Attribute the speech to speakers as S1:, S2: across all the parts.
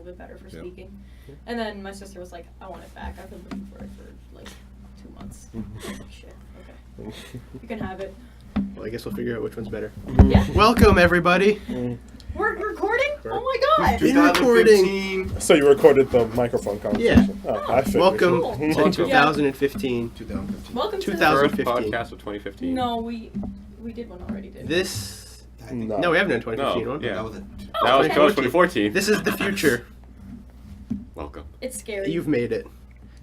S1: bit better for speaking. And then my sister was like, I want it back. I've been looking for it for like 2 months. I was like, shit, okay. You can have it.
S2: Well, I guess we'll figure out which one's better.
S1: Yeah.
S2: Welcome, everybody.
S1: We're recording? Oh my god.
S2: Been recording.
S3: So you recorded the microphone conversation?
S2: Yeah.
S3: Oh, I figured.
S2: Welcome
S1: Cool.
S2: to 2015.
S4: 2015.
S1: Welcome to
S2: 2015.
S4: First podcast of 2015.
S1: No, we did one already, didn't we?
S2: This...
S3: No.
S2: No, we haven't done 2015
S4: No,
S2: one.
S4: yeah.
S2: That
S4: That was
S1: okay.
S4: 2014.
S2: This is the future.
S4: Welcome.
S1: It's scary.
S2: You've made it.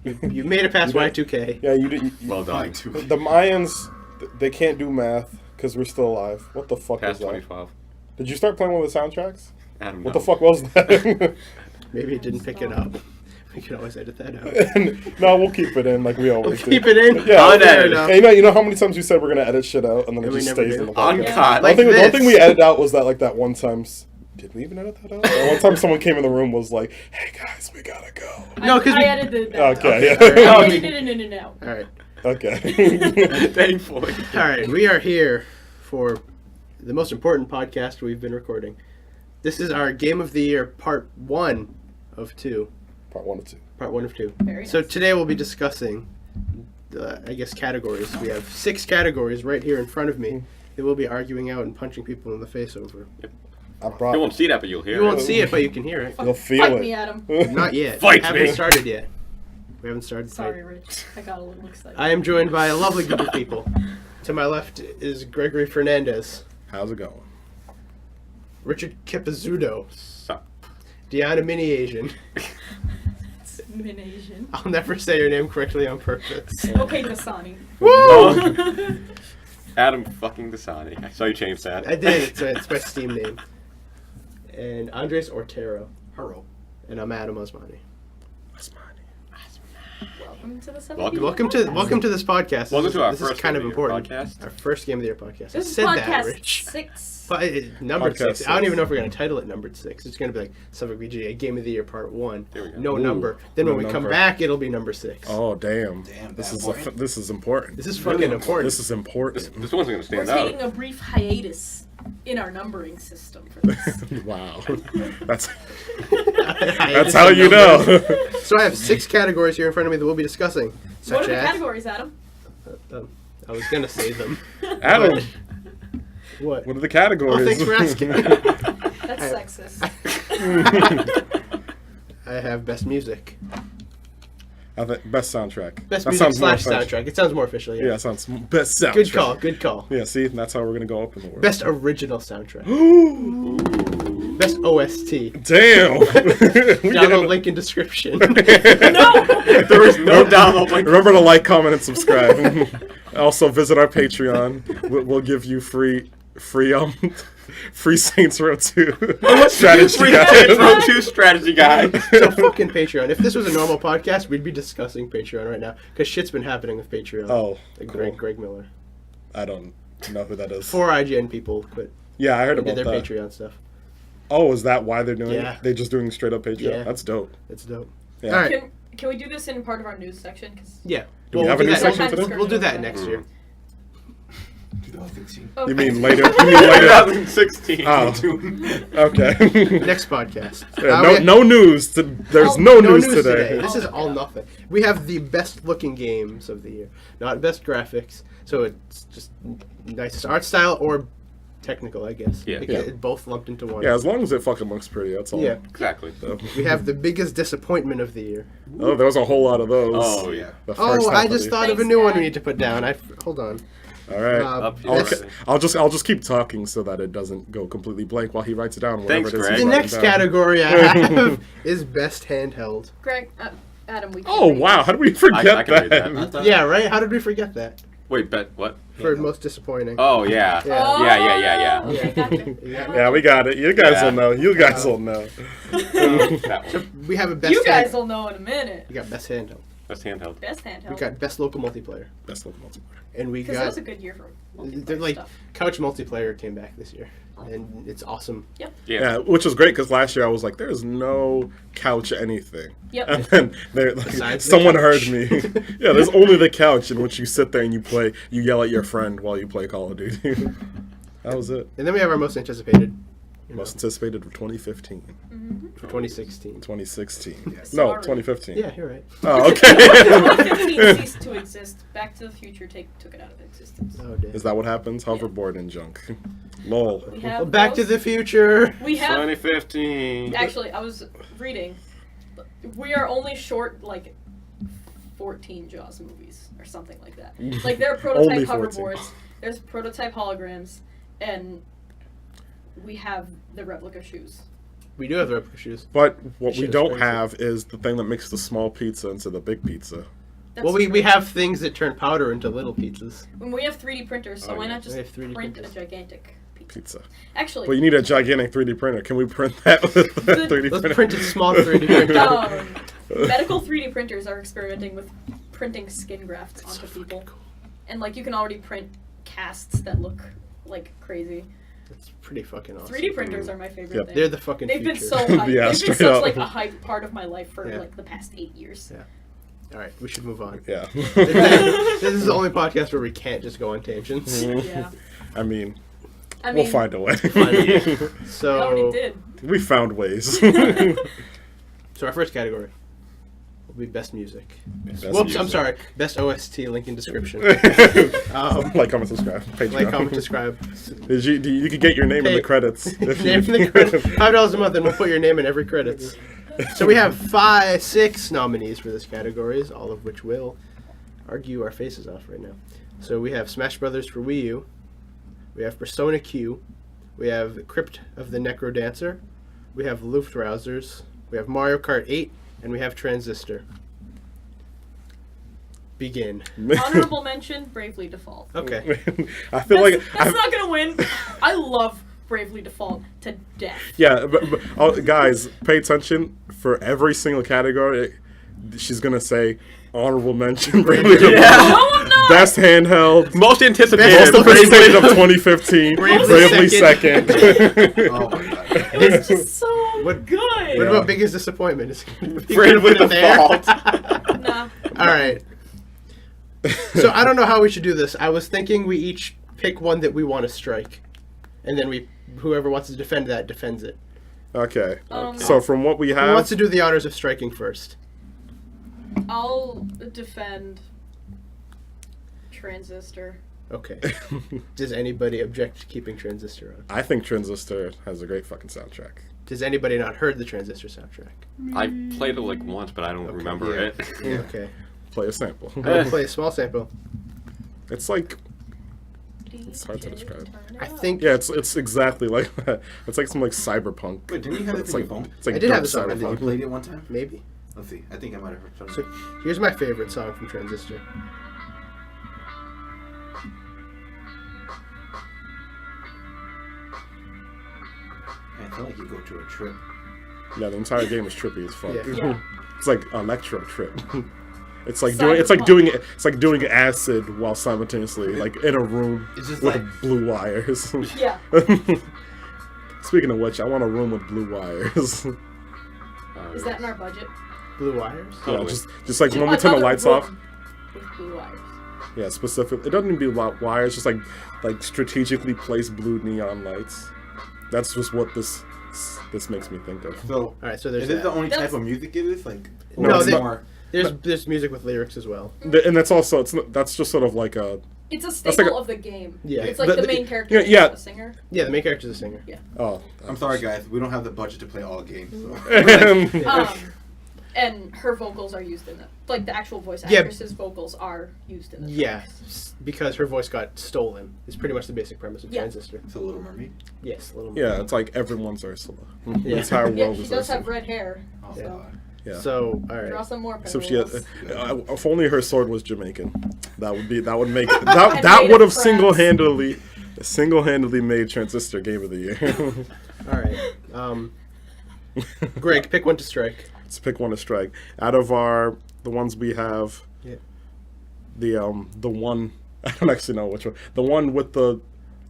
S2: You've made it past Y2K.
S3: Yeah, you did.
S4: Well done.
S3: The Mayans, they can't do math because we're still alive. What the fuck
S4: Past
S3: is that?
S4: 2012.
S3: Did you start playing one of the soundtracks?
S4: Adam,
S3: What
S4: no.
S3: the fuck was that?
S2: Maybe it didn't pick it up. We can always edit that out.
S3: No, we'll keep it in like we always do.
S2: Keep it in?
S3: Yeah.
S2: Oh, fair
S4: Unedited.
S2: enough.
S3: Hey, you know how many times we said we're gonna edit shit out and then it
S2: And we
S3: just
S2: never
S3: stays
S2: do.
S3: in the podcast?
S4: Uncut.
S2: Like
S3: One
S2: this.
S3: thing we edited out was that one time. Did we even edit that out? That one time someone came in the room was like, "Hey guys, we gotta go."
S2: No, 'cause
S1: I
S2: we-
S1: edited that.
S3: Okay.
S2: All
S1: I
S2: right.
S1: edited it in and out.
S2: All right.
S3: Okay.
S4: Thankfully.
S2: All right. We are here for the most important podcast we've been recording. This is our Game of the Year Part 1 of 2.
S3: Part 1 or 2.
S2: Part 1 of 2.
S1: Very
S2: So
S1: nice.
S2: today we'll be discussing, I guess, categories. We have 6 categories right here in front of me that we'll be arguing out and punching people in the face over.
S3: I brought.
S4: You won't see that, but you'll hear
S2: You won't
S4: it.
S2: see it, but you can hear it.
S3: You'll feel
S1: Fight
S3: it.
S1: me, Adam.
S2: Not yet.
S4: Fight
S2: haven't
S4: me.
S2: started yet. We haven't started.
S1: Sorry,
S2: fight.
S1: Rich. I got a little excited.
S2: I am joined by a lovely group of people. To my left is Gregory Fernandez,
S3: How's it going?
S2: Richard Kipazudo,
S4: Sup.
S2: Deanna Mini Asian.
S1: Min-Asian.
S2: I'll never say your name correctly on purpose.
S1: Okay, Dasani.
S4: Woo! Adam fucking Dasani. I saw you change that.
S2: I did. It's my Steam name. And Andres Ortero.
S3: Hello.
S2: And I'm Adam Osmani.
S1: Welcome to the 70s.
S2: Welcome to this podcast.
S4: Welcome to our
S2: this
S4: first
S2: is kind of
S4: Game of the Year
S2: important.
S4: podcast.
S2: Our first Game of the Year podcast.
S1: This
S2: I
S1: is
S2: said
S1: podcast
S2: that, Rich.
S1: 6.
S2: Numbered
S3: Podcast
S2: 6. I don't
S3: 6.
S2: even know if we're going to title it numbered 6. It's going to be like Suffolk VGA Game of the Year Part 1.
S4: There we go.
S2: No
S3: Ooh,
S2: number. Then when
S3: no
S2: we come
S3: number.
S2: back, it'll be number 6.
S3: Oh damn!
S5: Damn,
S3: This
S5: that
S3: is
S5: important?
S3: this is important.
S2: This is fucking important.
S3: This is important.
S4: This one's gonna
S1: We're
S4: stand
S1: taking
S4: out.
S1: a brief hiatus in our numbering system for this.
S3: Wow. That's
S2: That's
S3: that's how you know.
S2: So I have 6 categories here in front of me that we'll be discussing.
S1: What
S2: Such
S1: are the
S2: as...
S1: categories, Adam?
S2: I was going to say them.
S3: Adam,
S2: What?
S3: what are the
S2: Oh,
S3: categories?
S2: thanks for asking.
S1: That's sexist.
S2: I have Best Music.
S3: I think best soundtrack.
S2: Best
S3: That
S2: music
S3: sounds more
S2: slash
S3: official.
S2: soundtrack. It sounds more official, yeah.
S3: Yeah, sounds best soundtrack.
S2: Good call, good call.
S3: Yeah, see, that's how we're gonna go up in the world.
S2: Best original soundtrack. Best OST.
S3: Damn.
S2: Download link in description.
S1: No!
S4: There is no download link.
S3: Remember to like, comment, and subscribe. Also, visit our Patreon. We'll give you free Saints Row 2 strategy
S4: Free
S3: guide.
S4: Saints Row 2 strategy guide.
S2: So fucking Patreon. If this was a normal podcast, we'd be discussing Patreon right now. Because shit's been happening with Patreon.
S3: Oh,
S2: Like
S3: cool.
S2: Greg Miller.
S3: I don't know who that is.
S2: 4 IGN people quit.
S3: Yeah, I heard
S2: They did
S3: about
S2: their
S3: that.
S2: Patreon stuff.
S3: Oh, is that why they're doing
S2: Yeah.
S3: it? They're just doing straight up Patreon?
S2: Yeah.
S3: That's dope.
S2: It's dope.
S3: Yeah.
S2: All right.
S1: Can we do this in part of our news section? 'Cause
S2: Yeah.
S3: Do we have a
S2: do
S3: news
S2: that
S3: section
S2: next-
S3: today?
S2: We'll do that next year.
S5: 2016.
S1: okay.
S3: You mean later? You mean later?
S4: 2016.
S3: Oh. Okay.
S2: Next podcast.
S3: Yeah,
S2: we-
S3: no news. There's no news today.
S2: This is all nothing. We have the best looking games of the year, not best graphics. So it's just nicest art style or technical, I guess.
S4: Yeah.
S2: Like,
S3: Yeah.
S2: it both lumped into one.
S3: Yeah, as long as it fucking looks pretty, that's all.
S2: Yeah.
S4: Exactly.
S3: So.
S2: We have the biggest disappointment of the year.
S3: Oh, there was a whole lot of those.
S4: Oh, yeah.
S3: The first
S2: Oh,
S3: half
S2: I
S3: of
S2: just
S3: the-
S2: thought of a
S1: Thanks,
S2: new one
S1: Dad.
S2: we need to put down. Hold on.
S3: All right.
S4: Up here.
S2: best-
S4: Alright.
S3: I'll just keep talking so that it doesn't go completely blank while he writes it down. Whatever
S4: Thanks,
S3: it is
S4: Greg.
S3: he's
S2: The
S3: writing
S2: next
S3: down.
S2: category I have is best handheld.
S1: Greg, Adam, we can
S3: Oh
S1: read
S3: wow!
S1: this.
S3: How did we forget
S4: I can read
S3: that?
S4: that.
S2: Yeah, right? How did we forget that?
S4: Wait, bet what?
S2: For most disappointing.
S4: Oh, yeah.
S2: Yeah.
S4: Yeah.
S1: Okay, gotcha.
S3: Yeah, we got it. You guys
S4: Yeah.
S3: will know. You guys will know.
S4: That one.
S2: We have a best
S1: You guys
S2: hand-
S1: will know in a minute.
S2: We got best handheld.
S4: That's handheld.
S1: Best handheld.
S2: We got best local multiplayer.
S3: Best local multiplayer.
S2: And we
S1: Because that was
S2: got
S1: a good year for
S2: they're
S1: multiplayer
S2: like
S1: stuff.
S2: couch multiplayer came back this year. And it's awesome.
S3: Yeah, which was great because last year I was like, "There's no couch anything."
S1: Yep.
S3: And then there, like,
S2: Besides the
S3: someone
S2: couch.
S3: heard me. Yeah, there's only the couch in which you sit there and you yell at your friend while you play Call of Duty. That was it.
S2: And then we have our most anticipated
S3: Most anticipated for 2015.
S1: Mm-hmm.
S2: For 2016.
S3: 2016. Yeah. No,
S1: Sorry.
S3: 2015.
S2: Yeah, you're right.
S3: Oh, okay.
S1: 2015 ceased to exist. Back to the Future took it out of existence.
S2: Oh, damn.
S3: Is that what happens? Hoverboard and junk. Lol.
S1: We have
S2: Back to
S1: those.
S2: the Future.
S1: We have
S4: 2015.
S1: actually. I was reading. We are only short like 14 Jaws movies or something like that. Like there are prototype
S3: Only 14.
S1: hoverboards. There's prototype holograms, and we have the replica shoes.
S2: We do have the replica shoes.
S3: But what
S2: That
S3: we
S2: shit is
S3: don't
S2: crazy.
S3: have is the thing that makes the small pizza into the big pizza.
S1: That's
S2: Well, we
S1: true.
S2: have things that turn powder into little pizzas.
S1: And we have 3D printers, so
S4: Oh,
S1: why
S4: yeah.
S1: not just
S2: We have 3D
S1: print
S2: printers.
S1: a gigantic pizza?
S3: Pizza.
S1: Actually,
S3: But you need a gigantic 3D printer. Can we print that with a 3D
S2: Let's
S3: printer?
S2: print a small 3D printer.
S1: medical 3D printers are experimenting with printing skin grafts
S2: That's
S1: onto
S2: so fucking
S1: people,
S2: cool.
S1: and like you can already print casts that look like crazy.
S2: That's pretty fucking awesome.
S1: 3D printers are my favorite
S3: Yep.
S1: thing.
S2: They're the fucking
S1: They've been
S2: future.
S1: so hyped.
S3: Yeah,
S1: They've been
S3: straight
S1: such
S3: up.
S1: like a hyped part of my life for
S2: Yeah.
S1: like the past 8 years.
S2: Yeah. All right, we should move on.
S3: Yeah.
S2: This is the only podcast where we can't just go on tangents.
S1: Yeah.
S3: I mean,
S1: I mean,
S3: we'll find a way.
S1: we already
S2: So,
S1: did.
S3: We found ways.
S2: so our first category will be best music.
S3: Best
S2: Whoops,
S3: music.
S2: I'm sorry. Best OST. Link in description.
S3: Like, comment, subscribe. Patreon.
S2: Like, comment, subscribe.
S3: You could get your name in
S2: Hey,
S3: the credits. If
S2: Name in the credits. $5 a month, and we'll put your name in every credits. So we have 6 nominees for this category, all of which will argue our faces off right now. So we have Smash Brothers for Wii U. We have Persona Q. We have Crypt of the Necro Dancer. We have Luftrausers. We have Mario Kart 8, and we have Transistor. Begin.
S1: Honorable mention: Bravely Default.
S2: Okay.
S3: I feel like
S1: That's not gonna win. I love Bravely Default to death.
S3: yeah, but oh, guys, pay attention. For every single category, she's gonna say honorable mention. Bravely Default.
S1: No, I'm not.
S3: Best handheld.
S4: Most anticipated.
S2: Best
S3: Most
S2: Bravely-
S3: anticipated of 2015.
S2: Bravely
S3: Bravely
S2: second.
S3: second.
S5: Oh my god.
S1: It was just so
S2: What-
S1: good.
S2: What about biggest disappointment? Is it
S4: Bravely
S2: put it there?
S4: Default.
S1: Nah.
S2: All right. So I don't know how we should do this. I was thinking we each pick one that we want to strike, and then whoever wants to defend that defends it.
S3: Okay.
S1: Um,
S3: So from what we
S2: Who
S3: have,
S2: wants to do the honors of striking first?
S1: I'll defend Transistor.
S2: Okay. Does anybody object to keeping Transistor on?
S3: I think Transistor has a great fucking soundtrack.
S2: Does anybody not heard the Transistor soundtrack?
S4: I played it like once, but I don't remember
S2: yeah.
S4: it.
S5: Yeah.
S2: Okay.
S3: Play a sample.
S2: I'll play a small sample.
S3: It's like It's hard to describe.
S2: I think.
S3: yeah, it's exactly like that. It's like some like cyberpunk.
S5: Wait, didn't you have
S3: It's
S5: it in
S3: like
S5: your phone?
S3: it's like
S2: I did
S3: dark
S2: have this on my
S5: I think you
S3: cyberpunk.
S5: played it one time.
S2: Maybe.
S5: Let's see. I think I might have heard
S2: So
S5: something.
S2: here's my favorite song from Transistor.
S5: I feel like you go to a trip.
S3: Yeah, the entire game is trippy as fuck.
S2: Yeah.
S1: Yeah.
S3: It's like electro trip. It's like doing acid while simultaneously like in a room
S5: It's just
S3: with
S5: like-
S3: blue wires.
S1: Yeah.
S3: Speaking of which, I want a room with blue wires.
S1: Is that in our budget?
S2: Blue Wires.
S3: Yeah,
S4: Totally.
S3: just like when we turn the
S1: Another
S3: lights off.
S1: room with blue wires.
S3: Yeah, specific. It doesn't even be wires. Just like strategically placed blue neon lights. That's just what this makes me think of.
S5: So,
S2: All right, so there's
S5: is it
S2: that.
S5: the only
S1: That's-
S5: type of music it is? Like,
S3: No,
S5: or
S3: it's
S5: is it
S3: not.
S5: more?
S2: There's music with lyrics as well.
S3: And that's also that's just sort of like a
S1: It's a
S3: like
S1: staple
S3: a-
S1: of the game.
S2: Yeah.
S1: It's like
S2: But
S1: the
S2: the-
S1: main character is
S3: yeah.
S1: a singer.
S2: Yeah, the main character's a singer.
S3: oh.
S5: I'm sorry, guys. We don't have the budget to play all games. So.
S1: And her vocals are used in it. Like the actual voice
S2: Yeah.
S1: actress's vocals are used in the
S2: Yeah,
S1: tracks.
S2: because her voice got stolen. Is pretty much the basic premise of
S1: Yeah.
S2: Transistor.
S5: It's a Little Mermaid.
S2: Yes, a little.
S3: Yeah, it's like everyone's Ursula. The
S2: Yeah.
S3: entire
S1: Yeah,
S3: world
S1: she
S3: is
S1: does have
S3: Ursula.
S1: red hair.
S5: Oh,
S1: So
S5: God.
S3: Yeah.
S2: So all
S1: draw
S2: right.
S1: some more
S3: So she had,
S1: parallels.
S3: if only her sword was Jamaican, that would make
S1: And
S3: that
S1: made
S3: would
S1: of
S3: have single-handedly made Transistor Game of the Year.
S2: All right. Greg, pick one to strike.
S3: Let's pick one to strike. Out of the ones we have,
S2: Yeah.
S3: the one I don't actually know which one. The one with the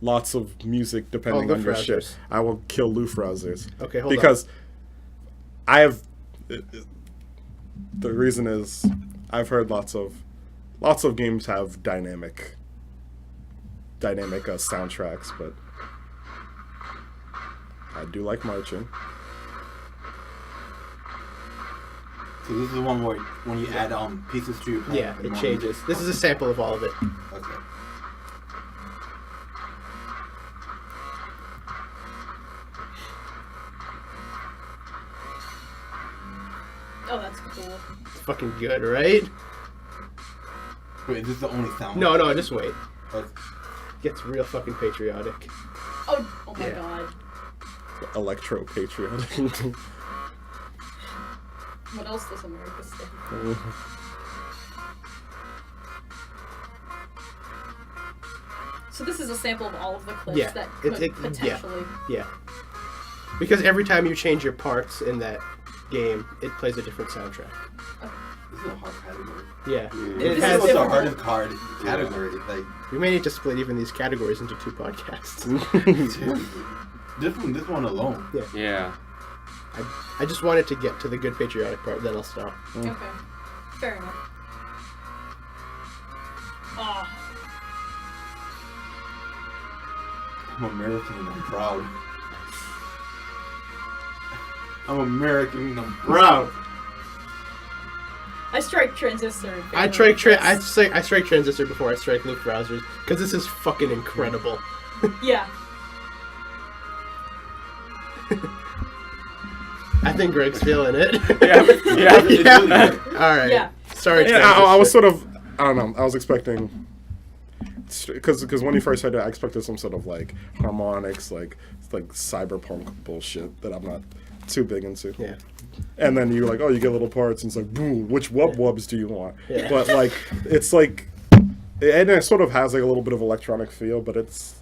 S3: lots of music depending on your shit.
S2: Luftrausers.
S3: I will kill Luftrausers.
S2: Okay, hold on.
S3: Because I have the reason is I've heard lots of games have dynamic soundtracks, but I do like marching.
S5: So this is the one where when you add pieces to your plan.
S2: Yeah, it changes. This is a sample of all of it.
S5: Okay.
S1: Oh, that's cool.
S2: It's fucking good, right?
S5: Wait, is this the only sound?
S2: No, just wait.
S5: Okay.
S2: Gets real fucking patriotic.
S1: Oh my
S2: Yeah.
S1: god.
S3: Electro patriotic.
S1: What else does America stand for? So this is a sample of all of the clips
S2: Yeah,
S1: that could
S2: yeah.
S1: potentially...
S2: Yeah. Because every time you change your parts in that game, it plays a different soundtrack.
S5: This is a hard category.
S2: Yeah. And
S1: This
S2: it
S1: is
S2: has.
S5: This is the
S1: difficult.
S5: hardest card category. Like,
S2: We may need to split even these categories into 2 podcasts.
S5: seriously. This one alone.
S4: Yeah.
S2: I just wanted to get to the good patriotic part, then I'll stop.
S1: Okay. Fair enough. Oh.
S5: I'm American and I'm proud. I'm American and I'm proud.
S1: I strike Transistor. in
S2: I
S1: favor
S2: strike
S1: of this.
S2: I strike Transistor before I strike Luke Browsers, because this is fucking incredible.
S1: Yeah.
S2: I think Greg's feeling it.
S4: Yeah.
S5: It's really good.
S2: Alright.
S1: Yeah.
S2: Sorry,
S3: Yeah,
S2: Transistor.
S3: I was sort of, I don't know, I was expecting, because when you first said it, I expected some sort of like harmonics, like cyberpunk bullshit that I'm not too big into.
S2: Yeah.
S3: And then you're like, oh, you get little parts, and it's like, boom, which wubs do you want?
S2: Yeah.
S3: But like, it's like, and it sort of has like a little bit of electronic feel, but it's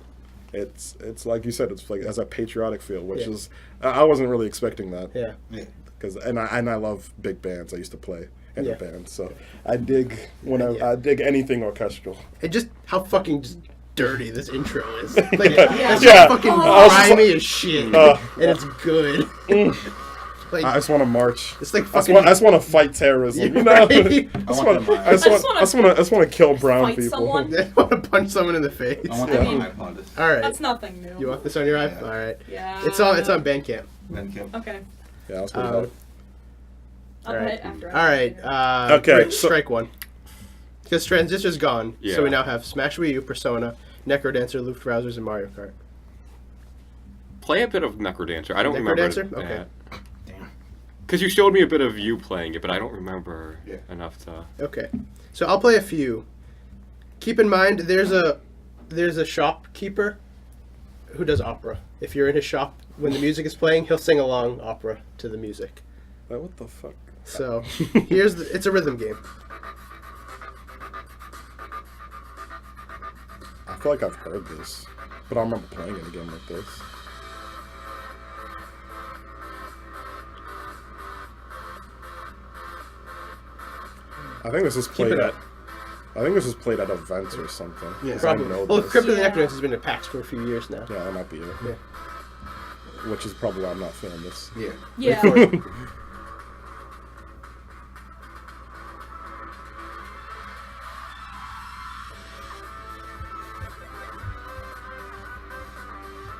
S3: like you said, it's like has a patriotic feel, which
S2: Yeah.
S3: is, I wasn't really expecting that.
S2: Yeah.
S5: Yeah.
S3: Because and I love big bands. I used to play in
S2: Yeah.
S3: a band, so I dig
S2: Yeah.
S3: I dig anything orchestral.
S2: And just how fucking just dirty this intro is. Like, it's
S3: Yeah.
S2: fucking
S3: I was just
S2: grimy as shit.
S3: Uh,
S2: and it's good. Like,
S3: I just want to march.
S2: it's like
S3: I
S2: fucking...
S3: just want to fight terrorism. You know,
S2: Right?
S3: I just want to kill brown
S1: fight
S3: people.
S1: someone.
S2: I want to punch someone in the face.
S5: I want
S1: I
S5: that
S1: mean-
S5: on my iPod.
S2: Alright.
S1: That's nothing new.
S2: You want this on your iPad?
S5: Yeah.
S2: Alright.
S1: Yeah.
S2: It's on Bandcamp.
S5: Then kill.
S1: Okay.
S3: Yeah, I'll speak about it.
S1: I'll
S2: Alright.
S1: hit after.
S2: Alright.
S3: Okay,
S2: Rick,
S3: so-
S2: strike one. Because Transistor's gone.
S4: Yeah.
S2: So we now have Smash Wii U, Persona, Necrodancer, Loop Browsers, and Mario Kart.
S4: Play a bit of Necrodancer. I don't remember
S2: Necrodancer?
S4: that.
S2: Okay.
S5: Damn.
S4: Because you showed me a bit of you playing it, but I don't remember
S5: Yeah.
S4: enough to...
S2: Okay. So I'll play a few. Keep in mind, there's a shopkeeper who does opera. If you're in his shop, when the music is playing, he'll sing along opera to the music.
S3: Like, what the fuck?
S2: So it's a rhythm game.
S3: I feel like I've heard this, but I don't remember playing it again like this. I think this is played
S2: it
S3: at.
S2: up.
S3: I think this was played at events or something.
S5: Yeah,
S3: 'cause I
S2: Probably.
S3: know
S2: Well,
S3: this.
S2: Crypt of the
S1: Yeah.
S2: Necrodancer has been at PAX for a few years now.
S3: Yeah, that might be it.
S2: Yeah.
S3: Which is probably why I'm not feeling this.
S5: Yeah.
S1: Yeah.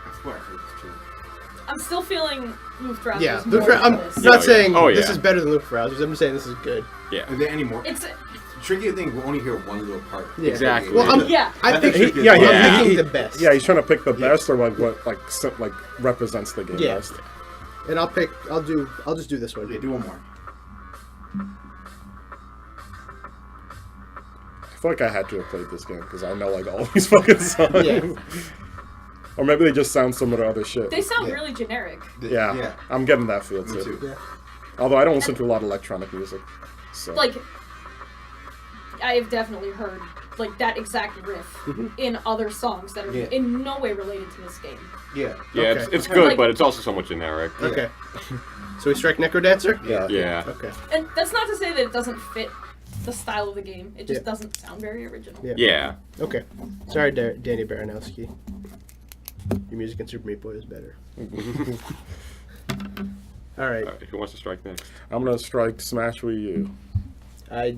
S5: I swear I heard this too.
S1: I'm still feeling Move Browsers
S2: Yeah,
S1: more
S2: I'm
S1: than this.
S2: not
S4: yeah.
S2: saying
S4: Oh,
S2: this
S4: yeah.
S2: is better than Loop Browsers. I'm just saying this is good.
S4: Yeah.
S5: Is there any more?
S1: It's
S5: Tricky thing, we only hear one little part.
S2: Yeah.
S4: Exactly.
S2: Well, I'm,
S1: Yeah.
S2: I
S5: That's
S2: think
S5: the trickiest
S3: yeah,
S5: part.
S3: yeah,
S2: I'm
S3: he-
S2: picking the best.
S3: Yeah, he's trying to pick the best or like what like represents the game
S2: Yeah.
S3: best.
S2: And I'll just do this one.
S5: Okay, do one more.
S3: I feel like I had to have played this game because I know like all these fucking songs.
S2: Yeah.
S3: Or maybe they just sound similar to other shit.
S1: They sound
S5: Yeah.
S1: really generic.
S3: Yeah,
S5: Yeah.
S3: I'm getting that feel
S5: Me
S3: too.
S5: too.
S2: Yeah.
S3: Although I don't listen to a lot of electronic music. So.
S1: Like, I have definitely heard like that exact riff in other songs that are
S5: Yeah.
S1: in no way related to this game.
S5: Yeah.
S4: Yeah,
S2: Okay.
S4: it's good,
S1: Like-
S4: but it's also somewhat generic.
S2: Okay. So we strike Necrodancer?
S3: yeah.
S4: Yeah.
S2: Okay.
S1: And that's not to say that it doesn't fit the style of the game. It just
S2: Yeah.
S1: doesn't sound very original.
S2: Yeah.
S4: Yeah.
S2: Okay. Sorry, Danny Baranowski. Your music in Super Meat Boy is better. All right.
S4: Who wants to strike next?
S3: I'm gonna strike Smash Wii U.
S2: I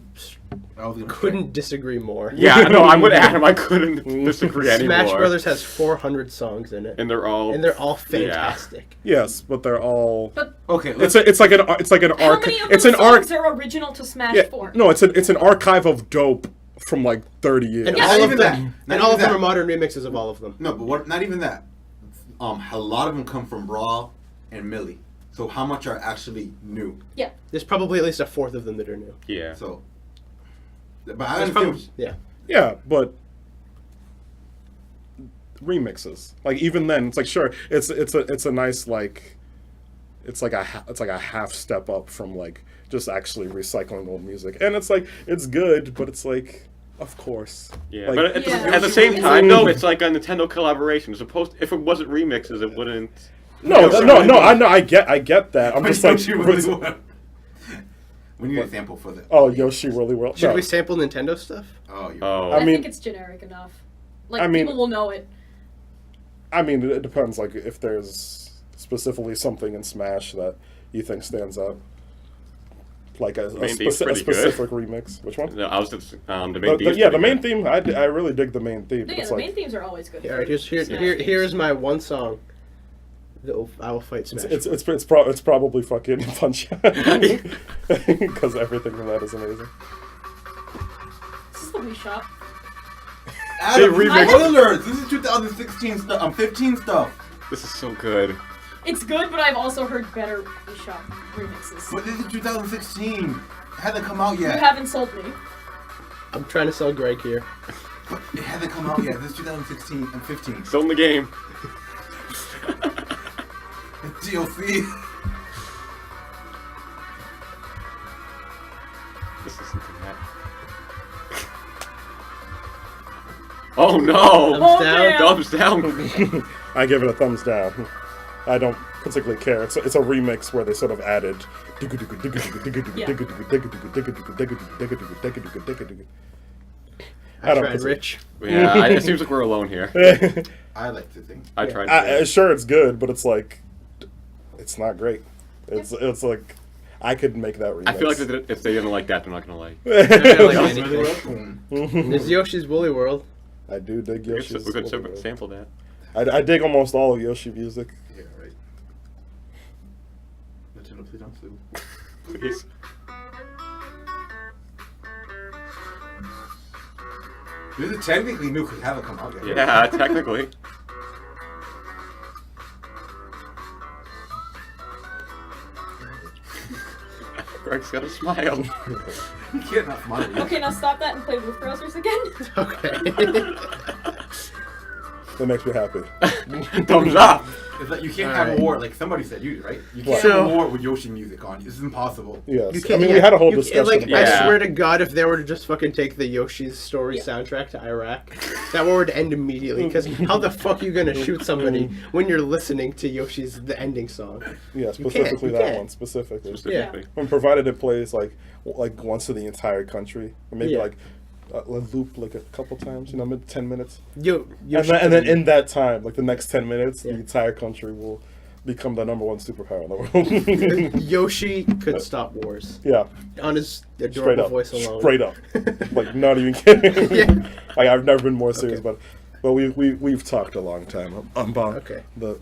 S5: was gonna
S2: couldn't disagree more.
S4: Yeah, no, I'm with Adam. I couldn't disagree anymore.
S2: Smash Brothers has 400 songs in it,
S4: And they're all
S2: fantastic.
S3: Yes, but they're all.
S1: But
S5: Okay,
S3: It's like an
S1: how
S3: archive.
S1: many of
S3: It's
S1: those
S3: an arc.
S1: songs are original to Smash
S3: Yeah,
S1: 4?
S3: no, it's an archive of dope from like 30 years.
S2: And
S1: Yeah,
S2: all
S5: not
S2: of
S5: even
S2: them,
S5: that.
S2: and all of them are modern remixes of all of them.
S5: No, but what? Not even that. A lot of them come from Raw and Millie. So how much are actually new?
S1: Yeah.
S2: There's probably at least a fourth of them that are new.
S4: Yeah.
S5: So, but I
S2: There's
S5: understand.
S2: yeah.
S3: Yeah, but remixes. Like even then, it's like sure, it's a nice like, it's like a half step up from like just actually recycling old music, and it's like it's good, but it's like of course.
S4: Yeah,
S3: Like,
S4: but at,
S1: Yeah.
S4: at the same time, though, it's like a Nintendo collaboration. If it wasn't remixes, it wouldn't.
S3: no, I get that. I'm just like,
S5: Yoshi Woolly World. We need a sample for that.
S3: oh, Yoshi Woolly World.
S2: Should
S3: No.
S2: we sample Nintendo stuff?
S5: Oh, you're
S4: Oh,
S1: I
S3: I mean-
S1: think it's generic enough. Like,
S3: I mean-
S1: people will know it.
S3: I mean, it depends. Like if there's specifically something in Smash that you think stands out, like a
S4: Main theme's pretty
S3: specific remix. Which one?
S4: no, I was just the main theme.
S3: Yeah, the main theme. I really dig the main theme.
S1: Yeah,
S3: It's
S1: the
S3: like
S1: main themes are always good.
S2: Yeah,
S1: for
S2: all right,
S1: Smash
S2: here's
S1: games.
S2: my one song. I will fight Smash.
S3: it's probably fucking Punch because everything from that is amazing.
S1: This is the Wii Shop.
S5: Adam,
S4: remixed-
S5: spoilers! This is 2016 stuff. 15 stuff.
S4: This is so good.
S1: It's good, but I've also heard better Wii Shop remixes.
S5: But this is 2016. It hasn't come out
S1: You
S5: yet.
S1: haven't sold me.
S2: I'm trying to sell Greg here.
S5: It hasn't come out yet. This is 2016 and 15.
S4: Still in the game.
S5: It's DLC.
S4: This isn't that. Oh no!
S2: Thumbs down.
S4: Thumbs down.
S3: I give it a thumbs down. I don't particularly care. It's a remix where they sort of added.
S2: I
S3: don't
S2: tried,
S3: consider-
S2: Rich.
S4: Yeah, it seems like we're alone here.
S5: I like to think.
S4: I tried. To
S3: Sure, it's good, but it's like, it's not great. It's like, I could make that remix.
S4: I feel like if they didn't like that, they're not gonna like.
S2: Like
S5: Really
S2: anything.
S5: well?
S2: There's Yoshi's Woolly World.
S3: I do dig
S4: We
S3: Yoshi's.
S4: could
S3: Woolly World.
S4: sample that.
S3: I dig almost all of Yoshi music.
S5: Yeah, right. Nintendo, please don't sue.
S4: Please.
S5: This is technically new because it hasn't come out yet.
S4: Yeah, technically. Greg's got a smile.
S5: You can't not smile.
S1: Okay, now stop that and play Roof Browsers again.
S2: Okay.
S3: That makes me happy.
S4: Thumbs up.
S5: It's like you can't
S2: All
S5: have
S2: right.
S5: a war. Like somebody said, you right? You can't
S2: So-
S5: have a war with Yoshi music on. This is impossible.
S3: Yes.
S2: You
S3: I
S2: can't,
S3: mean,
S2: yeah,
S3: we had a whole
S2: you-
S3: discussion.
S2: Like,
S3: about
S2: I
S4: Yeah.
S2: swear to God, if they were to just fucking take the Yoshi's Story
S1: Yeah.
S2: soundtrack to Iraq, that war would end immediately. Because how the fuck are you gonna shoot somebody when you're listening to Yoshi's the ending song?
S3: Yeah,
S2: You
S3: specifically
S2: can't.
S3: that one specifically.
S4: Specifically.
S3: And provided it plays like once in the entire country, or maybe
S2: Yeah.
S3: like a loop like a couple times, 10 minutes.
S2: Yoshi
S3: And then in that time, like the next 10 minutes,
S2: Yeah.
S3: the entire country will become the number one superpower in the world.
S2: Yoshi could stop wars
S3: Yeah,
S2: on his
S3: straight
S2: adorable
S3: up,
S2: voice alone.
S3: straight up, like not even kidding.
S2: Yeah.
S3: Like I've never been more serious
S2: Okay.
S3: about it. But we've talked a long time about
S2: Okay.
S3: the.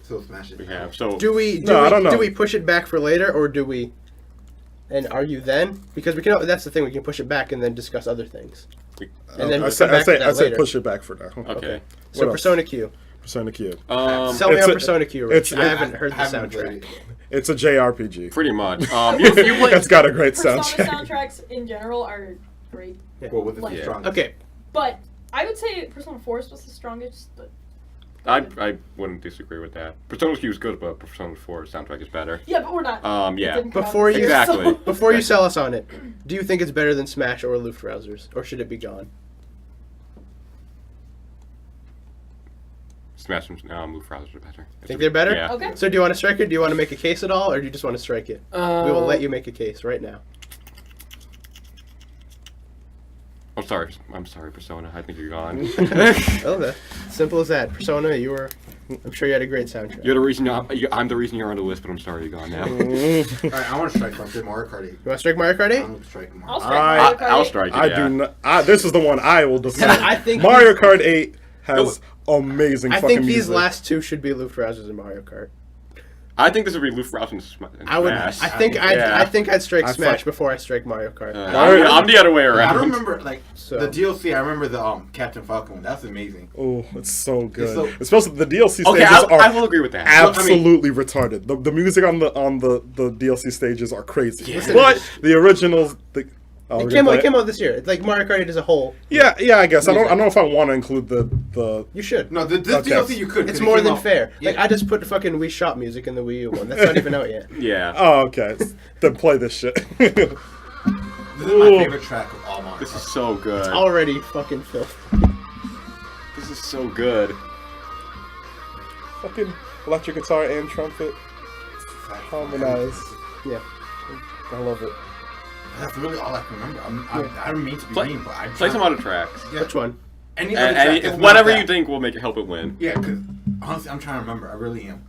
S5: So smash it.
S4: We have. So
S2: Do we?
S3: No, I don't know.
S2: Do we push it back for later, or do we? And argue then? Because we can. That's the thing. We can push it back and then discuss other things. And then
S3: I
S2: we'll
S3: say
S2: come back to that
S3: I say
S2: later.
S3: push it back for now.
S4: okay.
S2: So
S3: What else?
S2: Persona Q.
S3: Persona Q.
S2: Sell me
S3: It's
S2: on
S3: a-
S2: Persona Q, Rich.
S3: it's-
S2: I haven't heard the
S5: haven't
S2: soundtrack.
S5: played it.
S3: It's a JRPG.
S4: Pretty much. You play.
S3: It's got a great
S1: Persona
S3: soundtrack.
S1: soundtracks in general are great.
S5: Well, with the
S1: Like-
S5: strong.
S2: Okay.
S1: But I would say Persona 4 was the strongest, but
S4: I wouldn't disagree with that. Persona Q is good, but Persona 4 soundtrack is better.
S1: yeah, but we're not.
S4: Yeah.
S1: It didn't come out
S2: Before
S1: this
S2: you
S1: year,
S4: Exactly.
S1: so-
S2: Before you sell us on it, do you think it's better than Smash or Luftrausers, or should it be gone?
S4: Smash and Move Browsers are better.
S2: Think they're better?
S4: Yeah.
S1: Okay.
S2: So do you want to strike it? Do you want to make a case at all, or do you just want to strike it? We will let you make a case right now.
S4: I'm sorry, Persona. I think you're gone.
S2: Oh, that simple as that. Persona, you were I'm sure you had a great soundtrack.
S4: You're the reason. I'm the reason you're on the list, but I'm sorry you're gone now.
S5: Alright, I want to strike something. Mario Kart 8.
S2: You want to strike Mario Kart 8?
S5: I'm going to strike Mario
S1: I'll
S5: Kart.
S1: strike Mario Kart.
S4: I'll strike it.
S3: I
S4: yeah.
S3: do not. This is the one I will defend.
S2: I think
S3: Mario Kart 8 has amazing
S2: I
S3: fucking
S2: think these
S3: music.
S2: last two should be Luftrausers and Mario Kart.
S4: I think this would be Luftraus and Smash.
S2: I would. I think I'd strike
S3: I
S2: Smash
S3: thought-
S2: before I strike Mario Kart.
S4: I'm the other way around.
S5: I don't remember, like,
S2: So-
S5: the DLC. I remember the Captain Falcon one. That's amazing.
S3: Oh, it's so good.
S5: so-
S3: Especially the DLC
S4: Okay,
S3: stages
S4: I
S3: are
S4: will agree with that.
S3: absolutely retarded. The music on the DLC stages are crazy.
S4: Yeah.
S3: But the originals,
S2: It came out this year. It's like Mario Kart 8 as a whole.
S3: Yeah, I guess. I don't know if I want to include the
S2: You should.
S5: No, this
S3: Okay.
S5: DLC you could. 'cause
S2: It's
S5: it
S2: more
S5: came
S2: than
S5: out-
S2: fair.
S5: Yeah.
S2: Like I just put the fucking Wii Shop music in the Wii U one. That's not even out yet.
S4: Yeah.
S3: Oh, okay. Then play this shit.
S5: This is my favorite track of all Mario
S4: This
S5: Kart.
S4: is so good.
S2: Already fucking filthy.
S4: This is so good.
S3: Fucking electric guitar and trumpet. Harmonize.
S2: Yeah.
S3: I love it.
S5: That's really all I can remember. I don't mean to be mean, but I
S4: Play some other tracks.
S5: Yeah.
S2: Which one?
S5: Any other track that's not
S4: Whatever
S5: that.
S4: you think will make it help it win.
S5: Yeah, because honestly, I'm trying to remember. I really am.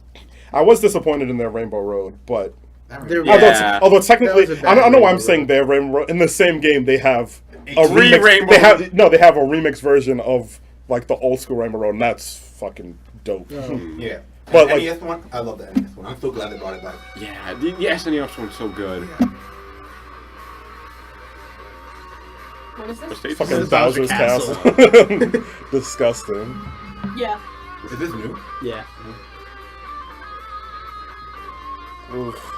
S3: I was disappointed in their Rainbow Road, but
S5: That
S2: They're-
S5: really-
S4: Yeah.
S3: although technically,
S2: That was a
S3: I
S2: bad
S3: know why I'm
S2: Rainbow
S3: saying
S2: Road.
S3: their Rainbow Road. In the same game, they have a
S4: Three
S3: remix.
S4: Rainbow
S3: They have
S4: Road.
S3: they have a remix version of like the old school Rainbow Road, and that's fucking dope.
S5: Yeah.
S3: But,
S5: And
S3: like-
S5: NES one, I love the NES one. I'm so glad they brought it back.
S4: Yeah, the SNES one's so good.
S1: What is
S4: What
S1: this?
S4: stage
S3: Fucking
S2: This
S4: is
S2: is
S4: it?
S3: Bowser's
S2: Bowser's
S3: Castle. Disgusting.
S1: Yeah.
S5: Is this new?
S2: Yeah.
S3: Oof.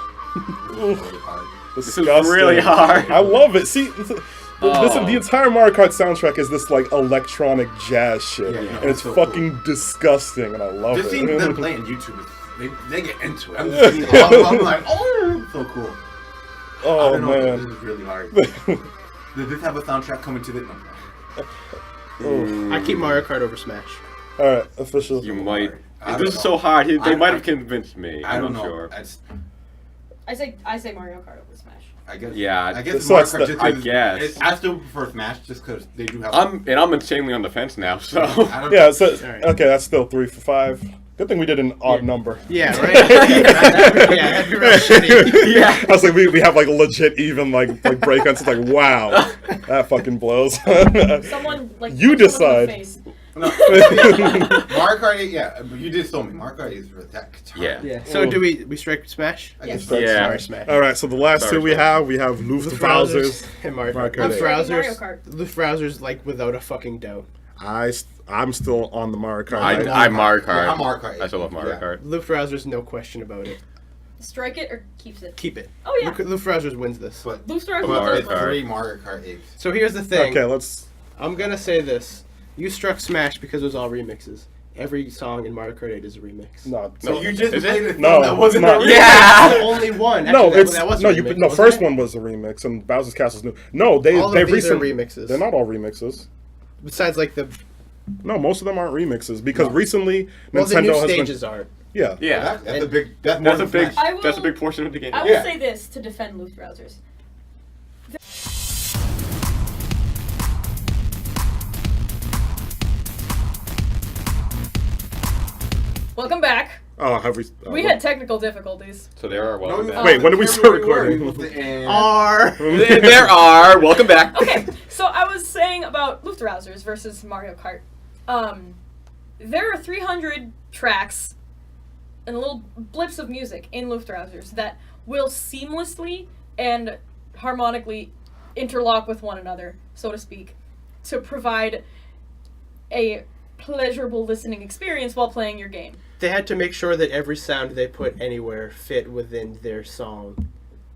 S5: Really hard.
S4: This is
S3: Disgusting.
S4: really hard.
S3: I love it. See, the
S4: Oh.
S3: entire Mario Kart soundtrack is this like electronic jazz shit,
S5: Yeah,
S3: and it's
S5: so
S3: fucking disgusting, and I love
S5: Just
S3: it.
S5: seeing them playing YouTube, they get into it. I'm just seeing it all, I'm like, oh, so cool. I
S3: Oh
S5: don't know,
S3: man.
S5: this is really hard. Did this have a soundtrack coming to it? No.
S2: I keep Mario Kart over Smash.
S3: All right, official.
S4: You might.
S5: I don't
S4: This is
S5: know.
S4: so hard. They
S5: I-
S4: might
S5: I-
S4: have convinced me.
S5: I
S4: I'm
S5: don't
S4: not
S5: know.
S4: sure.
S1: I say Mario Kart over Smash.
S5: I guess.
S4: Yeah,
S5: I guess
S3: so
S5: Mario
S3: it's
S5: Kart
S3: the-
S5: just
S4: I
S5: 'cause
S4: guess.
S5: I still prefer Smash just because they do have.
S4: I'm insanely on the fence now. So
S5: I don't
S3: Yeah, so
S2: Alright.
S3: okay, that's still 3 for 5. Good thing we did an odd number.
S2: Yeah, right? that'd be real shitty.
S4: yeah.
S3: I was like, we have like legit even like breakouts. It's like, wow, that fucking blows.
S1: Someone like
S3: You
S1: punch someone in the
S3: decide.
S1: face.
S5: No. Mario Kart 8, yeah, but you did show me. Mario Kart 8 is for that guitar.
S4: Yeah.
S2: Yeah. So do we strike Smash?
S5: I guess
S1: Yes.
S4: Yeah.
S2: Sorry, Smash.
S3: All right, so the last
S4: Sorry,
S3: two we
S4: sorry.
S3: have Luftrausers.
S2: and Mario
S3: Mario
S2: Kart.
S3: Kart.
S1: Mario Kart.
S2: Luftrausers, like without a fucking doubt.
S3: I'm still on the Mario Kart.
S4: I'm Mario Kart.
S5: Yeah, I'm Mario Kart.
S4: I still love Mario
S5: Yeah.
S4: Kart.
S2: Luftrausers, no question about it.
S1: Strike it or keeps it.
S2: Keep it.
S1: Oh yeah.
S2: Luftrausers wins this.
S5: But
S1: Booster
S4: Mario
S5: it's
S4: Kart.
S5: 3 Mario Kart 8s.
S2: So here's the thing.
S3: Okay, let's.
S2: I'm gonna say this. You struck Smash because it was all remixes. Every song in Mario Kart 8 is a remix.
S3: No,
S4: No,
S5: You just
S4: Is it?
S5: played it.
S3: No,
S5: that wasn't
S3: no.
S5: a remix.
S4: Yeah.
S2: The only one.
S3: no,
S2: Actually,
S3: it's
S2: that was
S3: no.
S2: a
S3: You
S2: remix,
S3: no.
S2: wasn't
S3: First
S2: it?
S3: one was a remix, and Bowser's Castle's new. No, they've
S2: All of these are
S3: recently.
S2: remixes.
S3: They're not all remixes.
S2: Besides, like the
S3: No, most of them aren't remixes because
S5: No.
S3: recently
S2: well,
S3: Nintendo
S2: the new
S3: has
S2: stages
S3: been.
S2: are.
S3: Yeah.
S4: Yeah.
S5: That's a big. That's more
S4: That's a
S5: than
S4: big.
S5: Smash.
S1: I will-
S4: That's a big portion of the game.
S1: I will
S5: Yeah.
S1: say this to defend Luftrausers. Welcome back.
S3: Oh, have we?
S1: We had technical difficulties.
S4: So there are. Welcome
S5: No,
S4: back.
S3: Wait, when did we start recording?
S2: R.
S4: There are. Welcome back.
S1: Okay, so I was saying about Luftrausers versus Mario Kart. There are 300 tracks and little blips of music in Luftrausers that will seamlessly and harmonically interlock with one another, so to speak, to provide a pleasurable listening experience while playing your game.
S2: They had to make sure that every sound they put anywhere fit within their song.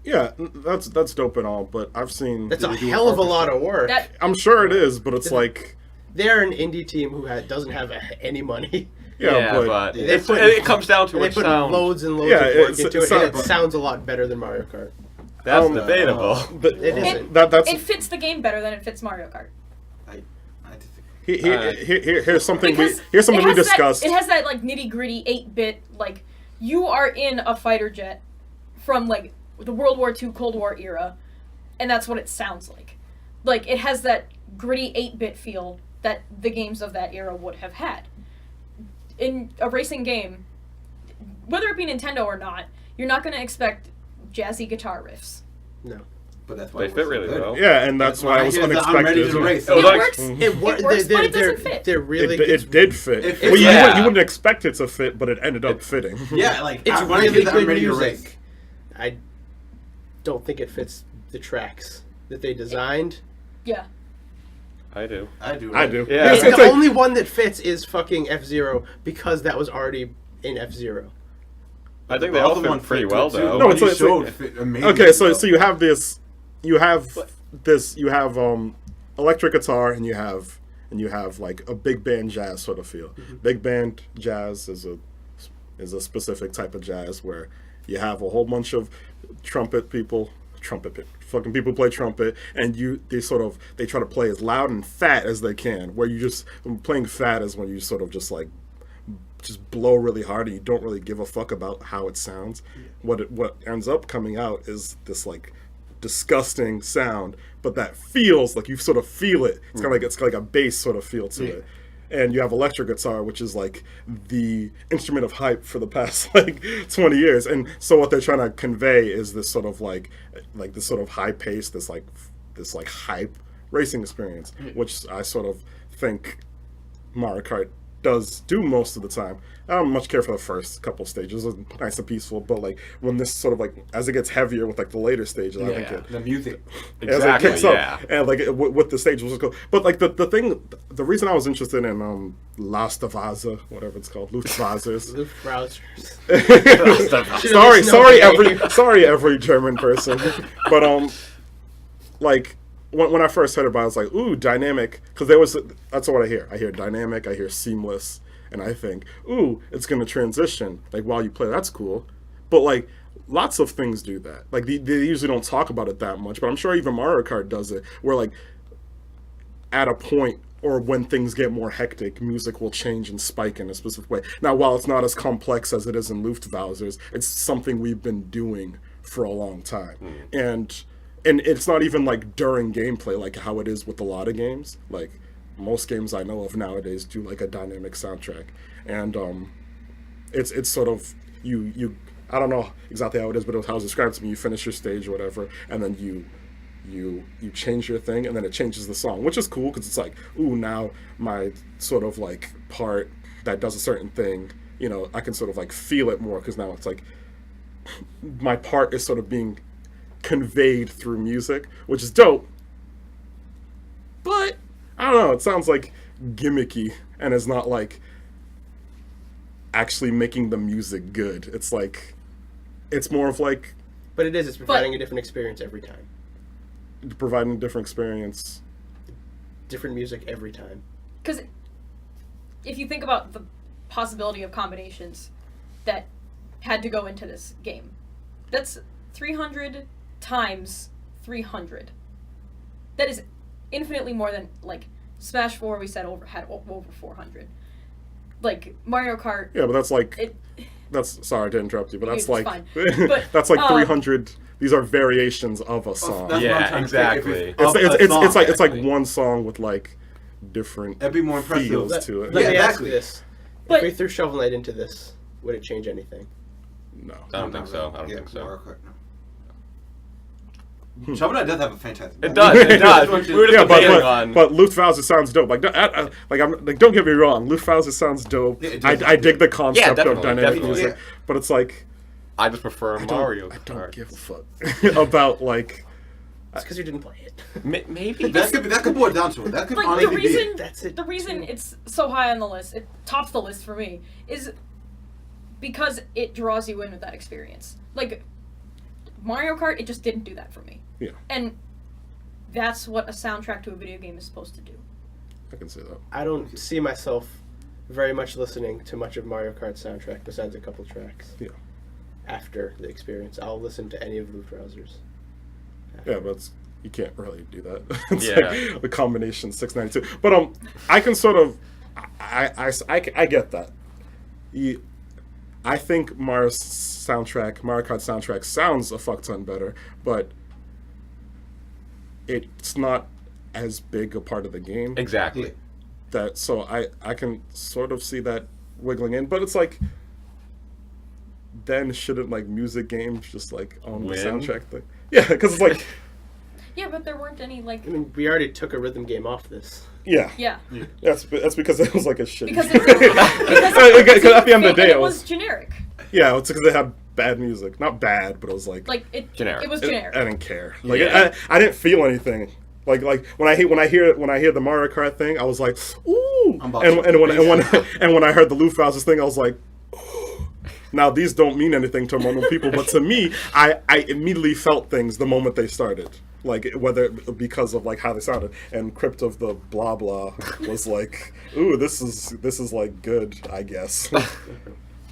S3: Yeah, that's dope and all, but I've seen.
S2: That's a
S3: people do
S2: hell of a
S3: orchestra.
S2: lot of work.
S1: That
S3: I'm sure it is, but it's like.
S2: They're an indie team who doesn't have any money.
S3: Yeah, but
S2: They
S4: it's,
S2: put-
S4: it comes down to
S2: And they
S4: what
S2: put
S4: sound.
S2: loads and loads
S3: Yeah,
S2: of work
S3: it's-
S2: into
S3: it's
S2: it, and
S3: not-
S2: it sounds a lot better than Mario Kart.
S4: That's
S3: Um,
S4: debatable.
S3: but
S2: It isn't.
S3: that's
S1: it fits the game better than it fits Mario Kart.
S5: I disagree.
S3: here's something
S1: Because
S3: here's something
S1: it
S3: we
S1: has
S3: discussed.
S1: It has that like nitty gritty 8-bit, like you are in a fighter jet from like the World War II Cold War era, and that's what it sounds like. Like it has that gritty 8-bit feel that the games of that era would have had. in a racing game, whether it be Nintendo or not, you're not going to expect jazzy guitar riffs.
S2: No.
S5: But that's why
S4: They fit really well.
S3: Yeah, and that's why it was
S5: I'm ready
S3: unexpected.
S5: to race.
S4: It was
S1: It
S4: like-
S1: works.
S2: It
S1: It works, but it doesn't fit.
S2: They're really
S3: It did fit.
S5: It
S3: Well,
S5: fits.
S3: you
S4: Yeah.
S3: wouldn't expect it to fit, but it ended up fitting.
S5: Yeah, like
S2: It's
S5: when I
S2: really
S5: hear that, I'm
S2: good
S5: ready to
S2: music.
S5: race.
S2: I don't think it fits the tracks that they designed.
S1: Yeah.
S4: I do.
S5: I do.
S3: I do.
S4: Yeah.
S3: It's
S2: the
S3: like-
S2: only one that fits is fucking F-Zero because that was already in F-Zero.
S4: I think they
S5: The
S4: all
S5: other one
S4: fit pretty
S5: fit
S4: well,
S5: good, too.
S4: though.
S3: No,
S5: What
S3: it's
S5: you
S3: like-
S5: showed fit amazing.
S3: Okay, so you have this, you have electric guitar, and you have like a big band jazz sort of feel. Big band jazz is a specific type of jazz where you have a whole bunch of fucking people play trumpet, and they try to play as loud and fat as they can. Where playing fat is when you sort of just blow really hard and you don't really give a fuck about how it sounds. What ends up coming out is this like disgusting sound, but that feels like you sort of feel it. It's kind of like a bass sort of feel to it. And you have electric guitar, which is like the instrument of hype for the past 20 years. And so what they're trying to convey is this sort of like this sort of high pace, this hype racing experience, which I sort of think Mario Kart does do most of the time. I don't much care for the first couple stages. It's nice and peaceful, but when this sort of as it gets heavier with the later stages, I think
S5: the music.
S3: as it kicks up, and with the stage was cool. But the reason I was interested in Luftwaffe, whatever it's called, Luftwaffers. sorry, every German person. But when I first heard about it, I was like, ooh, dynamic, because that's what I hear. I hear dynamic, I hear seamless, and I think, ooh, it's going to transition, while you play, that's cool. But, lots of things do that. They usually don't talk about it that much, but I'm sure even Mario Kart does it, where, at a point, or when things get more hectic, music will change and spike in a specific way. Now, while it's not as complex as it is in Luftwaffers, it's something we've been doing for a long time. And it's not even during gameplay how it is with a lot of games. Most games I know of nowadays do a dynamic soundtrack, and it's sort of you I don't know exactly how it is, but it was how it was described to me. You finish your stage or whatever, and then you change your thing, and then it changes the song, which is cool because it's ooh, now my sort of part that does a certain thing, I can sort of feel it more because now it's my part is sort of being conveyed through music, which is dope. But I don't know, it sounds gimmicky and is not actually making the music good. It's more of
S2: But it's providing a different experience every time.
S3: providing a different experience.
S2: Different music every time.
S1: Because if you think about the possibility of combinations that had to go into this game, that's 300 times 300. That is infinitely more than Smash 4 we said had over 400. Mario Kart.
S3: Yeah, but that's
S1: It,
S3: that's sorry to interrupt you, but that's
S1: It's fine. But,
S3: that's 300. These are variations of a song.
S5: That's what I'm
S4: Yeah,
S5: trying to say. If
S4: exactly.
S3: It's
S5: exactly.
S3: one song with different
S5: That'd be more impressive.
S3: feels to it.
S2: Let
S5: Yeah,
S2: me ask
S5: exactly.
S2: you this.
S1: But-
S2: If we threw Shovel Knight into this, would it change anything?
S3: No.
S4: I don't think so. I don't think so.
S5: Mario Kart, no. Shovel Knight does have a fantastic.
S4: It does. It does. We were just
S3: Yeah,
S4: debating on.
S3: but Luftwaffe sounds dope. Don't get me wrong, Luftwaffe sounds dope.
S5: Yeah, it does.
S3: I dig the concept of
S4: definitely,
S3: dynamic
S4: definitely.
S3: music, but it's
S4: I just prefer Mario
S3: I
S4: Kart.
S3: don't give a fuck about
S2: It's because you didn't play it.
S4: Maybe.
S5: That could boil down to it. That could
S1: the
S5: honestly be
S1: reason
S5: it.
S2: That's it.
S1: the reason it's so high on the list, it tops the list for me, is because it draws you in with that experience. Mario Kart, it just didn't do that for me.
S3: Yeah,
S1: And that's what a soundtrack to a video game is supposed to do.
S3: I can say that.
S2: I don't see myself very much listening to much of Mario Kart's soundtrack besides a couple tracks.
S3: Yeah.
S2: After the experience, I'll listen to any of Luftwaffers.
S3: Yeah, but you can't really do that. It's
S4: Yeah.
S3: the combination 692. But I can sort of, I get that. I think Mario Kart soundtrack sounds a fuck ton better, but it's not as big a part of the game.
S4: Exactly.
S3: So I can sort of see that wiggling in, but it's like, then shouldn't like music games just like on the
S4: Win?
S3: soundtrack thing? Yeah, because it's like,
S1: Yeah, but there weren't any like.
S2: I mean, we already took a rhythm game off this.
S3: yeah,
S1: Yeah.
S3: that's because it was like a shit.
S1: Because it,
S3: At the end of the day,
S1: it
S3: it
S1: was
S3: was
S1: generic.
S3: yeah, it's because they had bad music, not bad, but it was like
S1: It
S4: Generic.
S1: It was
S3: I
S1: generic.
S3: didn't care. Like
S4: Yeah.
S3: I didn't feel anything. Like when I hear the Mario Kart thing, I was like, ooh.
S5: I'm about
S3: And
S5: to-
S3: when I heard the Lufthansa thing, I was like, ooh. Now these don't mean anything to normal people, but to me, I immediately felt things the moment they started. Like whether because of like how they sounded, and Crypt of the Blah Blah was like, ooh, this is like good, I guess.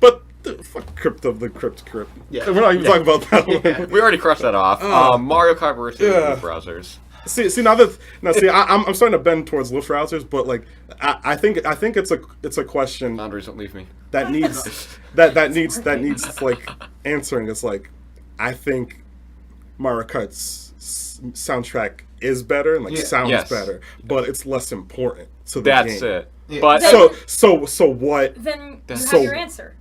S3: But fuck Crypt of the Crypt.
S2: Yeah.
S3: We're not even talking about that one.
S2: Yeah.
S4: We already crossed that off. Mario Kart versus
S3: Yeah.
S4: browsers.
S3: See I'm starting to bend towards Lufthausers, but like I think it's a question
S4: Andres, don't leave me.
S3: that needs that needs like answering. It's like I think Mario Kart's soundtrack is better and like
S5: Yeah.
S3: sounds
S4: Yes.
S3: better, but it's less important to the
S4: That's
S3: game.
S4: it.
S5: Yeah.
S4: But
S3: So what?
S1: Then you
S3: So-
S1: have your answer.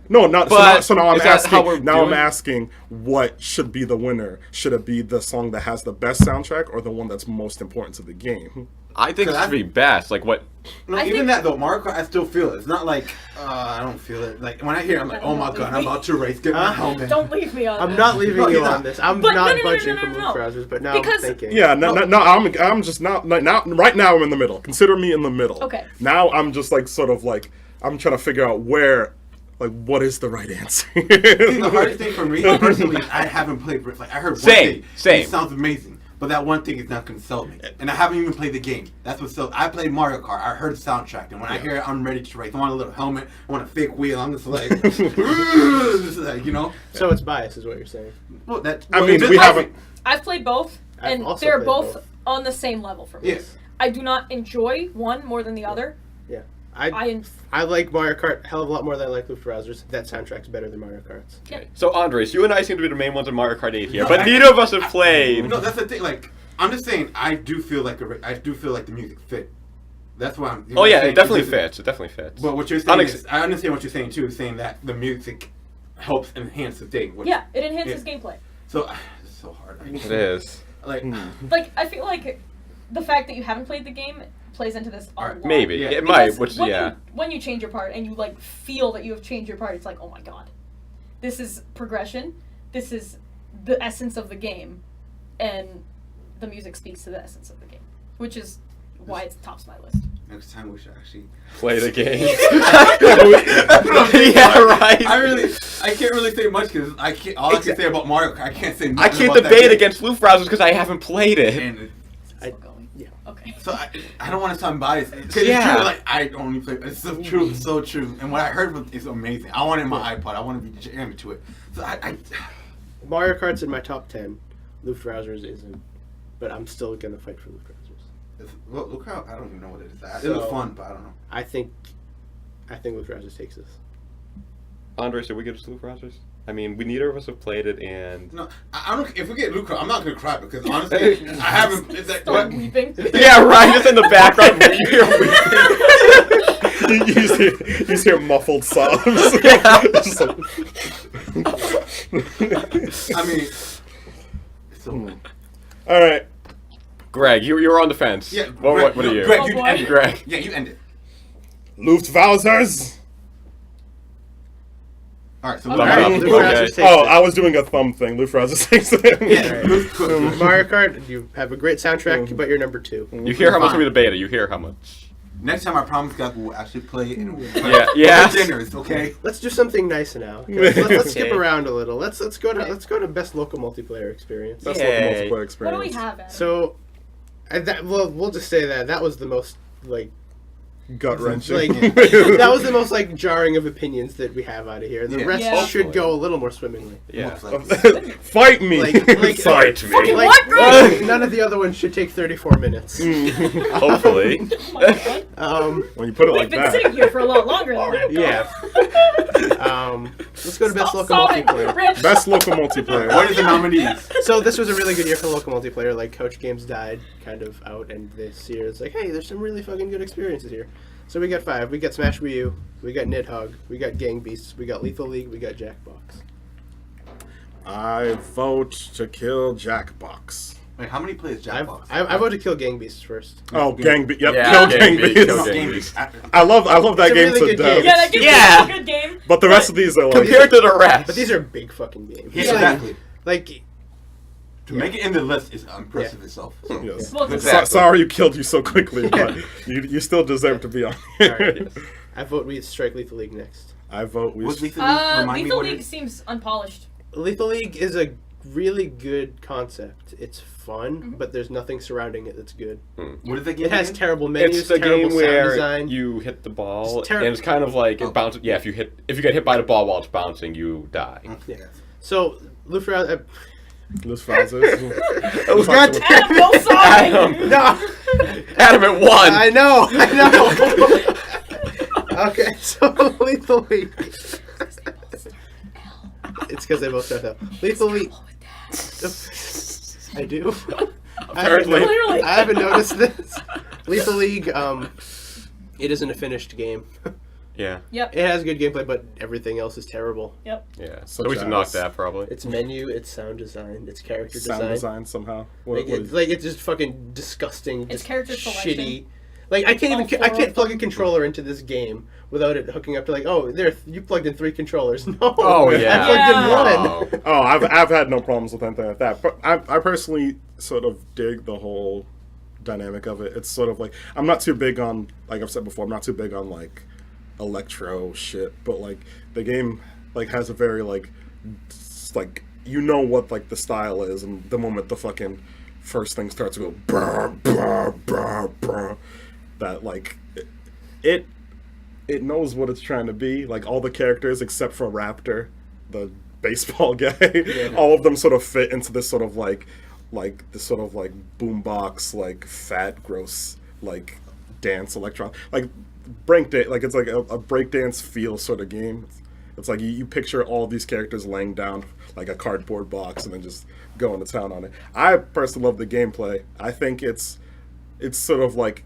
S3: No, not
S4: But
S3: so now I'm
S4: is that how we're
S3: asking. Now I'm
S4: doing?
S3: asking, what should be the winner? Should it be the song that has the best soundtrack, or the one that's most important to the game?
S4: I think it should be best. Like what?
S5: No,
S1: I
S5: even
S1: think-
S5: that though, Mario Kart, I still feel it. It's not like I don't feel it. Like when I hear, it, I'm like, oh my god, I'm about to race. Get my helmet.
S1: Don't leave me on
S2: I'm
S1: that.
S2: not leaving
S5: No,
S2: you
S5: you're not.
S2: on this. I'm
S1: But
S2: not
S1: no,
S2: budging
S1: no,
S2: from
S1: no.
S2: Luke Browsers, but now
S1: Because-
S2: I'm thinking.
S3: Yeah, no, I'm just not like now. Right now, I'm in the middle. Consider me in the middle.
S1: Okay.
S3: Now I'm just like sort of like I'm trying to figure out where, like, what is the right answer.
S5: The hardest thing for me personally is I haven't played Rift. Like I heard one
S4: Same,
S5: thing.
S4: same.
S5: It sounds amazing, but that one thing is not gonna sell me. And I haven't even played the game. That's what sells. I played Mario Kart. I heard the soundtrack, and when I hear it, I'm ready to race. I want a little helmet. I want a fake wheel. I'm just like, just like, you know.
S2: So it's bias, is what you're saying.
S5: Well, that.
S3: I
S5: well,
S3: mean,
S5: it's
S3: we
S5: just-
S3: haven't.
S1: I've played both,
S2: I've
S1: and
S2: also
S1: they're
S2: played
S1: both
S2: both.
S1: on the same level for me.
S5: Yes.
S1: I do not enjoy one more than the other.
S2: Yeah.
S1: I
S2: I like Mario Kart a hell of a lot more than I like Luke Browsers. That soundtrack's better than Mario Kart's.
S1: yeah.
S4: So Andres, you and I seem to be the main ones in Mario Kart 8 here,
S5: No,
S4: but
S5: I-
S4: neither of us have played.
S5: No, that's the thing. Like, I'm just saying, I do feel like the music fit. That's why I'm.
S4: Oh yeah,
S5: saying
S4: it definitely
S5: this is-
S4: fits. It definitely fits.
S5: But what you're saying
S4: Unex-
S5: is, I understand what you're saying too, saying that the music helps enhance the thing. Which,
S1: Yeah, it enhances
S5: Yeah.
S1: gameplay.
S5: So it's so hard.
S4: It is.
S5: Like,
S1: Like I feel like the fact that you haven't played the game plays into this a
S5: Alright,
S1: lot.
S4: Maybe
S5: Yeah.
S4: it might.
S1: Because
S4: Which
S1: when
S4: yeah.
S1: you, when you change your part and you like feel that you have changed your part, it's like, oh my god, this is progression. This is the essence of the game, and the music speaks to the essence of the game, which is why it tops my list.
S5: next time we should actually.
S4: Play the game.
S5: yeah,
S4: yeah, right.
S5: I can't really say much because I can't. All I can say about Mario, I can't say.
S4: I
S5: Nothing
S4: can't
S5: about that
S4: debate
S5: game.
S4: against Floof browsers because I haven't played it.
S5: And it-
S1: Still going.
S2: yeah.
S1: Okay.
S5: so I don't want to sound biased. 'Cause
S4: Yeah.
S5: it's true, like I only play. It's so true, it's so true. And what I heard is amazing. I want it in my iPod. I want to be jamming to it. So
S2: Mario Kart's in my top 10. Luke Browsers isn't. But I'm still going to fight for Luke Browsers.
S5: well, look how I don't even know what it is. It
S2: So-
S5: was fun, but I don't know.
S2: I think Luke Browsers takes this.
S4: Andres, did we get Floof browsers? I mean, we neither of us have played it, and
S5: No, I don't. If we get Luke, I'm not gonna cry because honestly, I haven't. It's like
S1: Start
S5: what?
S1: weeping.
S4: yeah, right. Just in the background, you hear
S3: you just hear muffled sobs. Just like-
S5: I mean, it's so.
S3: All right.
S4: Greg, you were on the fence.
S5: Yeah.
S4: What are you?
S5: Greg,
S1: Oh,
S5: you
S1: boy.
S5: end it.
S4: Greg.
S5: Yeah, you end it.
S3: Luftwausers.
S5: All right. So
S4: Thumbs
S5: Luke,
S4: up.
S2: Luke
S4: Okay.
S2: Browsers takes
S3: Oh,
S2: it.
S3: I was doing a thumb thing. Luftwausers takes it.
S5: yeah, Luke, cool.
S2: Mario Kart, you have a great soundtrack, but you're number 2.
S4: You hear how much
S5: Fine.
S4: we debate it. You hear how much.
S5: Next time, I promise, guys, we'll actually play it and we'll
S4: Yeah, yeah.
S5: dinners, okay?
S2: Let's do something nice now. Let's skip
S4: Okay.
S2: around a little. Let's go to best local multiplayer experience.
S3: That's
S4: Yay.
S3: what the multiplayer
S1: What do
S3: experience.
S1: we have? Adam?
S2: So, we'll just say that was the most like
S3: Gut wrenching.
S2: like that was the most like jarring of opinions that we have out of here. The
S5: Yeah.
S2: rest
S1: Yeah.
S2: should go a little more swimmingly.
S4: Yeah.
S3: Fight me.
S2: Like-
S3: Sorry.
S4: Fight me.
S1: Fucking
S2: Like,
S1: what, Greg?
S2: none of the other ones should take 34 minutes.
S4: Hopefully.
S1: Oh my god.
S3: When you put it
S1: We've
S3: like
S1: been
S3: that.
S1: sitting here for a lot longer than that.
S2: Yeah. Let's go to best
S1: Stop
S2: local
S1: sobbing,
S2: multiplayer.
S1: Rich.
S3: Best local multiplayer.
S5: What are the nominees?
S2: So this was a really good year for local multiplayer. Like Coach Games died kind of out, and this year it's like, hey, there's some really fucking good experiences here. So we got 5. We got Smash Wii U. We got Nidhogg. We got Gang Beasts. We got Lethal League. We got Jackbox.
S3: I vote to kill Jackbox.
S5: Wait, how many plays Jackbox?
S2: I vote to kill Gang Beasts first.
S3: Oh, Gang Beasts. Yep,
S4: Yeah,
S3: kill
S4: Gang
S3: Gang
S4: Beasts,
S3: Beasts.
S4: kill Gang
S5: Game
S4: Beasts.
S5: Beast.
S3: I love that
S2: It's a
S3: game
S2: really
S3: to
S2: good
S3: death.
S2: game.
S1: Yeah, that gives
S4: Yeah.
S1: a good game.
S3: But the rest of these are like...
S4: Compared to the rest.
S2: But these are big fucking games.
S5: Yeah, exactly.
S2: Like,
S5: To make it in the list is impressive itself. So.
S3: Yes.
S1: Well,
S4: Exactly.
S3: Sorry you killed you so quickly, but you still deserve to be on here.
S2: Alright. I vote we strike Lethal League next.
S3: I vote we...
S5: What's Lethal League? Remind me
S1: Lethal
S5: what it
S1: League
S5: is?
S1: seems unpolished.
S2: Lethal League is a really good concept. It's fun, but there's nothing surrounding it that's good.
S5: What is the game?
S2: It has
S5: again?
S2: terrible menus,
S4: It's the
S2: terrible
S4: game
S2: sound
S4: where
S2: design.
S4: you hit the ball,
S2: It's
S4: and it's kind of like it bounces. Yeah, if you get hit by the ball while it's bouncing, you die.
S2: Yeah. So, Luffy,
S3: Los Fazers.
S4: It was
S2: God
S1: Adam, no song!
S4: Adam,
S2: no!
S4: Adam at one.
S2: I know! Okay, so Lethal League. It's because they both start out. Lethal League. I do.
S4: Apparently.
S1: Clearly.
S2: I haven't noticed this. Lethal League, it isn't a finished game.
S4: Yeah,
S1: Yep.
S2: It has good gameplay, but everything else is terrible.
S1: Yep.
S4: yeah.
S3: Such
S4: So we should
S3: as-
S4: knock that probably.
S2: Its menu, its sound design, its character
S3: Sound design somehow.
S2: Like, it's just fucking disgusting.
S1: It's
S2: just
S1: character selection.
S2: shitty. Like I can't
S1: All
S2: I
S1: four
S2: can't
S1: of
S2: plug a
S1: them.
S2: controller into this game without it hooking up to like, oh, you plugged in 3 controllers. No.
S4: Oh, yeah.
S2: I plugged
S1: Yeah.
S2: in 1.
S3: Oh, I've had no problems with anything like that. But I personally sort of dig the whole dynamic of it. It's sort of like I'm not too big on, like I've said before, I'm not too big on like electro shit. But like the game like has a very like like you know what like the style is, and the moment the fucking first thing starts to go brr, brr, brr, brr, that like it knows what it's trying to be. Like all the characters except for Raptor, the baseball guy, all of them sort of fit into this sort of like this sort of like boombox, like fat, gross, like dance electron, like break dance, like it's like a breakdance feel sort of game. It's like you picture all these characters laying down like a cardboard box and then just going to town on it. I personally love the gameplay. I think it's sort of like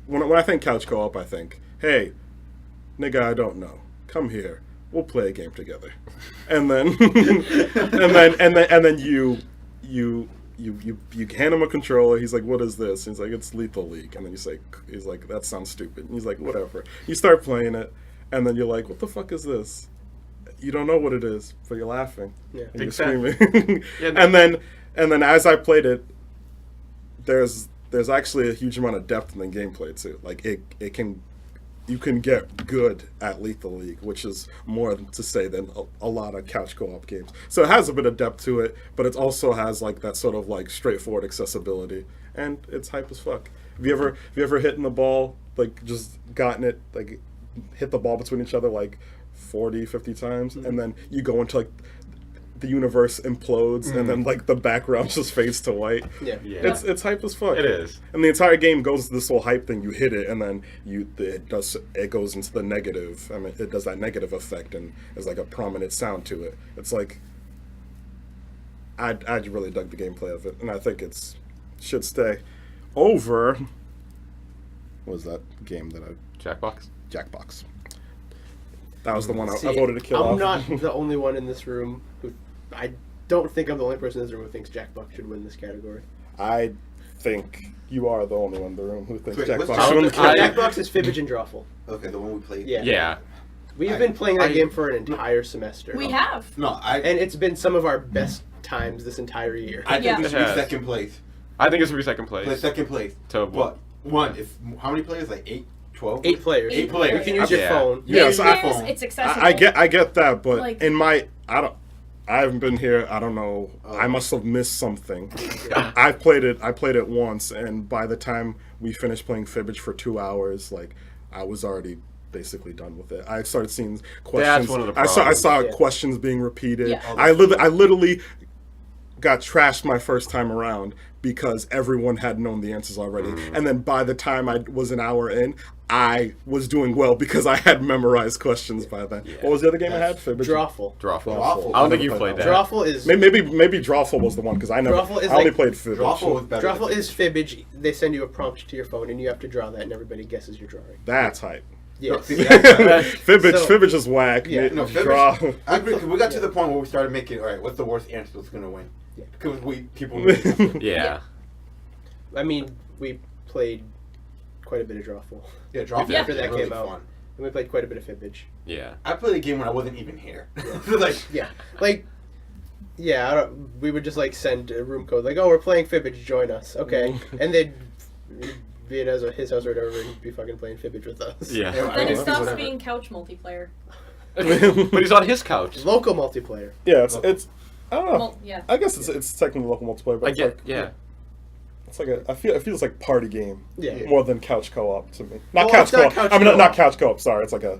S3: when I think couch co-op, I think, hey, nigga, I don't know, come here, we'll play a game together, and then and then you hand him a controller. He's like, what is this? He's like, it's Lethal League. And then he's like, that sounds stupid. And he's like, whatever. You start playing it, and then you're like, what the fuck is this? You don't know what it is, but you're laughing.
S2: Yeah.
S3: And you're
S4: Exactly.
S3: screaming. and then as I played it, there's actually a huge amount of depth in the gameplay too. Like you can get good at Lethal League, which is more to say than a lot of couch co-op games. So it has a bit of depth to it, but it also has like that sort of like straightforward accessibility, and it's hype as fuck. Have you ever hit in the ball, like just gotten it, like hit the ball between each other like 40, 50 times, and then you go into like the universe implodes, and then like the background just fades to white.
S2: Yeah.
S4: Yeah.
S3: It's hype as fuck.
S4: It is.
S3: And the entire game goes to this whole hype thing. You hit it, and then it goes into the negative. I mean, it does that negative effect, and there's like a prominent sound to it. It's like I really dug the gameplay of it, and I think should stay over. What was that game that
S4: Jackbox.
S3: Jackbox? That was the one I
S2: See,
S3: voted to kill
S2: I'm
S3: off.
S2: not the only one in this room who I don't think I'm the only person in this room who thinks Jackbox should win this category.
S3: I think you are the only one in the room who thinks
S5: Wait,
S3: Jackbox
S5: what's-
S3: should win the
S4: I-
S3: category.
S2: Jackbox is Fibbage and Drawful.
S5: Okay, the one we played.
S2: Yeah.
S4: Yeah.
S2: We've been playing that
S5: I-
S2: game for an entire semester.
S1: We have.
S5: No,
S2: And it's been some of our best times this entire year.
S5: I think
S1: Yeah.
S5: we should
S4: It
S5: be
S4: has.
S5: second place.
S4: I think it's gonna be second
S5: Play
S4: place.
S5: second place.
S4: To
S5: But how many players? Like 8, 12?
S2: 8 players.
S5: Eight players.
S2: You can use your
S4: Yeah.
S2: phone.
S3: Yeah,
S1: It's,
S3: so
S1: it's accessible.
S3: I get that, but
S1: Like-
S3: I haven't been here. I don't know. I must have missed something. I played it once, and by the time we finished playing Fibbage for 2 hours, like I was already basically done with it. I started seeing questions.
S4: one of the
S3: I saw
S4: problems.
S2: Yeah.
S3: questions being repeated.
S1: Yeah.
S3: I literally got trashed my first time around because everyone had known the answers already. And then by the time I was an hour in, I was doing well because I had memorized questions by then.
S4: Yeah.
S3: What was the other game I had?
S2: Drawful.
S4: Drawful. I don't think you played that.
S2: Drawful is
S3: Maybe Drawful was the one because I
S2: Drawful is
S3: only
S2: like-
S3: played Fibbage.
S5: Drawful was better.
S2: Drawful is fibbage. They send you a prompt to your phone and you have to draw that, and everybody guesses your drawing.
S3: That's hype.
S2: Yeah.
S3: Fibbage is whack.
S2: Yeah,
S5: No,
S3: Draw.
S5: Fibbage, I agree, 'cause we got to the point where we started making, all right, what's the worst answer that's going to win? Because people knew.
S4: Yeah.
S2: I mean, we played quite a bit of Drawful.
S5: Yeah, Drawful
S1: Yeah.
S2: After that
S5: really
S2: came out.
S5: fun.
S2: And we played quite a bit of fibbage.
S4: Yeah.
S5: I played a game when I wasn't even here. Like,
S2: Yeah. Like, yeah, we would just, like, send a room code, like, oh, we're playing fibbage, join us. Okay. And they'd be at his house or whatever and be fucking playing fibbage with us.
S4: Yeah.
S1: Then it stops
S5: whatever.
S1: being couch multiplayer.
S4: But he's on his couch.
S2: Local multiplayer.
S3: Yeah, it's I don't know.
S1: Well, yeah.
S3: I guess it's technically local multiplayer, but
S4: I
S3: it's
S4: get.
S3: like
S4: Yeah.
S3: it's like it feels like party game
S2: Yeah.
S3: more than couch co-op to me. Not
S2: Well,
S3: couch
S2: it's not
S3: co-op.
S2: couch
S3: I mean, not
S2: co-op.
S3: couch co-op. Sorry, it's like a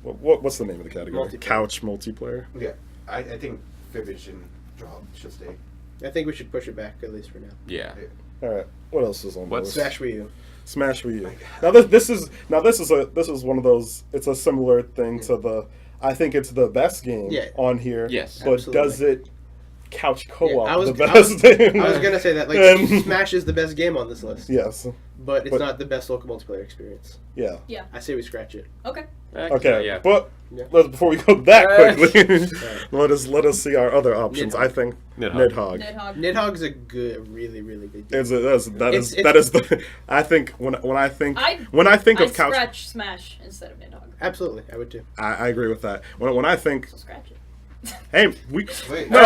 S3: what's the name of the category?
S2: Multiplayer.
S3: Couch multiplayer.
S5: yeah, I think Fibbage and Draw should stay.
S2: I think we should push it back, at least for now.
S4: Yeah.
S3: All right. What else is on the
S4: What's-
S3: list?
S2: Smash Wii U.
S3: Smash Wii U. Now this is one of those. It's a similar thing to the. I think it's the best game
S2: Yeah.
S3: on here.
S4: Yes.
S3: But
S2: Absolutely.
S3: does it couch co-op
S2: I was-
S3: the
S2: I was-
S3: best?
S2: I was gonna say that, like,
S3: And-
S2: Smash is the best game on this list.
S3: Yes.
S2: But it's
S3: But-
S2: not the best local multiplayer experience.
S3: Yeah.
S1: Yeah.
S2: I say we scratch it.
S1: Okay.
S3: Okay.
S4: Yeah.
S3: But
S2: Yeah.
S3: before we go that
S4: Uh,
S3: quickly, let us see our other options.
S2: Nidhogg.
S3: I think
S4: Nidhogg.
S3: Nidhogg.
S1: Nidhogg.
S2: Nidhogg's a good, really, really good game.
S3: That is
S2: It's-
S3: the. I think when I think
S1: I'd
S3: of couch,
S1: scratch Smash instead of Nidhogg.
S2: Absolutely, I would too.
S3: I agree with that. When I think,
S1: So scratch it.
S3: hey, we
S5: Wait.
S3: no,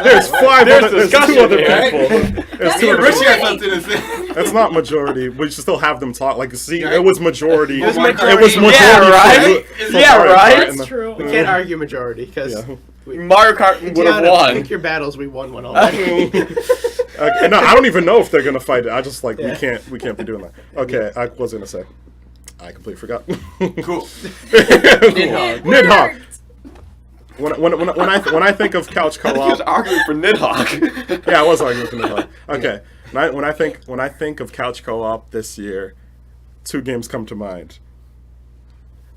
S3: there's five.
S4: There's
S3: There's
S4: discussion
S3: two other
S4: here.
S3: people. There's two other
S5: Rich
S3: people.
S5: has something to say.
S3: That's not majority. We should still have them talk. Like, see,
S5: Yeah.
S3: it was majority.
S5: It was
S3: majority.
S5: majority.
S4: Yeah, right?
S3: for-
S4: Yeah, right?
S3: and
S1: That's true.
S2: We can't argue majority because
S3: Yeah.
S4: Mario Kart would have won.
S2: Pick your battles. We won one already.
S3: Okay, no, I don't even know if they're gonna fight it. I just like
S2: Yeah.
S3: we can't be doing that. Okay, I was gonna say, I completely forgot.
S5: Cool.
S2: Nidhogg.
S3: Nidhogg. When I think of couch
S4: I think he was
S3: co-op,
S4: arguing for Nidhogg.
S3: yeah, I was arguing with Nidhogg. Okay, when I think of couch co-op this year, two games come to mind.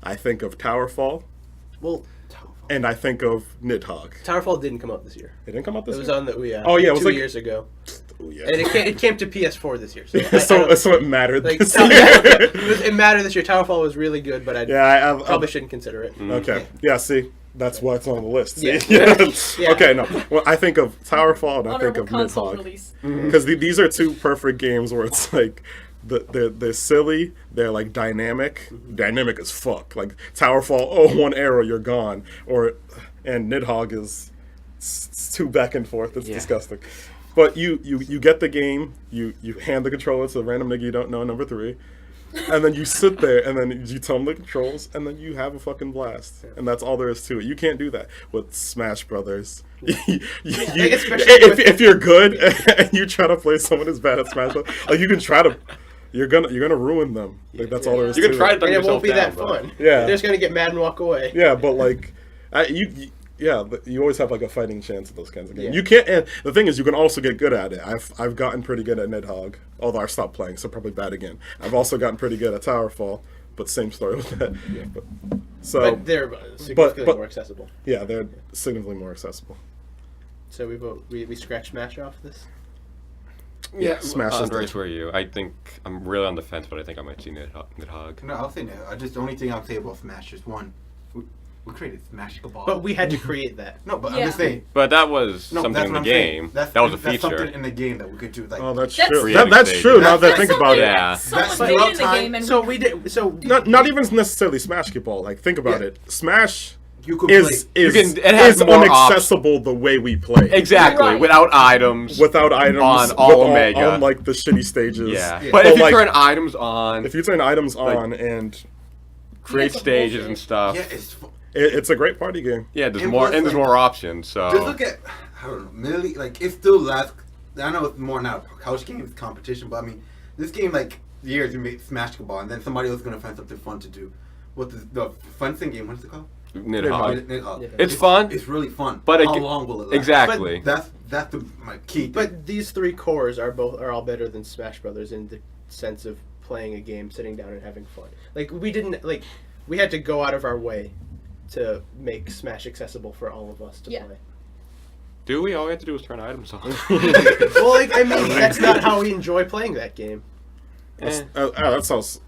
S3: I think of Towerfall,
S2: Well,
S3: and I think of Nidhogg.
S2: Towerfall didn't come out this year.
S3: It didn't come out this
S2: It was
S3: year.
S2: on the Wii.
S3: Oh, yeah, it was
S2: 2
S3: like-
S2: years ago,
S3: Oh, yeah.
S2: and it came to PS4 this year. So,
S3: so it mattered
S2: like,
S3: this
S2: it
S3: year.
S2: mattered this year. Towerfall was really good, but I
S3: Yeah,
S2: probably shouldn't consider it.
S3: Okay. Yeah. See, that's why it's on the list. See?
S2: Yeah. Yeah.
S3: Okay. No. Well, I think of Towerfall and I think
S1: Honorable
S3: of
S1: console
S3: Nidhogg
S1: release.
S3: because these are two perfect games where it's like they're silly. They're like dynamic as fuck. Like Towerfall, oh, one arrow, you're gone. And Nidhogg is it's too back and forth. It's
S4: Yeah.
S3: disgusting. But you get the game. You hand the controller to a random nigga you don't know, number 3. And then you sit there, and then you tell them the controls, and then you have a fucking blast. And that's all there is to it. You can't do that with Smash Brothers.
S2: especially
S3: If you're good and you try to play someone who's bad at Smash Brothers, like you can try to, you're gonna ruin them. Like that's all there is
S4: You
S3: to
S4: can try
S3: it.
S4: to
S2: And
S4: dumb
S2: it won't
S4: yourself
S2: be
S4: down,
S2: that
S4: but-
S2: fun.
S3: Yeah.
S2: They're just gonna get mad and walk away.
S3: Yeah, but like, but you always have like a fighting chance at those kinds of games.
S2: Yeah.
S3: You can't. And the thing is, you can also get good at it. I've gotten pretty good at Nidhogg, although I stopped playing, so probably bad again. I've also gotten pretty good at Towerfall, but same story with that.
S2: Yeah.
S3: So
S2: But they're significantly
S3: but-
S2: more accessible.
S3: yeah, they're significantly more accessible.
S2: So we scratch Smash off this.
S4: Yeah,
S3: Smash is
S4: Andre,
S3: the-
S4: where you? I think I'm really on the fence, but I think I might see Nidhogg.
S5: No, I'll say no. The only thing I'll say about Smash is one, we created Smash Ball.
S2: But we had to create that.
S5: No, but
S1: Yeah.
S5: I'm just saying.
S4: But that was
S5: No,
S4: something
S5: that's
S4: in
S5: what
S4: the
S5: I'm saying.
S4: game.
S5: That's
S4: That was a
S5: that's something
S4: feature.
S5: in the game that we could do. Like,
S3: Oh, that's
S1: That's-
S3: true.
S4: Creating
S3: That's
S4: stages.
S3: true. Now that I
S5: That's
S3: think about it.
S4: Yeah.
S1: Someone
S5: That's
S1: did
S5: throughout
S1: in the
S5: time.
S1: game and
S2: So we did. So
S3: Not even necessarily Smash Ball. Like think about
S5: Yeah.
S3: it. Smash
S5: you could
S3: is
S5: play.
S4: it has
S3: is
S4: more
S3: unaccessible the way we play.
S4: Exactly,
S1: Right.
S4: without items.
S3: Without items
S4: On all Omega.
S3: on like the shitty stages.
S4: yeah.
S5: Yeah.
S4: But if you
S3: like,
S4: turn items on,
S3: if you turn items
S4: Like-
S3: on and
S4: create
S1: It's a
S4: stages
S1: bullshit.
S4: and stuff.
S5: Yeah, it's.
S3: it's a great party game.
S4: Yeah, there's
S5: It
S4: more
S5: was
S4: and there's
S5: like-
S4: more options. So
S5: Just look at, I don't know, Millie, like, it still lasts. I know it's more now couch games competition, but I mean, this game, like, years you made Smash Ball, and then somebody else is going to find something fun to do. What the fencing game, what is it called?
S4: Nidhogg.
S5: Nidhogg.
S2: Yeah.
S4: It's fun,
S5: It's really fun.
S4: but
S5: how long will it last?
S4: exactly.
S5: That's my key thing.
S2: But these three cores are all better than Smash Brothers in the sense of playing a game, sitting down and having fun. Like we had to go out of our way to make Smash accessible for all of us to
S1: Yeah.
S2: play.
S4: Do we? All we have to do is turn items on.
S2: Well, like, I mean, that's not how we enjoy playing that game.
S3: That sounds.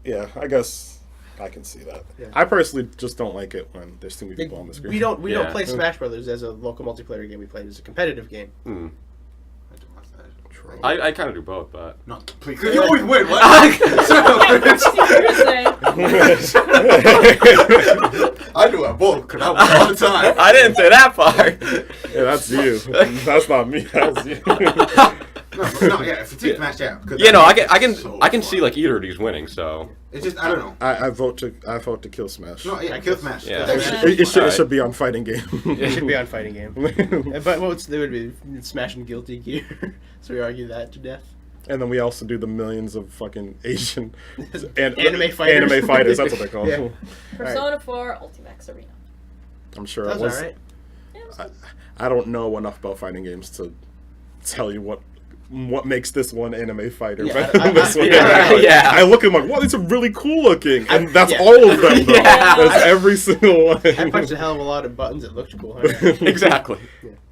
S3: Yeah, I guess I can see that.
S2: Yeah.
S3: I personally just don't like it when there's too many people on the screen.
S2: We don't
S4: Yeah.
S2: play Smash Brothers as a local multiplayer game. We play it as a competitive game.
S4: Hmm.
S3: True.
S4: I kind of do both, but
S5: No, please. You always win. What? I do it both because I win all the time.
S4: I didn't say that part.
S3: Yeah, that's you. That's not me. That's you.
S5: No, yeah. If you take Smash, yeah. 'cause
S4: Yeah, no, I
S5: that
S4: can
S5: is so
S4: I can
S5: fun.
S4: see like either of these winning. So
S5: It's just I don't know.
S3: I vote to kill Smash.
S5: No, yeah, kill Smash.
S4: Yeah.
S5: That's
S1: Yeah.
S5: it.
S3: It
S4: Alright.
S3: should be on fighting game.
S2: It should be on fighting game. But they would be Smash and Guilty Gear. So we argue that to death.
S3: And then we also do the millions of fucking Asian
S2: Anime fighters.
S3: Anime fighters. That's what they're called.
S2: Yeah.
S1: Persona 4 Ultimax Arena.
S3: I'm sure
S2: That
S3: it
S2: was
S3: was.
S2: alright.
S1: Yeah, it was good.
S3: I don't know enough about fighting games to tell you what makes this one anime fighter
S2: Yeah,
S3: better than this one.
S4: yeah,
S3: Like,
S4: yeah.
S3: I look at them like, wow, these are really cool looking, and that's
S2: Yeah.
S3: all of them. Though.
S4: Yeah.
S3: That's every single one.
S2: I punched a hell of a lot of buttons. It looked cool. Huh?
S4: exactly.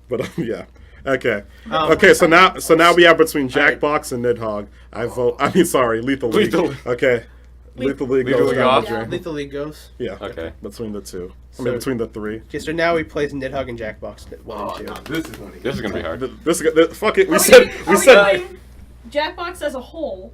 S3: But yeah. Okay.
S2: Um,
S3: Okay. So now we have between
S2: Alright.
S3: Jackbox and Nidhogg. I vote. I mean, sorry, Lethal League.
S4: Lethal.
S3: Okay. Lethal League
S4: Lethal
S3: goes
S4: League
S3: down
S4: off.
S3: the drain.
S2: Lethal League goes.
S3: Yeah.
S4: Okay.
S3: Between the two. I
S2: So-
S3: mean, between the three.
S2: Okay, so now we play Nidhogg and Jackbox 1
S5: Oh,
S2: and 2.
S5: no, this is one.
S4: This is gonna be hard.
S3: Fuck it. We
S1: Are
S3: said.
S1: we
S3: We said.
S1: doing Jackbox as a whole,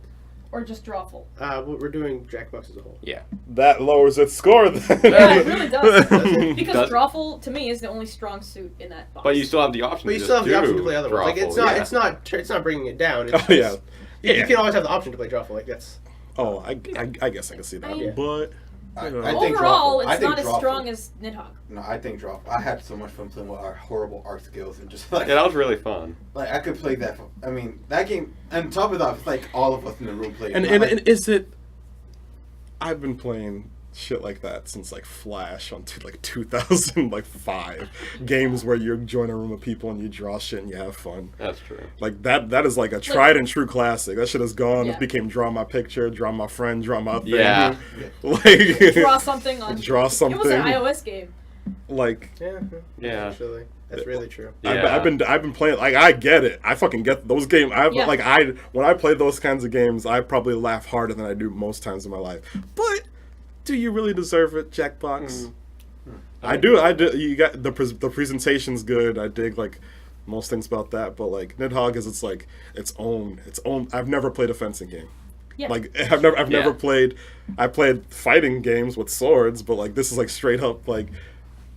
S1: or just Drawful?
S2: We're doing Jackbox as a whole.
S4: Yeah.
S3: That lowers its score then.
S1: Yeah, it really does. Because
S4: Does-
S1: Drawful, to me, is the only strong suit in that box.
S4: But you still have the option.
S2: But you
S4: to
S2: still have
S4: just
S2: the option to
S4: do
S2: play other ones. Like
S4: Drawful, yeah.
S2: it's not bringing it down. It's
S3: Oh, yeah.
S2: just- You can always have the option to play Drawful. Like that's.
S3: Oh, I guess I can see that.
S1: I-
S3: But
S5: I
S3: you know.
S5: think
S1: Overall,
S5: Drawful. I
S1: it's
S5: think
S1: not as
S5: Drawful.
S1: strong as Nidhogg.
S5: No, I think Drawful. I had so much fun playing with our horrible art skills and just like
S4: Yeah, that was really fun.
S5: like I could play that. I mean, that game. And top it off, it's like all of us in the room playing.
S3: and,
S5: Not
S3: and,
S5: like-
S3: and is it? I've been playing shit like that since like Flash on like 2005 games where you join a room of people and you draw shit and you have fun.
S4: That's true.
S3: Like that is like a tried and true classic. That shit is gone.
S1: Yeah.
S3: It became draw my picture, draw my friend, draw my thing.
S4: Yeah.
S3: Like
S1: Draw something on.
S3: Draw
S1: It was
S3: something.
S1: an iOS game.
S3: like
S2: Yeah.
S4: Yeah.
S2: Actually, that's really true.
S4: Yeah.
S3: I've been playing, like, I get it. I fucking get those games.
S1: Yeah.
S3: When I play those kinds of games, I probably laugh harder than I do most times in my life. But do you really deserve it, Jackbox? I do. You got the presentation's good. I dig like most things about that. But like Nidhogg is its own. I've never played a fencing game.
S1: Yeah.
S3: Like I've never
S4: Yeah.
S3: played. I played fighting games with swords, but like this is like straight up like.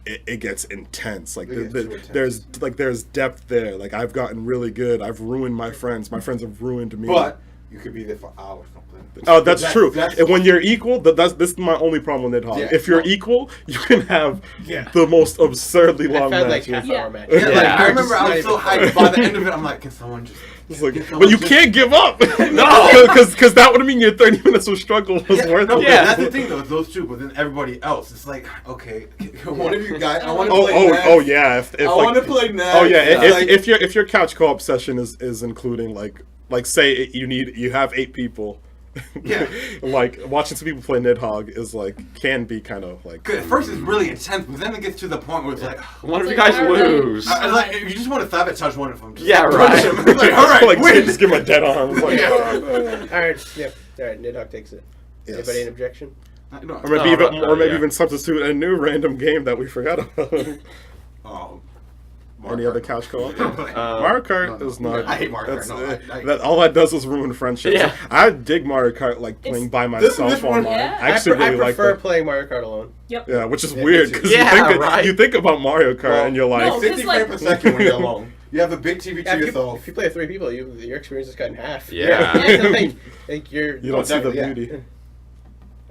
S3: It gets intense. Like
S5: It gets too intense.
S3: there's depth there. Like I've gotten really good. I've ruined my friends. My friends have ruined me.
S5: but you could be there for hours complaining.
S3: Oh, that's true.
S5: That's,
S3: And when you're equal, this is my only problem with Nidhogg.
S5: Yeah,
S3: If you're
S5: no.
S3: equal, you can have
S5: Yeah.
S3: the most absurdly
S2: I've
S3: long
S2: had like
S3: matches.
S2: half hour matches.
S5: yeah, like,
S4: Yeah.
S5: I remember I was so
S2: Just
S5: hyped. By the end of it, I'm like, can someone just?
S3: It's like,
S5: can someone
S3: but you
S5: just-
S3: can't give up.
S4: No.
S3: because that would mean your 30 minutes of struggle was
S5: Yeah,
S3: worth
S5: no,
S3: it.
S5: but
S4: Yeah.
S5: that's the thing though. It's those two, but then everybody else, it's like, okay, one of you guys, I want to
S3: Oh,
S5: play.
S3: oh,
S5: next.
S3: oh, yeah. If
S5: I
S3: like,
S5: want to play next.
S3: Oh yeah,
S5: It's like,
S3: if your couch co-op session is including like say you have 8 people,
S5: Yeah.
S3: like watching some people play Nidhogg is like can be kind of like
S5: 'cause at first it's really intense, but then it gets to the point where it's like,
S4: One of
S1: It's
S4: you
S1: like,
S4: guys
S1: alright.
S4: lose.
S5: like you just want to sabotage one of them. Just
S4: Yeah,
S5: punch
S4: right.
S5: him. It's like, all right,
S3: like
S5: win.
S3: just give him a dead arm. It's like,
S5: Yeah.
S2: All right. Yep. All right. Nidhogg takes it.
S3: Yes.
S2: Anybody an objection?
S5: No,
S3: Or maybe
S4: yeah.
S3: even substitute a new random game that we forgot about.
S5: oh,
S3: Any other couch co-op?
S5: Mario
S3: Mario Kart
S5: No,
S3: is
S5: no.
S3: not.
S5: I hate Mario Kart.
S3: that's-
S5: No, I-
S3: that all that does is ruin friendships.
S4: Yeah.
S3: I dig Mario Kart like playing by myself
S5: this one-
S3: online.
S1: Yeah.
S3: I actually
S2: I
S3: really like
S2: prefer
S3: that.
S2: playing Mario Kart alone.
S1: Yep.
S3: Yeah, which is
S2: Yeah,
S3: weird
S2: me too.
S3: because
S4: Yeah, right.
S3: you think about Mario Kart
S5: Well,
S3: and you're like,
S1: No,
S5: 60
S1: it's like-
S5: frames per second when you're alone. You have a big TV
S2: Yeah,
S5: to
S2: if
S5: yourself.
S2: you play with 3 people, your experience is cut in half.
S4: Yeah.
S2: like you're
S3: you don't see the
S5: definitely, yeah.
S3: beauty.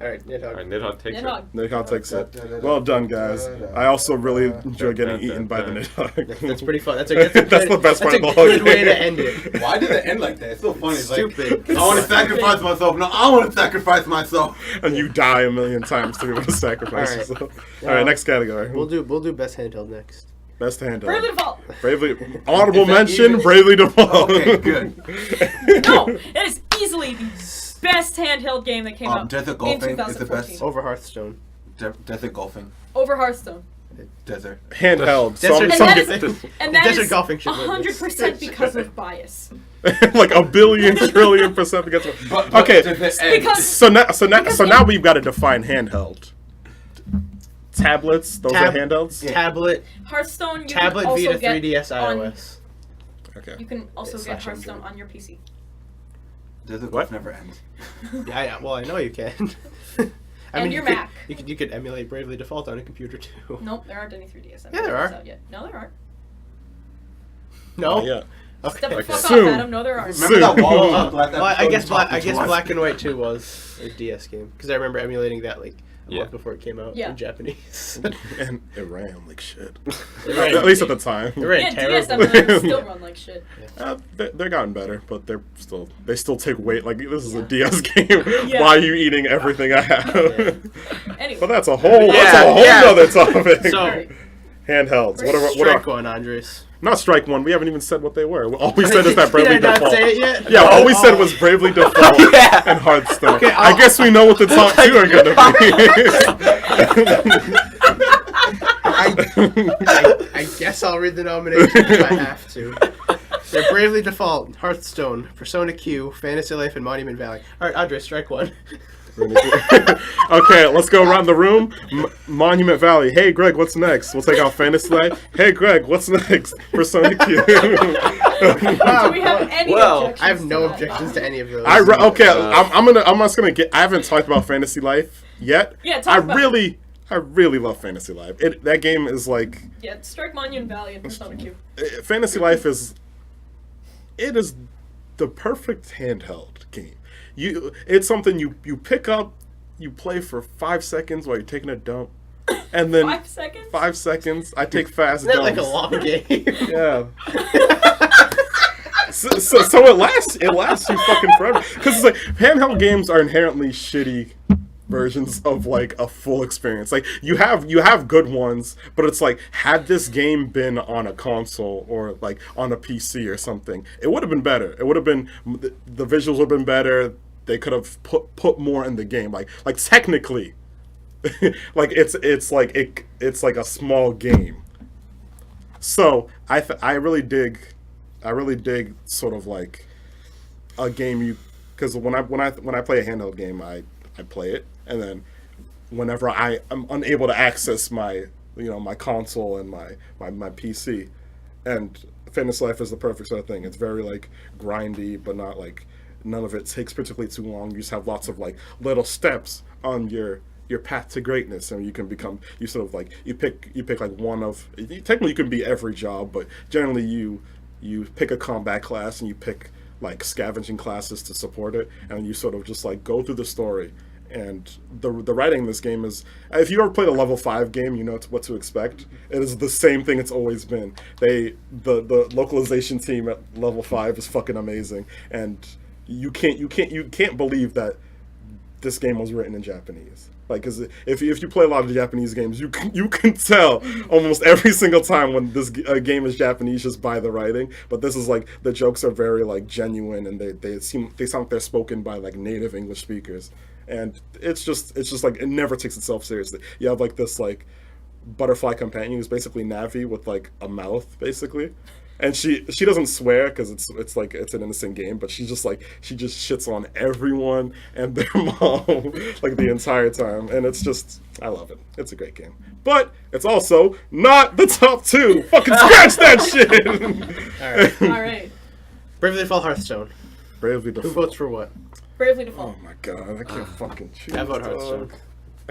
S2: All right, Nidhogg.
S4: All right, Nidhogg takes
S1: Nidhogg.
S3: Nidhogg takes it. Well done, guys. I also really enjoy getting eaten by the Nidhogg.
S2: That's pretty fun. That's a good,
S3: That's the best part of the
S2: That's
S3: whole
S2: a good way
S3: game.
S2: to end it.
S5: Why did it end like that? It's so funny. It's like,
S2: Stupid.
S5: I want to sacrifice myself. No, I want to sacrifice myself.
S3: And you die a million times to be able to sacrifice
S2: All right.
S3: yourself. All right, next category.
S2: We'll do best handheld next.
S3: Best handheld.
S1: Bravely Default.
S3: Bravely. Honorable
S5: Is that
S3: mention,
S5: even-
S3: Bravely Default.
S5: Okay, good.
S1: No, it is easily the best handheld game that came out
S5: Desert
S1: in
S5: Golfing is the
S1: 2014.
S5: best.
S2: Over Hearthstone.
S5: Desert Golfing.
S1: Over Hearthstone.
S5: Desert.
S3: Handheld.
S2: Desert,
S1: And that
S2: desert,
S1: is- And that
S2: desert
S1: is
S2: golfing should win this.
S1: 100% because of bias.
S3: Like a billion trillion percent against.
S5: But
S3: Okay.
S5: does it end?
S1: Because
S3: So now we've got to define handheld. Tablets, those are handhelds.
S2: Tablet,
S1: Hearthstone, you
S2: tablet,
S1: can also
S2: Vita,
S1: get
S2: 3DS,
S1: on,
S2: iOS.
S3: Okay.
S1: You can also
S2: Yeah,
S1: get
S2: slash
S1: Hearthstone
S2: Android.
S1: on your PC.
S5: Desert
S3: What?
S5: Golf never ends.
S2: Yeah, well, I know you can.
S1: And your Mac.
S2: You could emulate Bravely Default on a computer too.
S1: Nope, there aren't any 3DS.
S2: Yeah, there are.
S1: out yet. No, there aren't.
S2: No.
S3: Yeah.
S1: Step the
S2: Okay.
S1: fuck
S3: Soon.
S1: off, Adam. No, there aren't.
S5: Remember that wall?
S2: Well,
S5: last
S2: well, I
S5: episode
S2: guess
S5: you talked to us?
S2: Black and White 2 was a DS game because I remember emulating that like a
S4: Yeah.
S2: month before it came out
S1: Yeah.
S2: in Japanese.
S3: And it ran like shit.
S2: ran-
S3: At least at the time.
S2: It ran
S1: Yeah, DS
S2: terrible.
S1: emulators still run like shit.
S3: They're gotten better, but they still take weight. Like this is a
S1: Yeah.
S3: DS game.
S1: Yeah.
S3: Why are you eating everything I have?
S1: Anyway.
S3: But that's a whole
S2: Yeah.
S3: nother topic.
S2: So-
S1: Alright.
S3: Handhelds. What are
S2: Strike one, Andres.
S3: not strike one? We haven't even said what they were. All we said is that Bravely
S2: Did I not
S3: Default.
S2: say it yet?
S3: Yeah, all we said
S2: Oh.
S3: was Bravely Default
S2: Yeah.
S3: and Hearthstone.
S2: Okay,
S3: I guess we know what the top two are gonna be.
S2: I guess I'll read the nominations if I have to. They're Bravely Default, Hearthstone, Persona Q, Fantasy Life, and Monument Valley. Alright, Andres, strike one.
S3: Okay, let's go around the room. Monument Valley. Hey, Greg, what's next? We'll take out Fantasy Life. Hey, Greg, what's next? Persona Q.
S1: Do we have any objections?
S2: I have no
S1: to that?
S2: objections to any of those.
S3: I'm just gonna get. I haven't talked about Fantasy Life yet.
S1: Yeah, talk about it.
S3: I really love Fantasy Life. That game is like
S1: Yeah, strike Monument Valley and Persona Q.
S3: Fantasy Life is. It is the perfect handheld game. It's something you pick up, you play for 5 seconds while you're taking a dump, and then
S1: 5 seconds?
S3: 5 seconds. I take fast
S2: Isn't that
S3: dumps.
S2: like a long game?
S3: Yeah. So it lasts you fucking forever. Because it's like handheld games are inherently shitty versions of like a full experience. Like you have good ones, but it's like had this game been on a console or like on a PC or something, it would have been better. It would have been the visuals would have been better. They could have put more in the game. Like technically, like it's like a small game. So I really dig sort of like a game because when I play a handheld game, I play it, and then whenever I'm unable to access my my console and my PC, and Fantasy Life is the perfect sort of thing. It's very like grindy, but not like none of it takes particularly too long. You just have lots of like little steps on your path to greatness, and you can become you pick like one of technically you can be every job, but generally you pick a combat class and you pick like scavenging classes to support it, and you sort of just like go through the story. And the writing in this game is, if you ever played a level 5 game, you know what to expect. It is the same thing it's always been. The localization team at level 5 is fucking amazing, and you can't believe that this game was written in Japanese. Like, cause if you play a lot of Japanese games, you can tell almost every single time when this game is Japanese just by the writing. But this is like the jokes are very like genuine, and they sound like they're spoken by like native English speakers. And it's just like it never takes itself seriously. You have like this like butterfly companion who's basically Navi with like a mouth basically, and she doesn't swear because it's like it's an innocent game, but she just shits on everyone and their mom like the entire time, and it's just I love it. It's a great game, but it's also not the top 2. Fucking scratch that shit.
S1: All right.
S2: Bravely Default, Hearthstone.
S3: Bravely
S2: Who
S3: Default.
S2: votes for what?
S1: Bravely Default.
S3: Oh my god, I can't fucking choose.
S2: I vote
S3: dog.
S2: Hearthstone.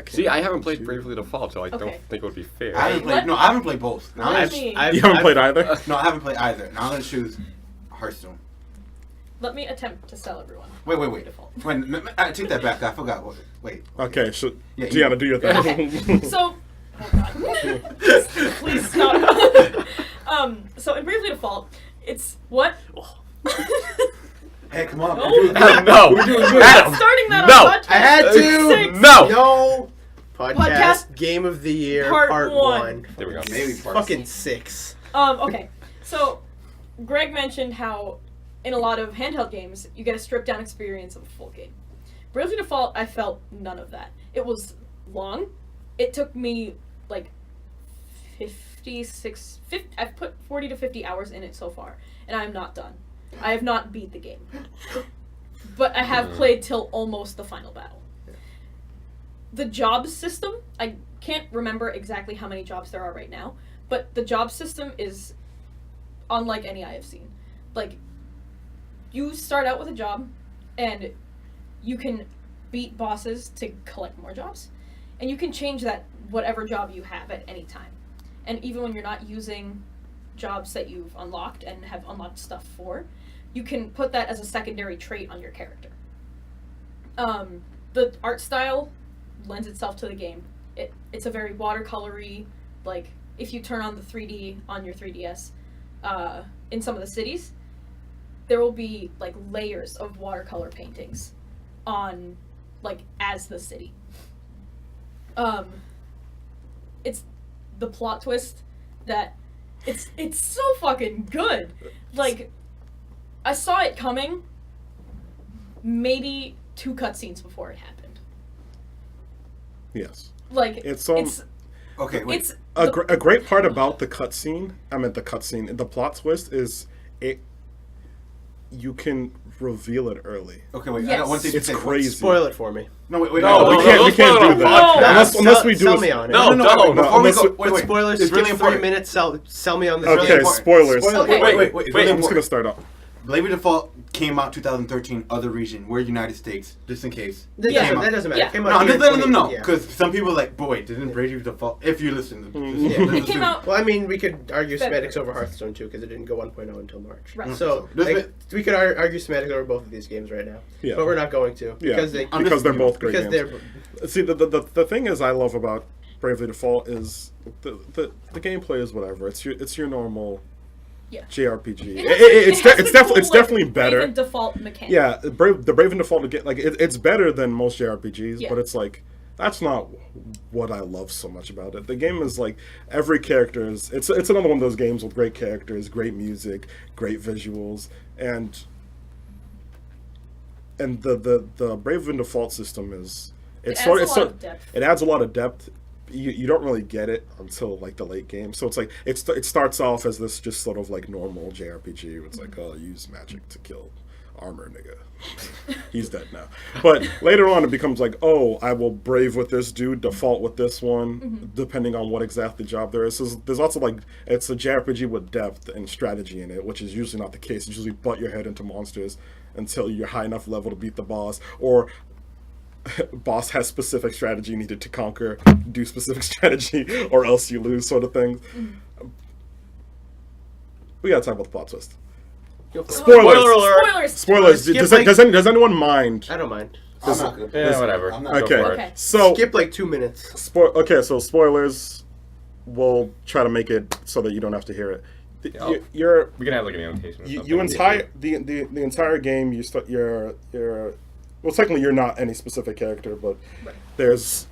S4: See, I haven't played Bravely Default, so I
S1: Okay.
S4: don't think it would be fair.
S5: I haven't played both. Now
S1: Let
S5: let's-
S1: me-
S3: You haven't played either?
S5: No, I haven't played either. Now I'm gonna choose Hearthstone.
S1: let me attempt to sell everyone.
S5: Wait.
S1: Default.
S5: I take that back. I forgot. Wait.
S3: Okay, so
S5: Yeah,
S3: Gianna, do your thing.
S1: Okay, so, oh god, please stop. So in Bravely Default, it's what?
S5: Hey, come on.
S1: No.
S5: We're doing good.
S4: Adam, no.
S5: We're doing good.
S4: Adam.
S1: Starting that
S4: No.
S1: on podcast
S2: I had to.
S1: 6.
S4: No.
S2: No. Podcast
S1: Podcast
S2: Game of the Year
S1: Part
S2: Part
S1: one.
S2: 1.
S4: There we go.
S5: Maybe part
S2: Fucking 6.
S1: Okay, so Greg mentioned how in a lot of handheld games you get a stripped down experience of a full game. Bravely Default, I felt none of that. It was long. It took me like 50, I've put 40 to 50 hours in it so far, and I'm not done. I have not beat the game. But I have played till almost the final battle. The job system, I can't remember exactly how many jobs there are right now, but the job system is unlike any I have seen. Like, you start out with a job, and you can beat bosses to collect more jobs, and you can change that whatever job you have at any time. And even when you're not using jobs that you've unlocked and have unlocked stuff for, you can put that as a secondary trait on your character. The art style lends itself to the game. It's a very watercolory, like, if you turn on the 3D on your 3DS, in some of the cities, there will be, like, layers of watercolor paintings on, like, as the city. It's the plot twist that it's so fucking good. Like, I saw it coming maybe 2 cutscenes before it happened.
S3: Yes.
S1: Like,
S3: It's
S5: Okay, wait.
S1: it's
S3: a great part about the the plot twist is you can reveal it early.
S5: Okay, wait. I
S1: Yes.
S5: got one thing to
S3: It's
S5: say.
S3: crazy.
S2: Spoil it for me.
S5: No, wait.
S4: No,
S3: we
S4: no,
S3: can't
S4: don't spoil
S3: do
S4: it on
S3: that.
S4: podcast.
S3: Unless we do
S2: sell
S3: a-
S2: me on it.
S4: No,
S5: no,
S4: don't.
S5: before we
S3: unless
S5: go,
S3: we-
S5: wait.
S2: Spoilers.
S5: It's really
S2: Give 3
S5: important.
S2: minutes. Sell me on this.
S5: really
S3: Okay,
S5: important.
S3: spoilers.
S2: Spoil-
S1: Okay.
S5: Wait. It's
S4: Wait,
S5: really
S3: I'm just gonna
S5: important.
S3: start off.
S5: Bravely Default came out 2013, other region. We're United States, just in case.
S2: That
S1: Yeah.
S2: doesn't matter.
S1: Yeah.
S2: It came
S5: No,
S2: out
S5: I'm
S2: here
S5: just letting
S2: in
S5: them know
S2: 20 yeah.
S5: because some people are like, boy, didn't Bravely Default? If you listen,
S1: It came out.
S2: Well, I mean, we could argue
S1: February.
S2: semantics over Hearthstone too, because it didn't go 1.0 until March.
S1: Right.
S2: So
S5: Does
S2: like,
S5: it-
S2: we could argue semantics over both of these games right now.
S3: Yeah.
S2: But we're not going to
S3: Yeah,
S2: because
S3: because they're both great
S2: because
S3: games.
S2: they're
S3: See, the thing is I love about Bravely Default is the gameplay is whatever. It's your normal
S1: Yeah.
S3: JRPG.
S1: It has the
S3: It's
S1: cool,
S3: definitely
S1: like,
S3: better.
S1: Brave and default mechanic.
S3: Yeah, the Brave and Default again, like it's better than most JRPGs,
S1: Yeah.
S3: but it's like that's not what I love so much about it. The game is like every character is it's another one of those games with great characters, great music, great visuals, and the Brave and Default system is
S1: It adds a lot of depth.
S3: it adds a lot of depth. You don't really get it until like the late game. So it's like it starts off as this just sort of like normal JRPG. It's like, oh, use magic to kill armor, nigga. He's dead now. But later on, it becomes like, oh, I will brave with this dude, default with this one, depending on what exactly job there is. So there's lots of like, it's a JRPG with depth and strategy in it, which is usually not the case. You usually butt your head into monsters until you're high enough level to beat the boss, or boss has specific strategy needed to conquer, do specific strategy, or else you lose, sort of thing. We gotta talk about the plot twist. Spoilers.
S4: Spoiler alert.
S1: Spoilers.
S3: Spoilers.
S2: Skip,
S3: Does,
S2: like-
S3: does anyone mind?
S2: I don't mind.
S5: I'm not gonna.
S4: Yeah, whatever.
S5: I'm not
S4: Go
S3: Okay.
S4: for it.
S1: Okay.
S3: So
S2: Skip like 2 minutes.
S3: okay, so spoilers. We'll try to make it so that you don't have to hear it.
S4: Yeah,
S3: You're
S4: We can have like an annotation. Or something.
S3: you entire the entire game. You start you're well, technically you're not any specific character, but
S1: Right.
S3: there's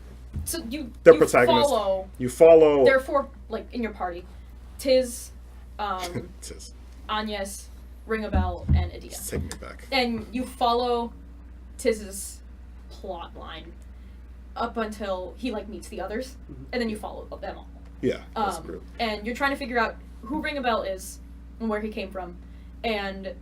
S1: So you
S3: the
S1: you
S3: protagonist.
S1: follow.
S3: You follow.
S1: There are 4 like in your party: Tiz,
S3: Just
S1: Agnes, Ringabel, and Adia.
S3: take me back.
S1: And you follow Tiz's plot line up until he like meets the others, and then you follow them all.
S3: Yeah, that's great.
S1: And you're trying to figure out who Ringabel is and where he came from, and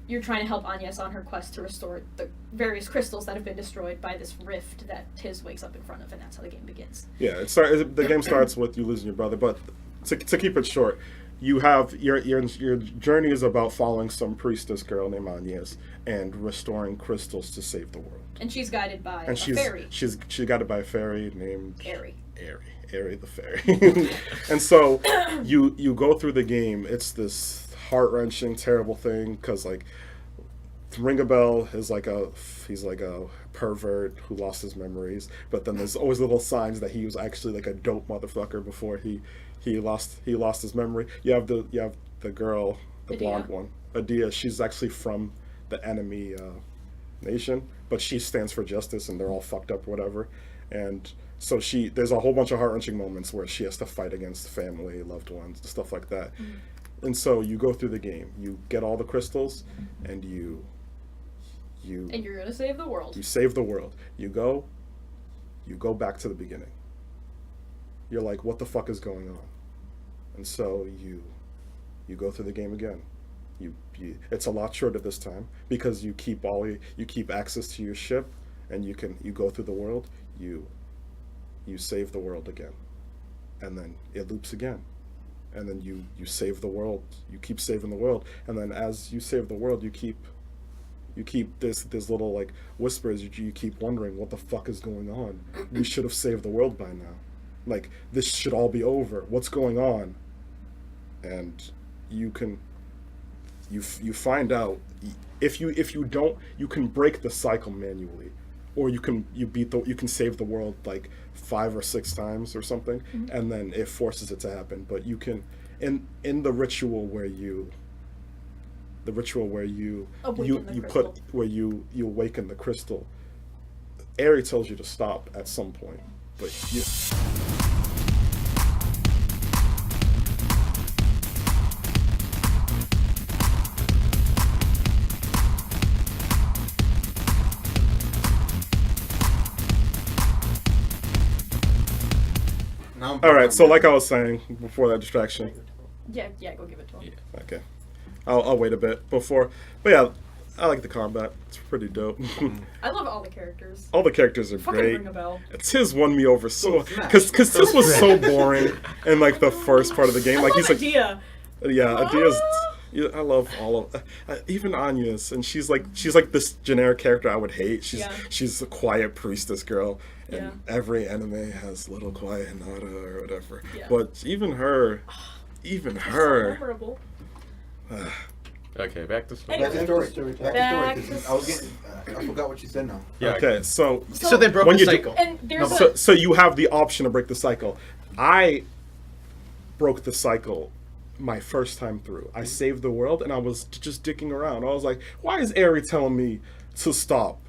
S1: you're trying to help Agnes on her quest to restore the various crystals that have been destroyed by this rift that Tiz wakes up in front of, and that's how the game begins.
S3: Yeah, the game starts with you losing your brother, but to keep it short, you have your journey is about following some priestess girl named Agnes and restoring crystals to save the world.
S1: And she's guided by
S3: And
S1: a fairy,
S3: she's guided by a fairy named
S1: Airy.
S3: Airy the fairy. And so you go through the game. It's this heart-wrenching, terrible thing because like Ringabel is he's like a pervert who lost his memories, but then there's always little signs that he was actually like a dope motherfucker before he lost his memory. You have the girl, the blonde one, Adia. She's actually from the enemy nation, but she stands for justice, and they're all fucked up, or whatever. And so there's a whole bunch of heart-wrenching moments where she has to fight against family, loved ones, stuff like that. Mm-hmm. And so you go through the game, you get all the crystals, and you
S1: and you're gonna save the world.
S3: You save the world. You go back to the beginning. You're like, what the fuck is going on? And so you go through the game again. It's a lot shorter this time because you keep access to your ship, and you go through the world. You save the world again, and then it loops again, and then you save the world. You keep saving the world, and then as you save the world, you keep this little like whispers. You keep wondering what the fuck is going on. We should have saved the world by now. Like, this should all be over. What's going on? And you find out if you don't, you can break the cycle manually, or you can save the world like 5 or 6 times or something, mm-hmm. and then it forces it to happen. But you can in the ritual where you awaken the crystal, Aerie tells you to stop at some point, but you. All right, so like I was saying before that distraction.
S1: Yeah, go give it to him.
S4: Yeah.
S3: Okay, I'll wait a bit before, but yeah, I like the combat. It's pretty dope.
S1: I love all the characters.
S3: All the characters are
S1: Fucking
S3: great.
S1: ring a bell.
S3: Tiz won me over because Tiz was so boring in like the first part of the game. Like he's like,
S1: Adia.
S3: Yeah, Adia's. Yeah, I love all of even Anya's, and she's like this generic character I would hate. She's a quiet priestess girl, and every anime has little quiet Hinata or whatever. Yeah. But even her.
S1: So memorable.
S4: Okay, back to story.
S5: Back to story. I forgot what you said now.
S4: Yeah.
S3: Okay, so
S2: they broke the cycle.
S1: And there's
S3: so you have the option to break the cycle. I broke the cycle my first time through. I saved the world, and I was just dicking around. I was like, why is Aerie telling me to stop?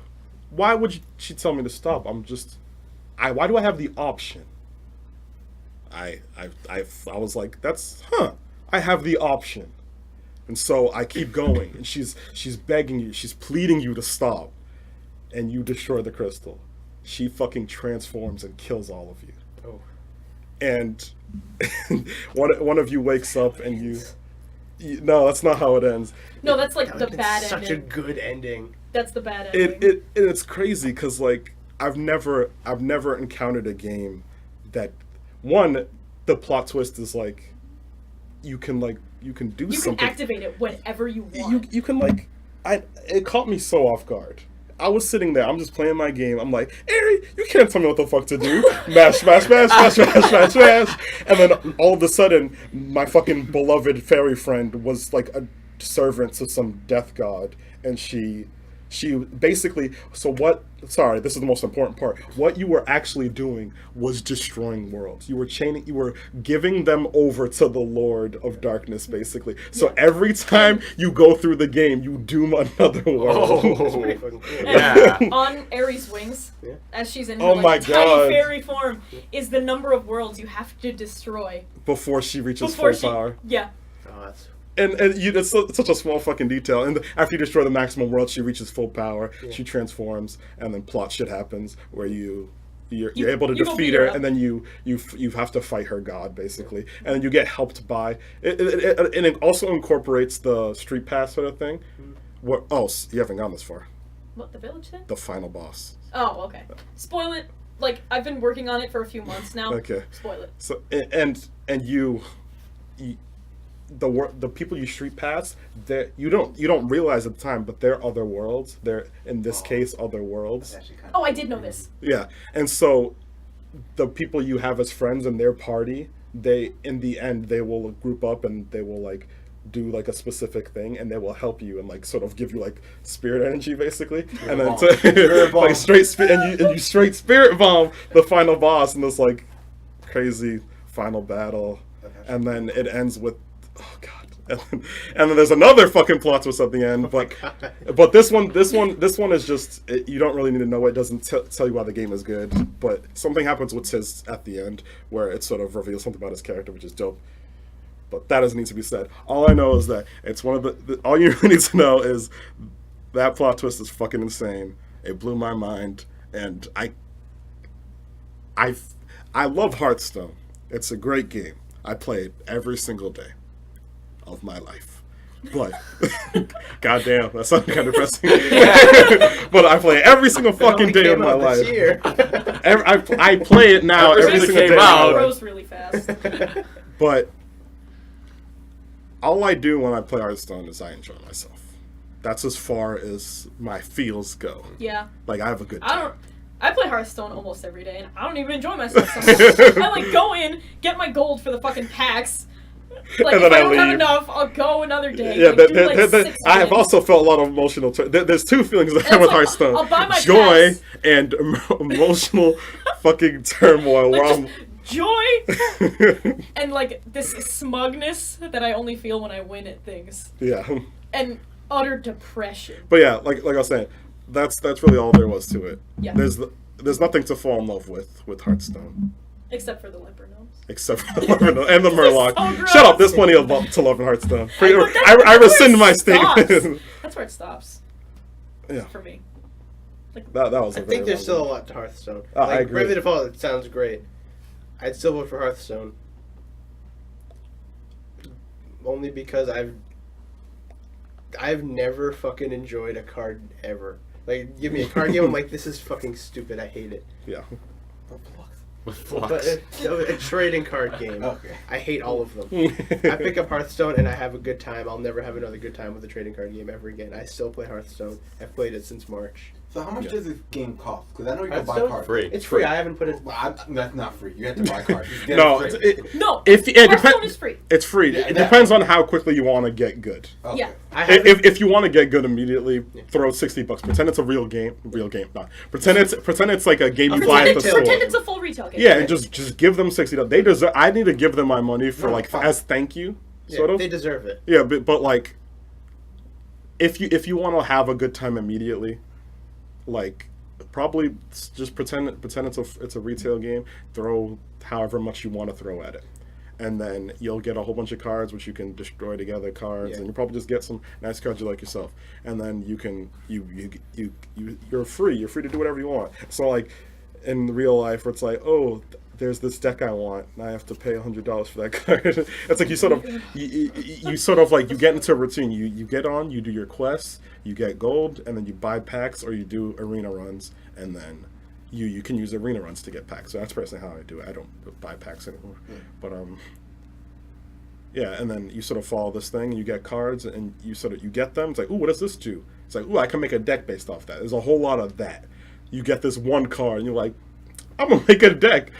S3: Why would she tell me to stop? Why do I have the option? I was like, I have the option. And so I keep going, and she's begging you, she's pleading you to stop, and you destroy the crystal. She fucking transforms and kills all of you.
S2: Oh.
S3: And one of you wakes up and you no, that's not how it ends.
S1: No, that's like the bad ending.
S2: Such a good ending.
S1: That's the bad ending.
S3: It's crazy because like I've never encountered a game that the plot twist is like you can do something.
S1: You can activate it whenever you want.
S3: You can like it caught me so off guard. I was sitting there, I'm just playing my game. I'm like, Aerie, you can't tell me what the fuck to do. Mash, smash, smash, smash, smash, smash, smash. And then all of a sudden, my fucking beloved fairy friend was like a servant to some death god, and she basically, sorry, this is the most important part. What you were actually doing was destroying worlds. You were giving them over to the Lord of Darkness, basically. So every time you go through the game, you doom another world.
S2: Oh,
S4: yeah.
S1: On Aerie's wings, as she's in her
S3: Oh my
S1: tiny
S3: God.
S1: fairy form, is the number of worlds you have to destroy
S3: Before she reaches full power.
S1: Yeah.
S2: Oh, that's...
S3: It's such a small fucking detail. And after you destroy the maximum world, she reaches full power. Yeah. She transforms, and then plot shit happens where you're able to defeat her, and then you have to fight her god basically, and then you get helped by it. And it also incorporates the street pass sort of thing. You haven't gone this far.
S1: What, the village thing?
S3: The final boss.
S1: Oh, okay. Spoil it. Like, I've been working on it for a few months now.
S3: Okay.
S1: Spoil it.
S3: So and you the people you street pass, you don't realize at the time, but they're other worlds. They're in this case other worlds.
S1: Oh, I did know this.
S3: Yeah, and so the people you have as friends in their party, in the end they will group up and they will like do like a specific thing, and they will help you and like sort of give you like spirit energy basically, and then
S5: Spirit bomb.
S3: like and you straight spirit bomb the final boss in this like crazy final battle, and then it ends with oh god. And then there's another fucking plot twist at the end, but this one is just you don't really need to know it. It doesn't tell you why the game is good, but something happens with Tiz at the end where it sort of reveals something about his character, which is dope. But that doesn't need to be said. All I know is that it's one of the all you really need to know is that plot twist is fucking insane. It blew my mind, and I love Hearthstone. It's a great game. I play it every single day of my life, but goddamn, that sounds kind of depressing. But I play it every single fucking day of my life. I play it now every single day.
S4: Out.
S1: It grows really fast.
S3: But all I do when I play Hearthstone is I enjoy myself. That's as far as my feels go.
S1: Yeah.
S3: Like I have a good time.
S1: I play Hearthstone almost every day, and I don't even enjoy myself sometimes. I like go in, get my gold for the fucking packs. Like,
S3: And
S1: if
S3: then
S1: I
S3: I
S1: don't have
S3: leave.
S1: enough, I'll go another day.
S3: Yeah,
S1: like, do, like, 6
S3: I have
S1: wins.
S3: also felt a lot of emotional. There's two feelings that I have
S1: And
S3: with
S1: it's like,
S3: Hearthstone:
S1: I'll buy my
S3: joy
S1: packs.
S3: and emotional fucking turmoil.
S1: Like,
S3: Where
S1: just
S3: I'm,
S1: joy and like this smugness that I only feel when I win at things,
S3: yeah,
S1: and utter depression.
S3: but yeah, like I was saying, that's really all there was to it.
S1: Yeah.
S3: There's nothing to fall in love with Hearthstone.
S1: Except for the leper gnomes.
S3: Except for the Lebanon and the Murloc.
S1: so gross.
S3: Shut up, there's plenty of to love in Hearthstone.
S1: But
S3: I
S1: that's
S3: rescind
S1: where
S3: my
S1: it stops.
S3: statement.
S1: That's where it stops
S3: Yeah,
S1: for me.
S3: that was.
S2: I
S3: a
S2: think
S3: very
S2: there's
S3: long
S2: still a
S3: one.
S2: lot to Hearthstone.
S3: I
S2: Like
S3: agree.
S2: Bravely Default, it sounds great. I'd still vote for Hearthstone. Only because I've never fucking enjoyed a card ever. Like, give me a card game, I'm like, this is fucking stupid. I hate it.
S3: Yeah.
S4: With flux.
S2: But a trading card game.
S5: Okay.
S2: I hate all of them. I pick up Hearthstone and I have a good time. I'll never have another good time with a trading card game ever again. I still play Hearthstone. I've played it since March.
S5: So how much does this game cost? Because I know you can buy
S2: Hearthstone?
S5: cards.
S4: Free.
S2: It's free. I haven't put it.
S5: Well, that's not free. You have to buy cards. You get
S3: No,
S5: it free.
S1: No,
S3: if it
S1: Hearthstone
S3: depends,
S1: is free.
S3: it's free.
S5: Yeah,
S3: It
S5: that-
S3: depends on how quickly you want to get good.
S5: Okay.
S1: Yeah.
S2: I haven't.
S3: If you want to get good immediately, throw $60. Pretend it's a real game. Nah. Pretend it's like a game you buy at the store.
S1: Pretend it's a full retail game.
S3: Yeah, and just give them $60. They deserve. I need to give them my money for
S5: No,
S3: like
S5: fine.
S3: as thank you,
S2: Yeah,
S3: sort of.
S2: They deserve it.
S3: Yeah, but like, if you want to have a good time immediately, like probably just pretend it's a retail game. Throw however much you want to throw at it, and then you'll get a whole bunch of cards which you can destroy together cards,
S2: Yeah.
S3: and you probably just get some nice cards you like yourself, and then you're free. You're free to do whatever you want. So like in real life, where it's like, oh, there's this deck I want, and I have to pay $100 for that card. It's like you sort of you get into a routine. You get on, you do your quests, you get gold, and then you buy packs or you do arena runs, and then you can use arena runs to get packs. So that's personally how I do it. I don't buy packs anymore. But yeah, and then you sort of follow this thing, and you get cards, and you get them. It's like, ooh, what does this do? It's like, ooh, I can make a deck based off that. There's a whole lot of that. You get this one card, and you're like, I'm gonna make a deck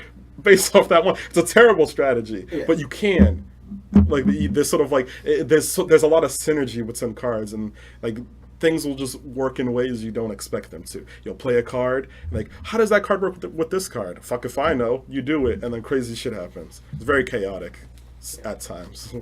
S3: based off that one. It's a terrible strategy, but you can. Like there's sort of like there's a lot of synergy with some cards, and like things will just work in ways you don't expect them to. You'll play a card, and like, how does that card work with this card? Fuck if I know. You do it, and then crazy shit happens. It's very chaotic at times,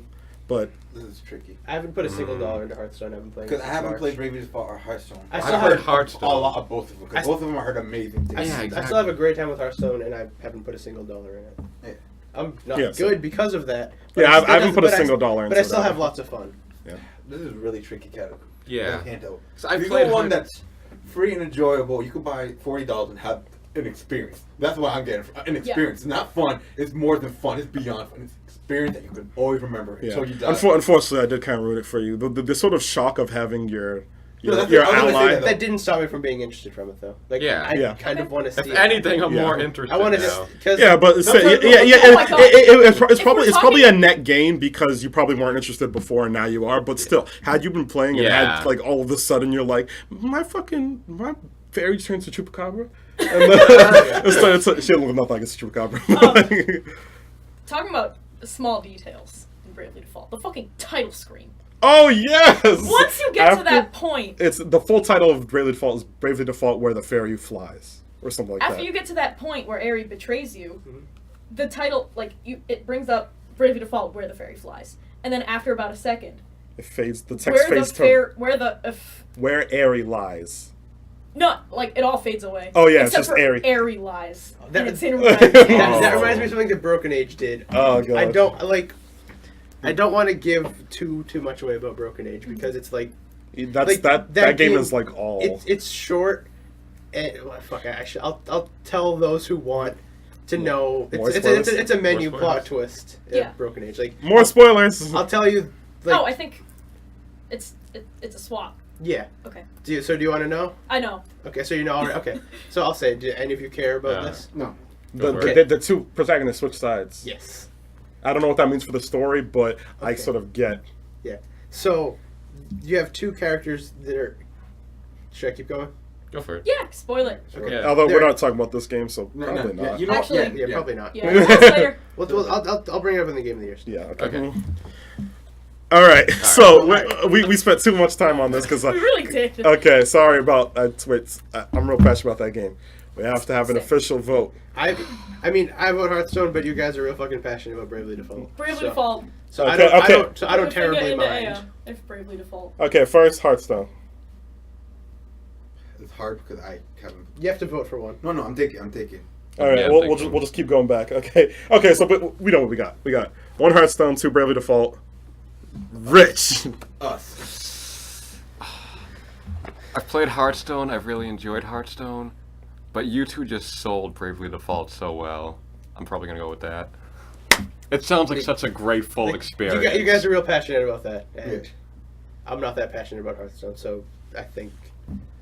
S3: but
S5: This is tricky.
S2: I haven't put a single dollar into Hearthstone. I haven't played.
S5: Because I haven't
S2: March.
S5: played Bravely Default or Hearthstone.
S2: I
S4: I've
S2: still
S4: heard
S2: have.
S4: Hearthstone.
S5: A lot of both of them. Because both of them I heard amazing things.
S4: Yeah,
S2: I
S4: exactly.
S2: still have a great time with Hearthstone, and I haven't put a single dollar in it.
S5: Yeah.
S2: I'm not
S3: Yeah, so-
S2: good because of that.
S3: Yeah,
S2: it
S3: I haven't put a
S2: but
S3: single dollar
S2: But I
S3: into
S2: still
S3: that.
S2: have lots of fun.
S5: This is a really tricky category.
S4: Yeah.
S5: Like Handheld.
S4: So I
S5: if you
S4: played
S5: want one
S4: Hand-
S5: that's free and enjoyable, you could buy $40 and have an experience. That's what I'm getting. An experience. It's not fun. It's more than fun. It's beyond fun. It's an experience that you can always remember until you die.
S3: Unfortunately, I did kind of ruin it for you. The sort of shock of having your
S5: that's
S3: your
S5: what I was gonna say
S3: ally.
S5: that.
S2: That didn't stop me from being interested from it, though. Like,
S4: Yeah.
S2: I
S3: Yeah.
S2: kind of want to see
S4: If
S2: it.
S4: anything, I'm
S3: Yeah.
S4: more interested
S2: I want to
S4: now.
S2: just because
S3: Yeah, but
S5: my God.
S3: it's
S1: If
S3: probably
S1: we're
S3: it's probably a
S1: talking-
S3: net gain because you probably weren't interested before and now you are. But still, had you been playing and
S4: Yeah.
S3: had like all of a sudden you're like, my fairy turns to chupacabra, and then she doesn't look nothing like it's a chupacabra.
S1: Talking about small details in Bravely Default, the fucking title screen.
S3: Oh yes!
S1: Once you get to
S3: After-
S1: that point,
S3: It's the full title of Bravely Default is Bravely Default Where the Fairy Flies, or something like
S1: after
S3: that.
S1: you get to that point where Aerie betrays you,
S2: Mm-hmm.
S1: the title it brings up Bravely Default Where the Fairy Flies, and then after about a second,
S3: It fades. The text
S1: where the
S3: fades to
S1: where the
S3: Where Aerie Lies.
S1: no, like it all fades away.
S3: Oh, yeah, it's
S1: except
S3: just
S1: for
S3: Aerie.
S1: Aerie lies,
S2: That-
S1: and it's in
S2: that,
S1: writing.
S2: that reminds me of something that Broken Age did.
S3: Oh god.
S2: I don't want to give too much away about Broken Age because it's like
S3: That's
S2: like,
S3: that
S2: that
S3: game
S2: game-
S3: is like all.
S2: it's short. And well, fuck, I'll tell those who want to know.
S3: More
S2: It's
S3: spoilers?
S2: a menu
S4: More
S2: plot
S4: spoilers?
S2: twist.
S1: Yeah.
S2: Broken Age. Like
S3: More spoilers.
S2: I'll tell you. Like,
S1: Oh, I think it's a swap.
S2: yeah.
S1: Okay,
S2: Do you want to know?
S1: I know.
S2: Okay, so you know already. Okay, so I'll say. Do any of you care about
S4: Yeah.
S2: this?
S5: No.
S3: the,
S4: Go for
S3: the, the two protagonists switch sides.
S2: Yes.
S3: I don't know what that means for the story, but I
S2: Okay.
S3: sort of get.
S2: Yeah. So you have two characters that are. Should I keep going?
S4: Go for it.
S1: Yeah, spoil it.
S2: Okay.
S4: Yeah.
S3: Although
S2: There-
S3: we're not talking about this game, so
S5: No,
S3: probably
S5: no,
S3: not.
S5: yeah, you know,
S1: Actually-
S2: Yeah, probably not.
S1: Yeah, we'll ask later.
S2: I'll bring it up in the game of the year.
S3: Yeah. Okay.
S4: Okay.
S3: All right. So we spent too much time on this because
S1: We really did.
S3: Okay, sorry about wait. I'm real passionate about that game. We have to have an official vote.
S2: I mean, I vote Hearthstone, but you guys are real fucking passionate about Bravely Default.
S1: Bravely
S2: so,
S1: Default.
S2: So
S3: Okay,
S2: I
S3: okay.
S2: don't
S1: Put a finger
S2: terribly
S1: into
S2: mind.
S1: AO if Bravely Default.
S3: Okay, first Hearthstone.
S5: It's hard because I haven't.
S2: You have to vote for one.
S5: No, I'm taking.
S3: All right,
S4: Yeah,
S3: we'll
S4: thank you.
S3: we'll just keep going back. Okay. So but we know what we got. We got one Hearthstone, two Bravely Default. Rich.
S5: Us.
S4: I've played Hearthstone. I've really enjoyed Hearthstone, but you two just sold Bravely Default so well. I'm probably gonna go with that. It sounds like such a great full experience.
S2: You guys are real passionate about that, and
S5: Yeah.
S2: I'm not that passionate about Hearthstone. So I think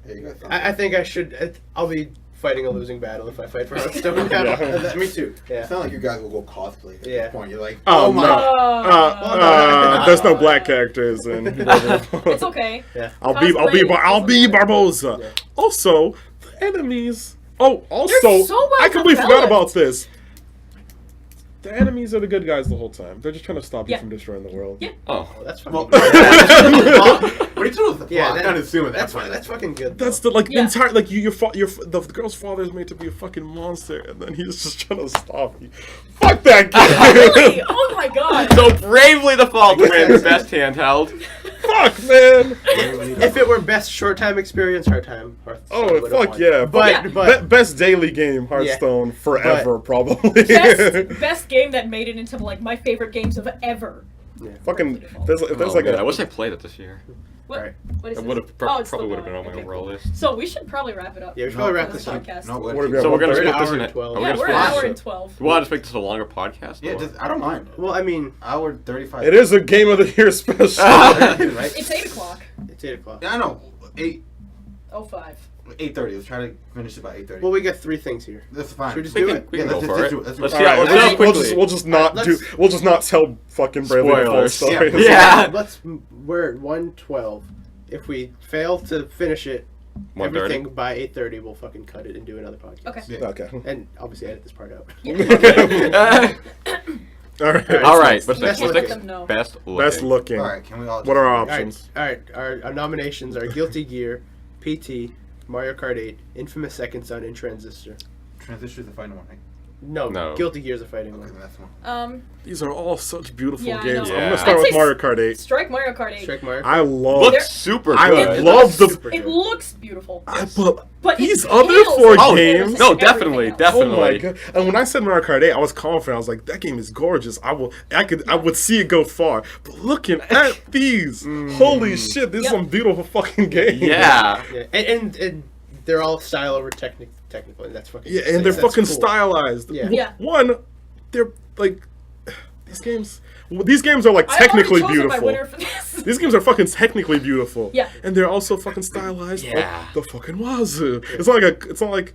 S5: Yeah, you guys.
S2: I think I should. I'll be fighting a losing battle if I fight for Hearthstone.
S3: Yeah.
S2: Me too. Yeah.
S5: It's not like you guys will go cosplay at
S2: Yeah.
S5: this point. You're like,
S3: Oh,
S5: oh my.
S3: no. There's no black characters in Bravely Default.
S1: It's okay.
S2: Yeah.
S3: I'll
S1: Cosplay
S3: be Barbosa.
S2: Yeah.
S3: Also, the enemies. Oh, also,
S1: They're so well
S3: I completely forgot
S1: developed.
S3: about this. The enemies are the good guys the whole time. They're just trying to stop you
S1: Yeah.
S3: from destroying the world.
S1: Yeah.
S4: Oh,
S2: Oh, that's fucking.
S5: Well,
S2: good.
S5: what are you doing with the
S2: Yeah,
S5: plot? I kind of assuming
S2: that's
S5: why
S2: that's fucking good.
S3: That's
S2: though.
S3: the
S1: Yeah.
S3: entire like the girl's father is made to be a fucking monster, and then he's just trying to stop you. Fuck that
S1: Really?
S3: game.
S1: Oh my god.
S4: so Bravely Default wins best handheld.
S3: Fuck man.
S2: If it were best short time experience, Hearthstone
S3: Oh
S2: would've
S3: fuck
S2: won.
S3: yeah.
S2: But
S3: Best daily game Hearthstone forever probably.
S1: Best game that made it into like my favorite games of ever.
S3: Fucking there's
S4: Oh,
S3: like
S4: man,
S3: a
S4: I wish I played it this year.
S1: What?
S2: Alright.
S1: What is
S4: It
S1: this?
S4: would have
S1: Oh, it's
S4: probably
S1: still
S4: would have been on
S1: going.
S4: my
S1: Okay,
S4: overall
S1: cool.
S4: list.
S1: So we should probably wrap it up.
S2: Yeah, we should probably wrap
S1: for
S2: this
S1: this
S2: up.
S1: podcast.
S5: No,
S3: What have we
S4: So
S3: got,
S4: we're gonna
S3: 1:30?
S4: split this
S2: Hour
S4: in
S2: and
S4: it.
S2: 12.
S4: Are we
S1: Yeah,
S4: gonna
S1: we're
S4: split
S1: an
S4: this?
S1: hour and 12.
S4: Do you want to make this a longer podcast?
S5: Yeah,
S4: or-
S5: I don't mind.
S2: Well, I mean,
S5: Hour 35.
S3: It is a game of the year special.
S5: right?
S1: It's 8 o'clock.
S2: it's 8:00.
S5: Yeah, I know.
S1: 05.
S5: 8:30. Let's try to finish it by 8:30.
S2: Well, we got 3 things here.
S5: That's fine.
S2: Should we just
S4: We
S2: do
S4: can,
S2: it?
S4: we
S5: Yeah,
S4: can go
S5: let's
S4: for
S5: just
S4: it.
S5: do it. Let's do
S4: Let's
S5: it.
S4: see how
S3: Alright,
S4: let's see how quickly.
S3: we'll just not
S2: let's-
S3: we'll just not tell fucking Bravely Default
S4: Spoilers.
S3: stories.
S4: Yeah.
S2: We're at 1:12. If we fail to finish it,
S4: 1:30?
S2: everything by 8:30, we'll fucking cut it and do another podcast.
S1: Okay.
S5: Yeah.
S3: Okay.
S2: And obviously edit this part out.
S3: All right.
S4: All right. What's
S2: Best
S4: next? What's
S2: looking.
S4: next?
S1: Them know.
S4: Best looking.
S3: Best looking.
S5: All right, can we all?
S3: What are our
S2: All right,
S3: options?
S2: all right. Our nominations are Guilty Gear, PT, Mario Kart 8, Infamous Second Son, and Transistor.
S5: Transistor is the final one, right?
S2: No, Guilty Gear is a fighting
S5: Okay,
S2: one.
S5: then that's one.
S3: These are all such beautiful
S1: Yeah, I
S3: games.
S1: know.
S3: I'm
S4: Yeah.
S3: gonna start
S1: I'd
S3: with
S1: say
S3: Mario Kart 8.
S1: Strike Mario Kart 8.
S2: Strike Mario.
S3: I love.
S1: They're-
S4: Looks super
S3: I
S4: good.
S3: love the.
S2: Super
S1: It
S2: good.
S1: looks beautiful.
S3: But
S1: it
S3: these other
S1: pales
S3: 4
S1: in
S4: Oh,
S3: games.
S1: comparison
S4: no,
S1: to
S4: definitely,
S1: everything else.
S3: Oh my
S4: definitely.
S3: god! And when I said Mario Kart 8, I was confident. I was like, "That game is gorgeous. I would see it go far." But looking at these, holy shit! This is
S1: Yep.
S3: some beautiful fucking games.
S4: Yeah.
S2: Yeah, and they're all style over technical, and that's fucking.
S3: Yeah, and they're
S2: that's
S3: fucking
S2: cool.
S3: stylized.
S2: Yeah.
S1: Yeah.
S3: One, they're like these games. These games are like
S1: I already
S3: technically
S1: chosen my
S3: beautiful.
S1: winner for this.
S3: These games are fucking technically beautiful.
S1: Yeah.
S3: And they're also fucking stylized.
S4: Yeah.
S3: The fucking wazoo. It's not like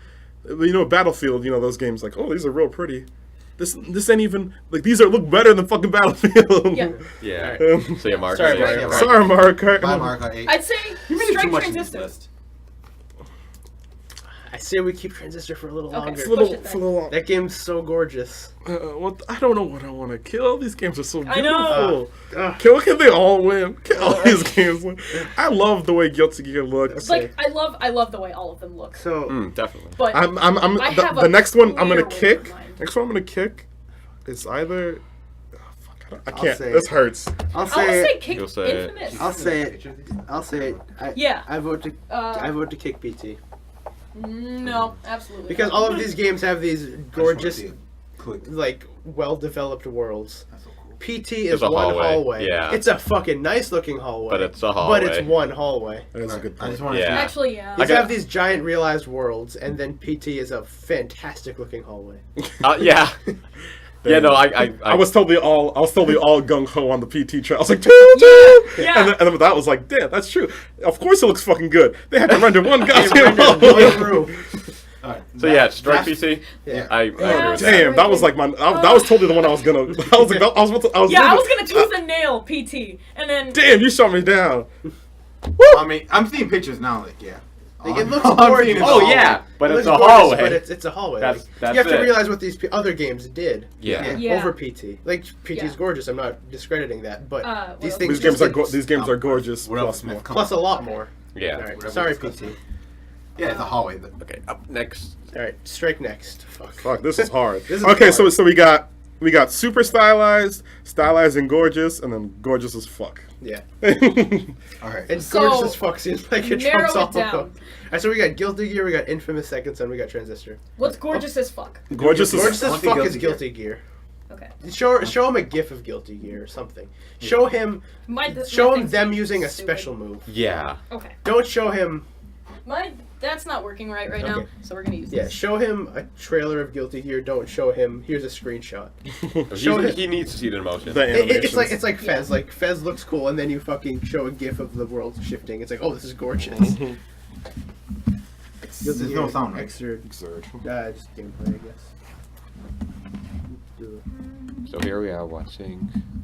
S3: Battlefield, those games like, oh, these are real pretty. This ain't even like these look better than fucking Battlefield.
S1: Yeah.
S4: Yeah.
S3: Um,
S4: So yeah, Mark.
S2: Sorry,
S4: yeah,
S2: Mario.
S4: right.
S3: Sorry, Mario Kart.
S5: Bye, Mario Kart 8.
S1: I'd say
S5: You made it too
S1: Strike
S5: much in this
S1: Transistor.
S5: list.
S2: I say we keep Transistor for a little
S1: Okay.
S2: longer.
S1: For Push it then.
S3: for the long.
S2: That game's so gorgeous.
S3: What? I don't know what I want to kill. These games are so beautiful.
S1: I know.
S3: Can they all win? Can all these games win? I love the way Guilty Gear looks.
S1: Like I love the way all of them look.
S2: So
S4: Definitely.
S1: But
S3: I'm
S1: I have
S3: the
S1: a
S3: next one I'm gonna
S1: clear
S3: kick.
S1: winner in mind.
S3: Next one I'm gonna kick. It's either. Oh, fuck, I
S2: I'll
S3: can't.
S2: say
S3: This
S2: it.
S3: hurts.
S2: I'll
S1: I'll
S2: say
S1: say
S2: it.
S1: Kick
S4: You'll say it.
S1: Infamous.
S2: I'll say it. I'll say it.
S1: Yeah.
S2: I vote to kick PT
S1: No, absolutely.
S2: because
S1: not.
S2: all of these games have these gorgeous,
S5: Click.
S2: like well-developed worlds.
S5: That's so cool.
S2: PT is
S4: It's a
S2: one
S4: hallway,
S2: hallway.
S4: yeah.
S2: It's a fucking nice looking hallway.
S4: But it's a
S2: But
S4: hallway.
S2: it's one hallway.
S3: That is a good
S5: I just
S3: point.
S5: want to
S4: Yeah.
S1: Actually, yeah.
S2: These
S4: got-
S2: have these giant realized worlds, and then PT is a fantastic looking hallway.
S4: Yeah. Yeah, no,
S3: I was totally all gung ho on the PT trail. I was like, two.
S1: Yeah.
S3: And then that was like, damn, that's true. Of course it looks fucking good. They had to render one goddamn
S2: Going
S3: hallway.
S2: through.
S5: Alright,
S4: So yeah, Strike PC.
S2: Yeah.
S4: I agree
S1: Yeah.
S4: with that.
S3: Damn, that was like my. That was totally the one I was gonna. I was like, I was
S1: Yeah, I
S3: literally-
S1: was gonna tooth and nail PT, and then
S3: Damn, you shot me down.
S5: I mean, I'm seeing pictures now. Like, yeah.
S2: Like, it looks
S5: All I'm
S2: gorgeous.
S5: seeing is
S4: Oh
S5: all-
S4: yeah, but
S2: It
S4: it's a
S2: looks gorgeous,
S4: hallway.
S2: But it's a hallway.
S4: That's
S2: you have to
S4: it.
S2: realize what these other games did.
S4: Yeah.
S1: Yeah.
S2: Over PT. Like PT's
S1: Yeah.
S2: gorgeous. I'm not discrediting that, but
S1: what
S2: these
S1: else?
S2: things
S3: These games are
S2: just
S3: these games are gorgeous.
S5: What else,
S3: Plus
S5: Smith?
S3: more.
S5: Come
S2: plus a
S5: on.
S2: lot more.
S4: Yeah.
S2: All right.
S5: Whatever
S2: Sorry,
S5: discuss.
S2: PT.
S5: Yeah, it's a hallway. But
S4: Okay, up next.
S2: All right, strike next. Fuck.
S3: Fuck, this is hard.
S2: This is
S3: Okay,
S2: hard.
S3: so we got super stylized and gorgeous, and then gorgeous as fuck.
S2: Yeah.
S5: all right.
S2: And
S1: So,
S2: gorgeous as fuck seems like it
S1: narrow
S2: trumps
S1: it
S2: all of
S1: down.
S2: them. Alright, so we got Guilty Gear, we got Infamous Second Son, we got Transistor.
S1: What's gorgeous as fuck?
S3: Gorgeous
S2: Gorgeous
S3: as
S2: as
S5: Monkey
S2: fuck
S5: Guilty
S2: is
S5: Gear.
S2: Guilty Gear.
S1: Okay.
S2: Show him a gif of Guilty Gear or something. Show him
S1: My
S2: show him
S1: thing's
S2: them using a
S1: stupid.
S2: special move.
S4: Yeah.
S1: Okay.
S2: Don't show him
S1: That's not working right now,
S2: Okay.
S1: so we're gonna use
S2: yeah,
S1: this.
S2: show him a trailer of Guilty Gear, don't show him here's a screenshot. Show him-
S4: He needs to see it in motion.
S3: The animations.
S2: It's like Fez.
S1: Yeah.
S2: Like Fez looks cool, and then you fucking show a gif of the world shifting. It's like, oh, this is gorgeous.
S5: There's no sound, right?
S2: Extra,
S3: Exert.
S2: just gameplay, I guess.
S4: So here we are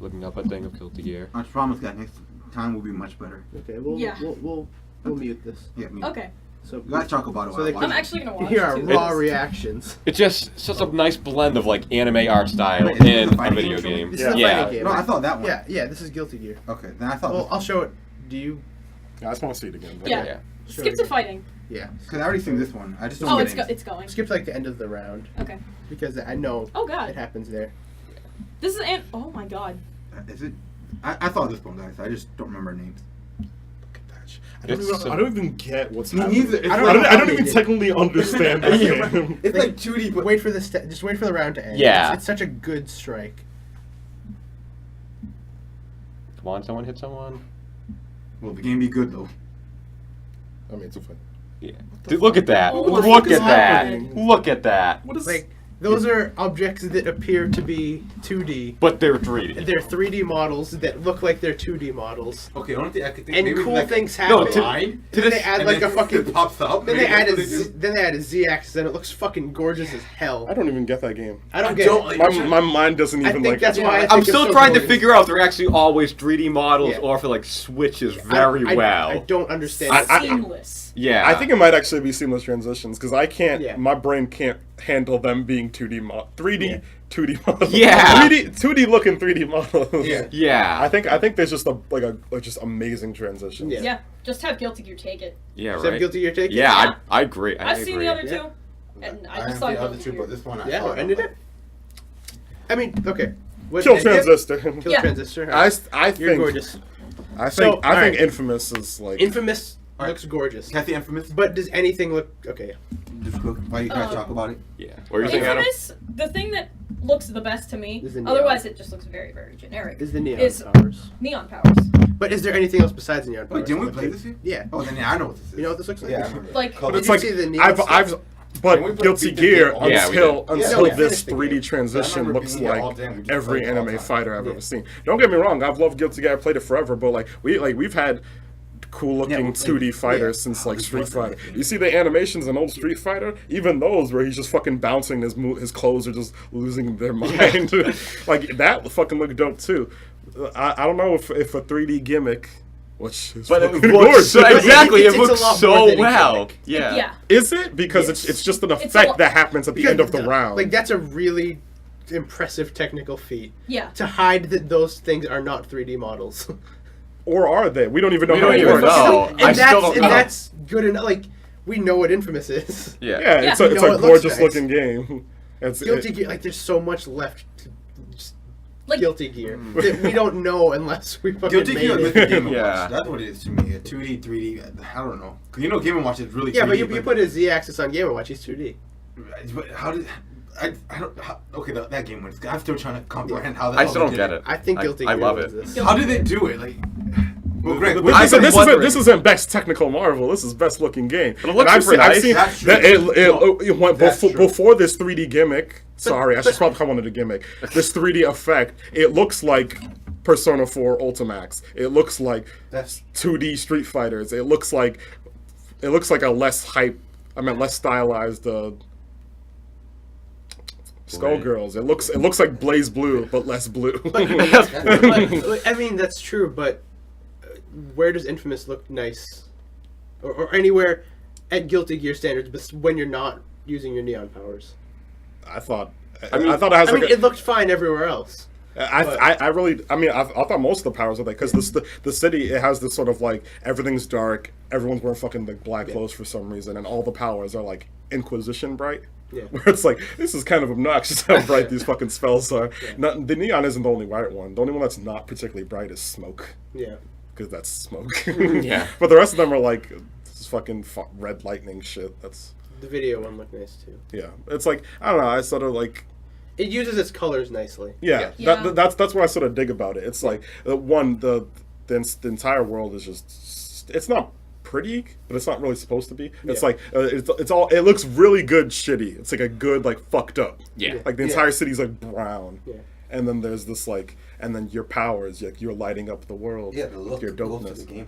S4: looking up a thing of Guilty Gear.
S5: I promise, guys. Next time will be much better.
S2: Okay,
S1: Yeah.
S2: we'll mute this.
S5: Yeah, me.
S1: Okay.
S2: So
S5: You guys talk about it.
S2: So
S5: while
S2: they
S5: I watch
S1: I'm
S5: it.
S1: actually gonna watch
S2: here are
S1: too.
S2: raw reactions.
S4: It's just such a nice blend of like anime art style
S5: Wait, is this
S4: in
S5: a
S4: a
S5: fighting
S4: video
S5: game?
S4: game.
S2: This is a
S4: Yeah.
S2: fighting game.
S5: No, I thought that one.
S2: Yeah, this is Guilty Gear.
S5: Okay, then I thought.
S2: Well, I'll show it. Do you?
S3: I just want to see it again.
S1: Yeah.
S4: Yeah.
S2: Show
S1: Skip
S2: it
S1: to
S2: again.
S1: fighting.
S2: Yeah.
S5: Because I already seen this one. I just don't
S1: Oh,
S5: get
S1: it's
S5: names.
S1: it's going.
S2: Skip to like the end of the round
S1: Okay.
S2: because I know
S1: Oh
S2: it
S1: god.
S2: happens there.
S1: This is oh my god.
S5: Is it? I thought this one, guys. I just don't remember names.
S3: Look at that shit.
S4: It's
S3: I don't even get what's
S5: Me
S3: happening.
S5: neither. It's
S2: I
S3: I
S2: don't
S3: don't,
S2: know
S3: I
S2: how
S3: don't
S2: they
S3: even
S2: did.
S3: technically understand this game.
S5: It's like 2D, but
S2: Wait for this. Just wait for the round to end.
S4: Yeah.
S2: It's such a good strike.
S4: Come on, someone hit someone.
S5: well, the game be good though.
S3: I mean, it's a fun.
S4: Yeah. Dude, look at that.
S1: Oh my
S4: Look
S1: God.
S4: at that.
S2: happening?
S4: Look at that.
S3: What is
S2: Like those are objects that appear to be 2D.
S4: But they're 3D.
S2: They're 3D models that look like they're 2D models.
S5: Okay, only thing I could think.
S2: And
S5: maybe
S2: cool
S5: like
S2: things
S5: a
S2: happen.
S4: No, to-
S5: line,
S2: Then they add
S5: and
S2: like a
S5: then
S2: fucking.
S5: it pops up.
S2: Then
S5: maybe
S2: they add
S5: that's
S2: a
S5: what they do.
S2: then they add a Z-axis and it looks fucking gorgeous as hell.
S3: I don't even get that game.
S2: I don't
S5: I
S2: get
S5: don't
S2: it.
S5: like-
S3: My mind doesn't
S2: I
S3: even
S2: think
S3: like.
S2: that's why I think
S4: I'm
S2: it's
S4: still
S2: so
S4: trying to
S2: gorgeous.
S4: figure out if they're actually always 3D models
S2: Yeah.
S4: or if it like switches
S2: I-
S4: very
S2: I
S4: well.
S2: don't understand.
S3: I-
S1: Seamless.
S4: Yeah.
S3: I think it might actually be seamless transitions because I can't.
S2: Yeah.
S3: My brain can't handle them being 3D,
S2: Yeah.
S3: 2D models.
S4: Yeah.
S3: 2D looking 3D models.
S5: Yeah.
S4: Yeah.
S3: I think there's just just amazing transitions.
S2: Yeah.
S1: Yeah. Just have Guilty Gear take it.
S4: Yeah,
S2: Is that
S4: right.
S2: Guilty Gear take it?
S4: Yeah,
S1: Yeah.
S4: I agree. I
S1: I've
S4: agree.
S1: seen the other
S2: Yeah.
S1: two, and I
S5: I
S1: just
S5: have
S1: thought
S5: the other
S1: Guilty
S5: two,
S1: Gear.
S5: but this one I
S2: Yeah,
S5: saw.
S2: ended it. I mean, okay. What-
S3: Kill
S2: and-
S3: Transistor.
S2: Kill
S1: Yeah.
S2: Transistor.
S3: I
S2: You're
S3: think
S2: gorgeous.
S3: I
S2: So,
S3: think
S2: alright.
S3: Infamous is like
S2: Infamous
S5: All right.
S2: looks gorgeous.
S5: Can I see Infamous?
S2: But does anything look okay?
S5: Just quick, while you guys talk about it.
S4: Yeah. What are you thinking, Adam?
S1: Infamous, the thing that looks the best to me,
S2: Is the neon.
S1: otherwise it just looks very, very generic,
S2: Is the neon
S1: Is-
S2: powers?
S1: neon powers.
S2: But is there anything else besides neon powers?
S5: Wait, didn't we
S2: Like,
S5: play this here?
S2: Yeah.
S5: Oh, then yeah, I know what this is.
S2: You know what this looks like?
S5: Yeah, I remember.
S1: Like-
S5: Color.
S2: Did
S3: it's
S2: you
S3: like
S2: see the neon
S3: I've
S2: stuff?
S3: but
S5: Can we play
S3: Guilty
S5: beat this
S3: Gear
S5: game all-
S4: Yeah, we
S3: until
S4: did.
S3: until
S2: Yeah,
S3: this
S2: finished the
S3: 3D
S2: game.
S3: transition
S5: I remember
S3: looks
S5: being here all
S3: like
S5: day and we just
S3: every
S5: played it all the
S3: anime
S5: time.
S3: fighter I've
S2: Yeah.
S3: ever seen. Don't get me wrong, I've loved Guilty Gear. I played it forever, but like we've had cool looking
S5: we
S3: 2D
S5: played-
S3: fighters
S2: yeah.
S3: since like
S5: we
S3: Street
S5: played it.
S3: Fighter. You see the animations in old Street Fighter, even those where he's just fucking bouncing, his clothes are just losing their mind. Like that fucking looked dope too. I don't know if a 3D gimmick which is
S4: But it
S3: fucking
S4: looks so,
S3: gorgeous.
S4: exactly.
S2: It's
S4: It
S2: a
S4: looks
S2: lot more
S4: so
S2: than a
S4: well.
S2: gimmick.
S4: Yeah.
S1: Yeah.
S3: Is it? Because
S2: Yes.
S3: it's just an
S1: It's a
S3: effect
S1: lot-
S3: that happens at the end of the round.
S2: Like that's a really impressive technical feat
S1: Yeah.
S2: to hide that those things are not 3D models.
S3: Or are they? We don't even know
S4: We
S3: how
S4: don't
S3: it
S4: even
S3: works.
S4: know.
S2: and
S4: I
S2: that's
S4: still don't
S2: and
S4: know.
S2: that's good enough. Like we know what Infamous is.
S4: Yeah.
S3: Yeah,
S1: Yeah.
S3: it's
S2: You
S3: a, it's
S2: know
S3: a
S2: it looks
S3: gorgeous
S2: nice.
S3: looking game.
S2: Guilty Gear, like there's so much left to just
S1: Like-
S2: Guilty Gear that we don't know unless we fucking
S5: Guilty
S2: made
S5: Gear
S2: it.
S5: with the Game &
S4: Yeah.
S5: Watch. That's what it is to me. A 2D, 3D. I don't know. Because Game & Watch is really.
S2: Yeah,
S5: 3D,
S2: but you put a Z-axis on Game & Watch, he's 2D.
S5: But how did? I don't. Okay, that game wins. I'm still trying to comprehend how that.
S4: I still don't get it.
S2: I think Guilty
S4: I
S2: Gear
S4: love
S2: wins
S4: it.
S2: this.
S5: How did they do it? Like, well, Greg,
S3: I
S5: what
S3: said
S5: do you
S3: this
S5: think?
S3: isn't best technical marvel. This is best looking game.
S4: But it looks
S3: and
S4: super nice.
S3: I've seen
S5: That's true.
S3: that it went
S5: That's true.
S3: before this 3D gimmick. Sorry, I should probably call it a gimmick. This 3D effect. It looks like Persona 4 Ultimax. It looks like
S5: That's
S3: 2D Street Fighters. It looks like a less less stylized Skullgirls. It looks like Blaze Blue but less blue.
S2: But, I mean, that's true, but where does Infamous look nice? Or anywhere at Guilty Gear standards, but when you're not using your neon powers?
S3: I thought
S4: I mean,
S3: it has
S2: I
S3: like
S2: mean,
S3: a,
S2: it looked fine everywhere else.
S3: I thought most of the powers were there because the city, it has this sort of like everything's dark, everyone's wearing fucking like black clothes for some reason, and all the powers are like Inquisition bright.
S2: Yeah.
S3: Where it's like, this is kind of obnoxious how bright these fucking spells are. The neon isn't the only bright one. The only one that's not particularly bright is smoke.
S2: Yeah.
S3: Because that's smoke.
S4: Yeah.
S3: But the rest of them are like this fucking red lightning shit. That's,
S2: The video one looked nice too.
S3: yeah. It's like, I don't know, I sort of like,
S2: It uses its colors nicely.
S3: yeah,
S1: Yeah.
S3: that's what I sort of dig about it. It's like, the entire world is just, it's not pretty, but it's not really supposed to be. It's
S2: Yeah.
S3: like it looks really good shitty. It's like a good like fucked up.
S4: Yeah.
S3: Like the
S2: Yeah.
S3: entire city's like brown.
S2: Yeah.
S3: And then there's this like, and then your powers, like you're lighting up the world
S5: Yeah, the
S3: with
S5: look
S3: your
S5: goes to
S3: dopeness.
S5: the gameplay.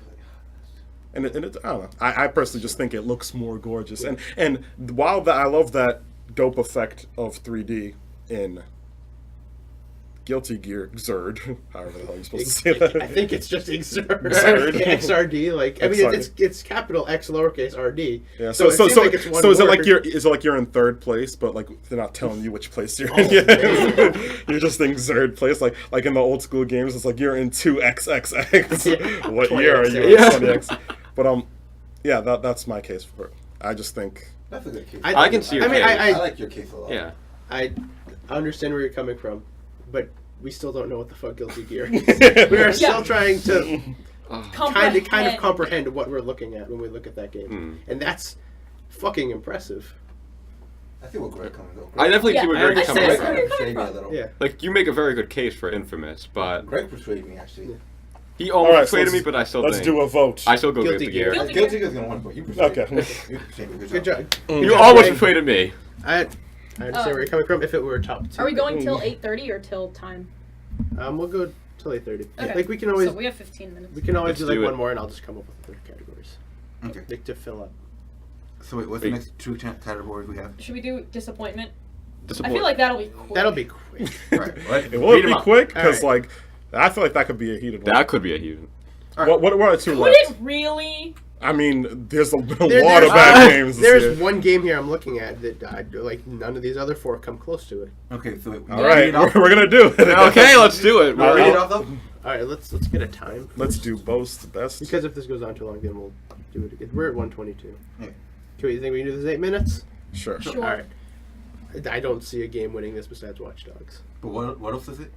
S3: And it, I don't know. I personally just think it looks more gorgeous. And while I love that dope effect of 3D in Guilty Gear Xrd, however the hell you're supposed to say that.
S2: I think it's just Xrd.
S3: Xrd.
S2: XRD. Like I mean,
S3: XRD.
S2: it's capital X lowercase RD.
S3: Yeah.
S2: So it seems like it's one
S3: is it
S2: word.
S3: like you're in third place, but like they're not telling you which place you're in? You're just in Xrd place, like in the old school games. It's like you're in 2XXX.
S2: Yeah.
S3: What year are you in?
S4: Yeah.
S3: 20X. But yeah, that's my case for it. I just think.
S5: That's a good case.
S4: I can see your
S2: I mean,
S4: case.
S5: I like your case a lot.
S4: Yeah.
S2: I understand where you're coming from, but we still don't know what the fuck Guilty Gear is. We are still trying to kind of comprehend what we're looking at when we look at that game, and that's fucking impressive.
S5: I see what Greg coming though.
S4: I definitely see where
S1: Yeah,
S4: Greg's
S1: I
S4: coming
S1: see
S4: from.
S1: where you're
S5: Persuade me a
S1: coming
S5: little.
S2: Yeah.
S4: Like, you make a very good case for Infamous, but
S5: Greg persuaded me actually.
S2: Yeah.
S4: he
S3: All
S4: almost
S3: right,
S4: persuaded
S3: so
S4: me, but I still
S3: let's
S4: think.
S3: do a vote.
S4: I still go
S2: Guilty
S4: Guilty
S2: Gear.
S4: Gear.
S1: Guilty
S5: Guilty Gear's gonna win, but you persuaded
S3: Okay.
S5: me. You persuaded me.
S2: Good job.
S4: You almost persuaded me.
S2: I understand where you're coming from. If it were top two,
S1: Are we going till 8:30 or till time?
S2: We'll go till 8:30.
S1: Okay.
S2: Like we can always
S1: So we have 15 minutes.
S2: we can always
S4: Let's
S2: do like
S4: do it.
S2: one more, and I'll just come up with the third categories
S5: Okay.
S2: like, to fill up.
S5: So wait, what's the next two categories we have?
S1: Should we do disappointment? I
S4: Disappoint.
S1: feel like that'll be quick.
S2: That'll be quick.
S5: Right. What?
S3: It won't
S4: Read 'em
S3: be
S4: up.
S3: quick because
S2: All right.
S3: like I feel like that could be a heated one.
S4: That could be a huge.
S3: What are the two
S1: Could
S3: left?
S1: it really?
S3: I mean, there's a lot of
S2: There's-
S3: bad games. This
S2: There's
S3: year.
S2: one game here I'm looking at that like none of these other four come close to it.
S5: Okay, so wait,
S3: All right, we're gonna do it.
S4: Okay, let's do it.
S3: All
S5: read
S3: right.
S5: it off though.
S2: All right, let's get a time.
S3: Let's do both best.
S2: Because if this goes on too long, then we'll do it again. We're at 122.
S5: Yeah.
S2: Do you think we can do this 8 minutes?
S3: Sure.
S1: Sure.
S2: All right. I don't see a game winning this besides Watch Dogs.
S5: But what else is it?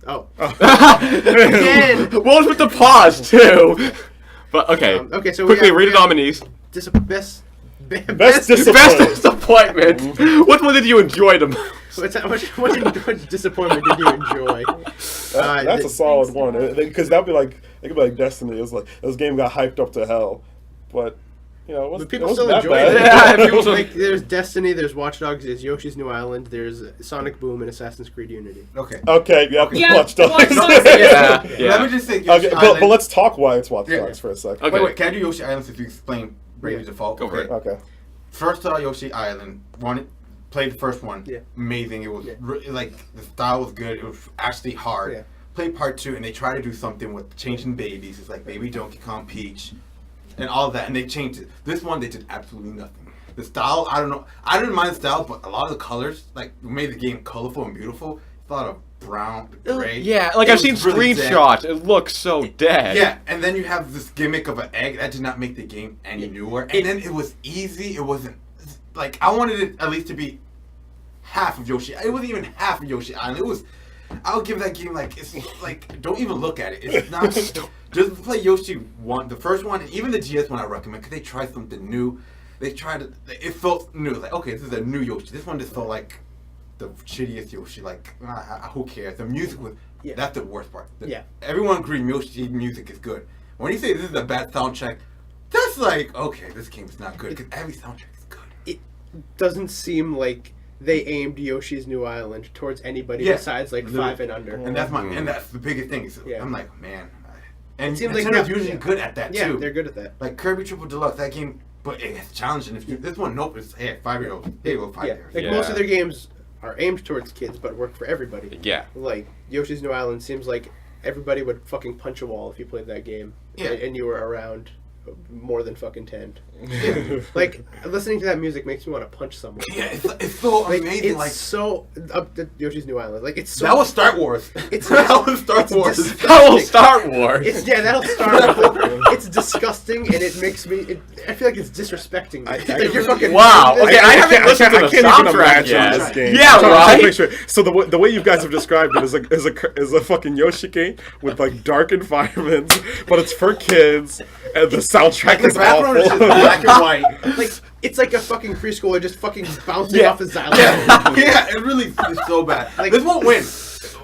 S2: Oh.
S3: Again.
S4: What was with the pause too? But okay.
S2: Okay, so
S4: quickly
S2: we
S4: read the
S2: have
S4: nominees.
S2: best
S3: Best
S4: Best disappointment. Which one did you enjoy the most?
S2: what disappointment did you enjoy?
S3: That's a solid one. Because that'd be like it could be like Destiny. It was like this game got hyped up to hell, but you know,
S2: But
S3: it
S2: people
S3: wasn't
S2: still
S3: that
S2: enjoy
S3: bad.
S2: it.
S4: Yeah, people still-
S2: Like, there's Destiny, there's Watch Dogs, there's Yoshi's New Island, there's Sonic Boom, and Assassin's Creed Unity.
S5: Okay.
S3: Okay, yeah,
S1: Yeah,
S3: Watch Dogs.
S1: Watch Dogs.
S4: Yeah,
S5: Let
S4: yeah.
S5: me just say.
S3: Okay,
S5: Yoshi
S3: but
S5: Island.
S3: let's talk why it's Watch
S5: Yeah.
S3: Dogs for a second.
S4: Okay.
S5: Wait, can I do Yoshi Island since you explained Brady Default?
S4: Go for it.
S3: Okay.
S5: First Yoshi Island, played the first one.
S2: Yeah.
S5: Amazing. It was
S2: Yeah.
S5: like the style was good. It was actually hard.
S2: Yeah.
S5: play part 2, and they try to do something with changing babies. It's like Baby Donkey Kong, Peach, and all that, and they changed it. This one, they did absolutely nothing. The style, I don't know. I didn't mind the style, but a lot of the colors, like, made the game colorful and beautiful. A lot of brown, gray.
S4: Yeah, like
S5: It
S4: I've seen
S5: was really
S4: screenshots. It looks so dead.
S5: Yeah, and then you have this gimmick of an egg that did not make the game any newer. And then it was easy. It wasn't like I wanted it at least to be half of Yoshi. It wasn't even half of Yoshi Island. It was. I'll give that game like it's like don't even look at it. It's not just play Yoshi 1, the first one, and even the GS one I recommend because they tried something new. They tried it. It felt new. Like okay, this is a new Yoshi. This one just felt like the shittiest Yoshi. Like who cares? The music was.
S2: Yeah.
S5: That's the worst part.
S2: Yeah.
S5: Everyone agrees Yoshi music is good. When you say this is a bad soundtrack, that's like, okay, this game is not good. Because every soundtrack is good.
S2: It doesn't seem like they aimed Yoshi's New Island towards anybody
S5: Yeah.
S2: besides like 5 and under.
S5: And that's the biggest thing. So
S2: Yeah.
S5: I'm like, man. And
S2: It seems like
S5: Nintendo's
S2: that-
S5: usually
S2: yeah.
S5: good at that
S2: Yeah,
S5: too.
S2: they're good at that.
S5: Like Kirby Triple Deluxe, that game, but it's challenging. If you, this one, nope, it's hey, 5-year-olds. Here you go, 5
S2: Yeah,
S5: years.
S2: like
S4: Yeah.
S2: most of their games are aimed towards kids, but work for everybody.
S4: Yeah.
S2: Like Yoshi's New Island seems like everybody would fucking punch a wall if you played that game,
S5: Yeah.
S2: and you were around more than fucking 10.
S5: Yeah.
S2: Like listening to that music makes me want to punch someone.
S5: Yeah, it's so
S2: Like,
S5: amazing.
S2: it's
S5: Like
S2: so up to Yoshi's New Island. Like it's so
S5: that was Star Wars.
S2: It's
S5: that was Star
S2: it's
S5: Wars.
S2: disgusting.
S4: Oh, Star Wars.
S2: It's that'll start. It's disgusting, and it makes me. I feel like it's disrespecting me. Like, you're fucking.
S4: Wow.
S2: this-
S4: Okay, I haven't listened to the
S3: can't even
S4: soundtrack
S3: imagine
S4: yet.
S3: this game.
S4: Yeah,
S3: I'm trying to
S4: right?
S3: picture it. So the way you guys have described it is a fucking Yoshi game with like dark environments, but it's for kids, and the soundtrack
S5: The
S3: is
S5: background is just
S3: awful.
S5: black and white.
S2: Like it's like a fucking preschooler just fucking bouncing
S4: Yeah.
S2: off a xylophone.
S5: Yeah, it really is so bad.
S2: Like-
S5: This won't win.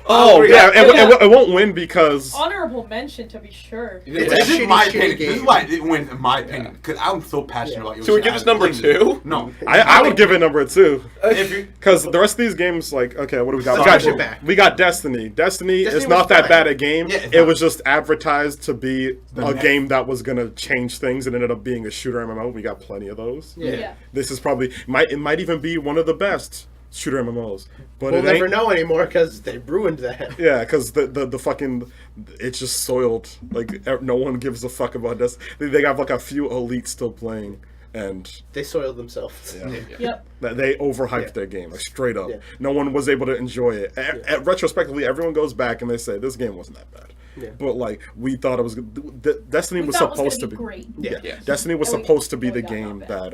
S3: Oh yeah,
S1: Yeah.
S3: it won't win because
S1: Honorable mention to be sure.
S2: It's a
S5: This is
S2: shitty,
S5: my
S2: shitty
S5: opinion.
S2: game.
S5: This is why it didn't win, in my opinion. Because I'm so passionate about Yoshi.
S4: Should we give this number
S5: Island.
S4: 2?
S5: No.
S3: I would give it number 2.
S5: If you,
S3: Because the rest of these games, like, okay, what do we got?
S2: Let's push it back.
S3: We got Destiny. Destiny is
S2: Destiny
S3: not
S2: was
S3: that
S2: fine.
S3: bad a game.
S5: Yeah, it's
S3: it
S5: not.
S3: was just advertised to be
S5: The
S3: a
S5: next-
S3: game that was gonna change things, and ended up being a shooter MMO. We got plenty of those.
S2: Yeah.
S3: This is probably it might even be one of the best shooter MMOs. But
S2: We'll
S3: it
S2: never
S3: ain't-
S2: know anymore because they ruined that.
S3: Yeah, because the fucking it's just soiled. Like no one gives a fuck about this. They got like a few elites still playing, and
S2: They soiled themselves.
S3: yeah.
S1: Yep.
S3: They overhyped
S2: Yeah.
S3: their game, like straight up.
S2: Yeah.
S3: No one was able to enjoy it. Retrospectively, everyone goes back and they say this game wasn't that bad.
S2: Yeah.
S3: But like we thought it was good. Destiny
S1: We
S3: was
S1: thought it
S3: supposed to
S1: gonna
S3: be.
S1: great.
S2: Yeah.
S4: Yeah.
S3: Destiny was
S1: And we
S3: supposed to be
S1: really
S3: the
S1: got
S3: game
S1: that.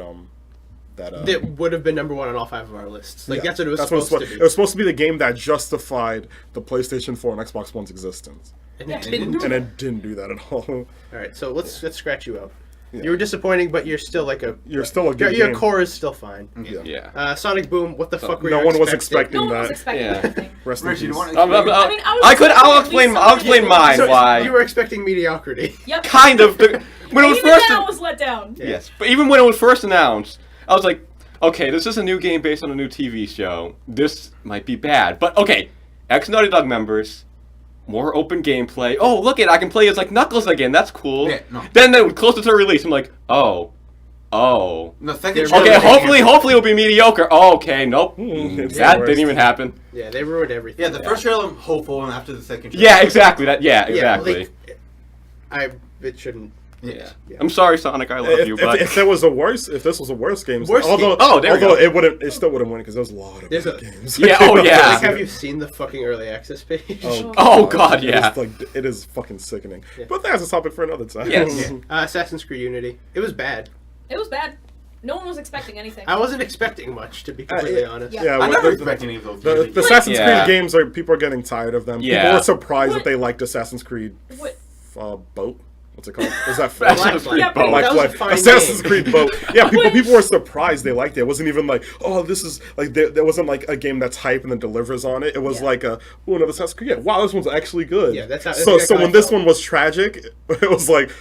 S2: That would have been number 1 on all 5 of our lists. Like
S3: yeah,
S2: that's what it was
S3: that's
S2: supposed to be.
S3: It was supposed to be the game that justified the PlayStation 4 and Xbox One's existence,
S2: And
S1: Yeah.
S2: it didn't.
S3: and it didn't do that at all.
S2: All right, so let's scratch you out.
S3: Yeah.
S2: You were disappointing, but you're still like a.
S3: You're still a good
S2: Your
S3: game.
S2: core is still fine.
S3: Yeah.
S4: Yeah.
S2: Sonic Boom, what the fuck were
S3: No
S2: you
S3: one was
S2: expecting?
S3: expecting
S1: No one was
S3: that.
S1: expecting
S4: Yeah.
S1: anything.
S3: Rest in
S5: Reggie, do you
S3: peace.
S5: want to
S1: I mean, I was
S4: I'll
S1: expecting at
S4: explain.
S1: least
S4: I'll explain
S1: something.
S4: mine.
S2: So,
S4: Why?
S2: You were expecting mediocrity.
S1: Yep.
S4: Kind of. When it was
S1: Even
S4: first.
S1: that was let down.
S4: Yes, but even when it was first announced, I was like, okay, this is a new game based on a new TV show. This might be bad. But okay, ex-Naughty Dog members, more open gameplay. Oh, look I can play as like Knuckles again. That's cool.
S5: Yeah, no.
S4: Then closer to release, I'm like, oh.
S5: the second
S2: They're
S4: Okay,
S2: really-
S4: hopefully it'll be mediocre. Oh, okay, nope.
S3: It's the
S4: That
S3: worst.
S4: didn't even happen.
S2: Yeah, they ruined everything.
S5: Yeah, the first trailer I'm hopeful, and after the second trailer.
S4: Yeah, exactly. Exactly.
S2: like, it shouldn't.
S4: Yeah.
S2: Yeah.
S4: I'm sorry, Sonic. I love you, but
S3: If there was a worse, if this was a worse game,
S2: Worst
S3: although
S2: game.
S4: Oh, there we
S3: although
S4: go.
S3: it still wouldn't win because there's a lot of
S2: There's
S3: good
S2: a-
S3: games.
S4: Yeah, oh, yeah.
S2: Like, have you seen the fucking early access page?
S4: Oh, God, yeah.
S3: It's like it is fucking sickening.
S2: Yeah.
S3: But that's a topic for another time.
S4: Yes.
S2: Assassin's Creed Unity. It was bad.
S1: It was bad. No one was expecting anything.
S2: I wasn't expecting much, to be completely honest.
S1: Yeah.
S3: Yeah,
S5: I
S3: what
S5: never
S3: the-
S5: expect any of those.
S3: The
S5: really.
S3: Assassin's
S4: Yeah.
S3: Creed games people are getting tired of them.
S4: Yeah.
S3: People are surprised
S1: What-
S3: that they liked Assassin's Creed
S1: What?
S3: Boat. What's it called? Is that
S4: Assassin's
S2: Black
S1: Yeah,
S2: Flag.
S1: but
S3: Black
S2: that was a
S3: Flag.
S2: fine
S3: Assassin's
S2: name.
S3: Creed Boat. Yeah, people were surprised they liked it. It wasn't even like, oh, this is like there wasn't like a game that's hype and then delivers on it. It was
S2: Yeah.
S3: like oh, another Assassin's Creed. Yeah, wow, this one's actually good.
S2: Yeah, that's how-
S3: so.
S2: that's
S3: So
S2: how
S3: when
S2: I
S3: this
S2: felt.
S3: one was tragic, it was like,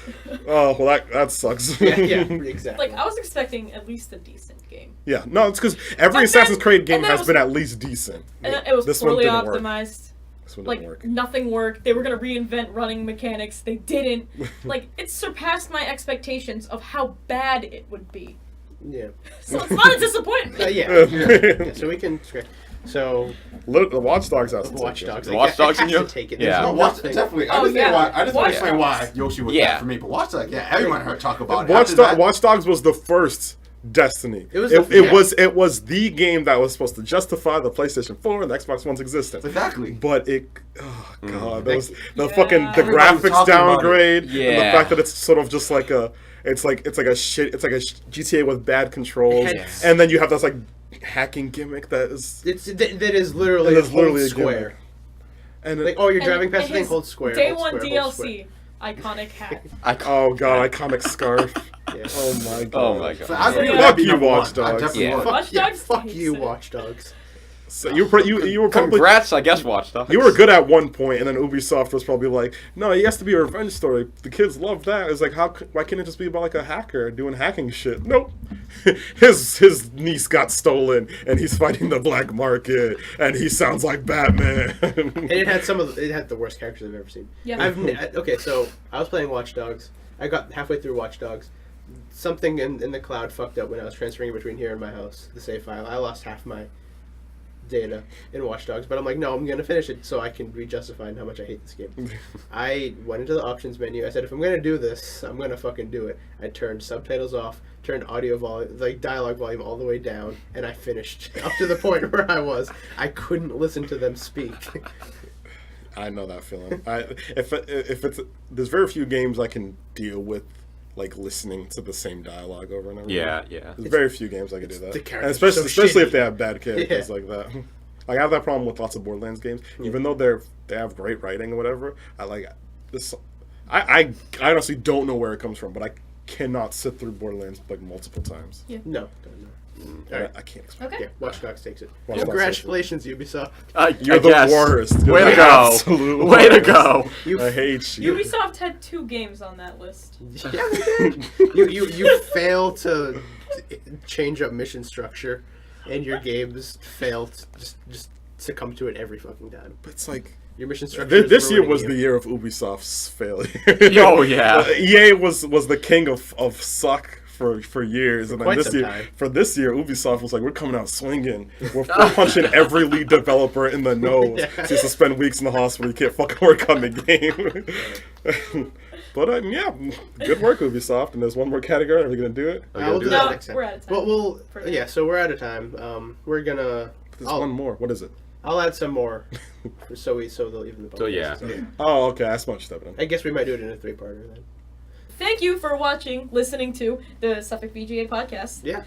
S3: oh, well, that sucks.
S2: Yeah, exactly.
S1: Like, I was expecting at least a decent game.
S3: Yeah, no, it's because every
S1: But
S3: Assassin's
S1: then-
S3: Creed game
S1: and then
S3: has
S1: it was-
S3: been at least decent.
S1: And it was
S3: This one
S1: poorly
S3: didn't work.
S1: optimized.
S3: This one
S1: Like,
S3: didn't work.
S1: nothing worked. They were going to reinvent running mechanics. They didn't. Like, it surpassed my expectations of how bad it would be.
S2: Yeah.
S1: So it's not a disappointment.
S2: Yeah. So we can. So
S3: The Watch Dogs has to take
S2: Watch
S3: it.
S2: Dogs.
S4: Watch Dogs
S2: has
S4: in you?
S2: to take it.
S4: Yeah.
S2: There's
S5: No,
S2: nothing-
S5: definitely. I
S1: Oh,
S5: understand
S1: yeah.
S5: why. I just want
S1: Watch
S5: to explain
S1: Dogs.
S5: why Yoshi was
S4: Yeah.
S5: that for me. But Watch Dogs, yeah, everyone heard talk about it. After that-
S3: Watch Dogs was the first Destiny.
S2: It was
S3: it was the game that was supposed to justify the PlayStation 4 and the Xbox One's existence.
S5: Exactly.
S3: But it, oh god, that was the
S1: Yeah.
S3: fucking the
S5: Everybody's
S3: graphics
S5: talking about it.
S3: downgrade, and the
S4: Yeah.
S3: fact that it's sort of just like a, it's like a GTA with bad controls,
S2: Yes.
S3: and then you have this like hacking gimmick that is,
S2: that is literally
S3: It is literally a
S2: square.
S3: gimmick. and
S2: Like,
S3: it,
S2: oh, you're driving past
S1: And
S2: the thing,
S1: his
S2: hold square.
S1: Day
S2: hold
S1: one
S2: square, hold
S1: DLC, iconic hat.
S3: oh god, iconic scarf.
S2: square. Yeah.
S3: Oh my god.
S4: Oh my god.
S5: So I agree with
S3: Fuck
S5: that being
S3: you,
S5: number
S3: Watch
S5: one. I
S3: Dogs.
S5: definitely
S4: Yeah.
S5: would.
S1: Watch
S2: Yeah,
S1: Dogs
S2: fuck
S1: takes
S2: you,
S1: it.
S2: Watch Dogs.
S3: So you were probably.
S4: Congrats, I guess, Watch Dogs.
S3: You were good at one point, and then Ubisoft was probably like, "No, it has to be a revenge story. The kids love that." It's like, why can't it just be about like a hacker doing hacking shit? Nope. His niece got stolen, and he's fighting the black market, and he sounds like Batman.
S2: And it had it had the worst characters I've ever seen.
S1: Yeah.
S2: Okay, so I was playing Watch Dogs. I got halfway through Watch Dogs. Something in the cloud fucked up when I was transferring between here and my house, the save file. I lost half my data in Watch Dogs, but I'm like, no, I'm gonna finish it so I can re-justify how much I hate this game. I went into the options menu. I said, if I'm gonna do this, I'm gonna fucking do it. I turned subtitles off, turned audio volume, like dialogue volume, all the way down, and I finished up to the point where I was. I couldn't listen to them speak.
S3: I know that feeling. If it's there's very few games I can deal with like listening to the same dialogue over and over.
S4: Yeah.
S3: There's very few games I can do that.
S2: the
S3: And
S2: characters
S3: especially
S2: are so
S3: especially
S2: shitty.
S3: if they have bad characters
S2: Yeah.
S3: like that. Like I have that problem with lots of Borderlands games. Even though they have great writing or whatever, I like this. I honestly don't know where it comes from, but I cannot sit through Borderlands like multiple times.
S2: No. Alright.
S3: I can't explain.
S1: Okay.
S2: Yeah, Watch Dogs takes it.
S3: Watch Dogs
S2: Congratulations, Ubisoft.
S3: You're
S4: I
S3: the
S4: guess.
S3: worst. You're
S4: Way
S3: the
S4: to go.
S3: absolute
S4: Way to
S3: worst.
S4: go.
S3: I hate you.
S1: Ubisoft had 2 games on that list.
S2: Yeah, they did. You fail to change up mission structure, and your games fail to just succumb to it every fucking time.
S3: It's like
S2: Your mission structure. is
S3: this year
S2: ruining
S3: was
S2: you.
S3: the year of Ubisoft's failure.
S4: Oh, yeah.
S3: EA was the king of suck for years, and then
S2: quite
S3: this
S2: some
S3: year
S2: time.
S3: Ubisoft was like, we're coming out swinging. We're punching every lead developer in the nose.
S2: Yeah.
S3: So you have to spend weeks in the hospital. You can't fucking work on the game. But yeah, good work, Ubisoft. And there's one more category. Are we gonna do it?
S2: We'll do
S1: No,
S2: that next time.
S1: we're out of time.
S2: Well,
S1: for that.
S2: yeah. So we're out of time. We're gonna.
S3: There's one more. What is it?
S2: I'll add some more, so they'll even the.
S4: So, yeah.
S3: Oh, okay. That's much stuff.
S2: I guess we might do it in a 3-parter then.
S1: Thank you for listening to the Suffolk VGA podcast.
S2: Yeah.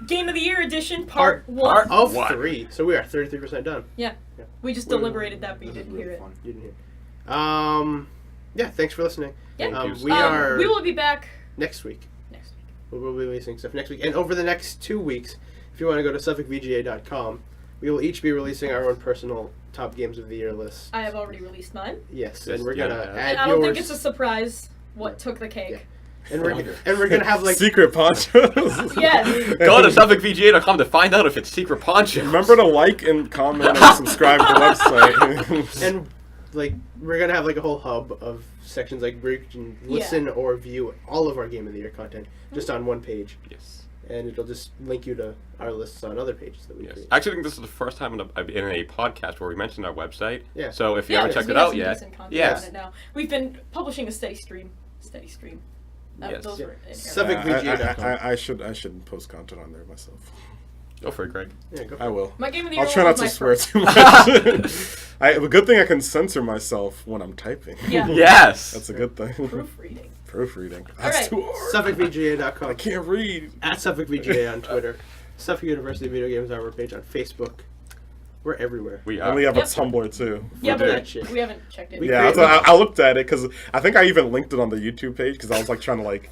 S1: Game of the Year edition, part 1.
S4: part-
S2: Of
S4: What?
S2: 3, so we are 33% done.
S1: Yeah.
S2: Yeah.
S1: We just
S2: Woo.
S1: deliberated that, but you
S5: This is
S1: didn't
S5: really
S1: hear it.
S5: fun.
S2: You didn't hear. Yeah. Thanks for listening.
S1: Yeah.
S4: Thank you.
S2: We are
S1: We will be back
S2: next week.
S1: next week.
S2: We'll be releasing stuff next week, and over the next 2 weeks, if you want to go to SuffolkVGA.com, we will each be releasing our own personal top games of the year list.
S1: I have already released mine.
S2: Yes,
S4: Yes,
S2: and we're
S4: yeah,
S2: gonna
S4: yeah.
S2: add
S1: And I don't
S2: yours.
S1: think it's a surprise what took the cake.
S2: Yeah. And we're gonna have like
S3: Secret ponchos.
S1: Yes.
S4: Go to SuffolkVGA.com to find out if it's secret poncho.
S3: Remember to like and comment and subscribe to the website.
S2: and like we're gonna have like a whole hub of sections like where you can listen or view all of our Game of the Year content just on one page,
S4: Yes.
S2: and it'll just link you to our lists on other pages that we
S4: Yes.
S2: create.
S4: I actually think this is the first time in a podcast where we mentioned our website.
S2: Yeah.
S4: So if you
S1: Yeah,
S4: haven't
S1: because
S4: checked
S1: we
S4: it
S1: have
S4: out
S1: some
S4: yet,
S1: decent content
S4: yes.
S1: on it now. We've been publishing a steady stream.
S4: Yes.
S1: Those
S2: Yeah.
S1: were in here.
S2: SuffolkVGA.com.
S3: I should post content on there myself.
S4: Go for it, Greg.
S2: Yeah, go for
S3: I
S2: it.
S3: will.
S1: My Game of the Year
S3: I'll try
S1: one
S3: not
S1: was
S3: to
S1: my
S3: swear
S1: first.
S3: too much. A good thing I can censor myself when I'm typing.
S1: Yeah.
S4: Yes.
S3: That's a good thing.
S1: Proofreading.
S3: Proofreading. That's
S1: right.
S3: too hard.
S2: SuffolkVGA.com.
S3: I can't read.
S2: At SuffolkVGA on Twitter. Suffolk University Video Games Armor page on Facebook. We're everywhere.
S4: We
S3: And
S4: are.
S3: we have
S1: Yep.
S3: a Tumblr too.
S1: Yeah,
S2: do that
S1: but
S2: shit.
S1: we haven't checked it.
S2: We
S3: Yeah,
S2: create
S3: that's I looked at it because I think I even linked it on the YouTube page because I was like trying to like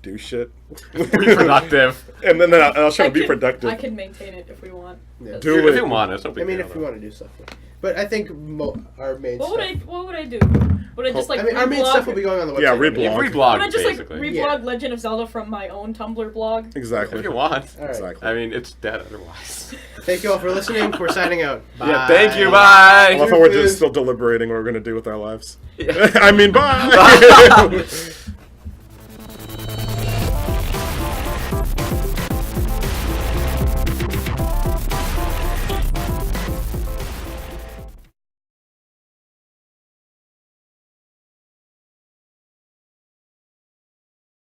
S3: do shit.
S4: Reproductive.
S3: And then I was trying to be
S1: can-
S3: productive.
S1: I can maintain it if we want.
S2: Yeah.
S3: Do
S4: if
S3: it.
S4: you want it, don't be
S2: I mean, if you want to do stuff. But I think our main
S1: What
S2: stuff.
S1: would I do? Would I just like
S2: I mean, our main
S1: reblog-
S2: stuff will be going on the website.
S3: Yeah,
S2: anyway.
S3: reblog.
S4: Reblog,
S1: Would I just
S4: basically.
S1: like reblog
S2: Yeah.
S1: Legend of Zelda from my own Tumblr blog?
S3: Exactly.
S4: If you want.
S2: All right.
S3: Exactly.
S4: I mean, it's dead otherwise.
S2: Thank you all for listening. We're signing out. Bye.
S4: Yeah, thank you. Bye.
S3: I love how we're just still deliberating what we're gonna do with our lives.
S4: Yeah.
S3: I mean, bye.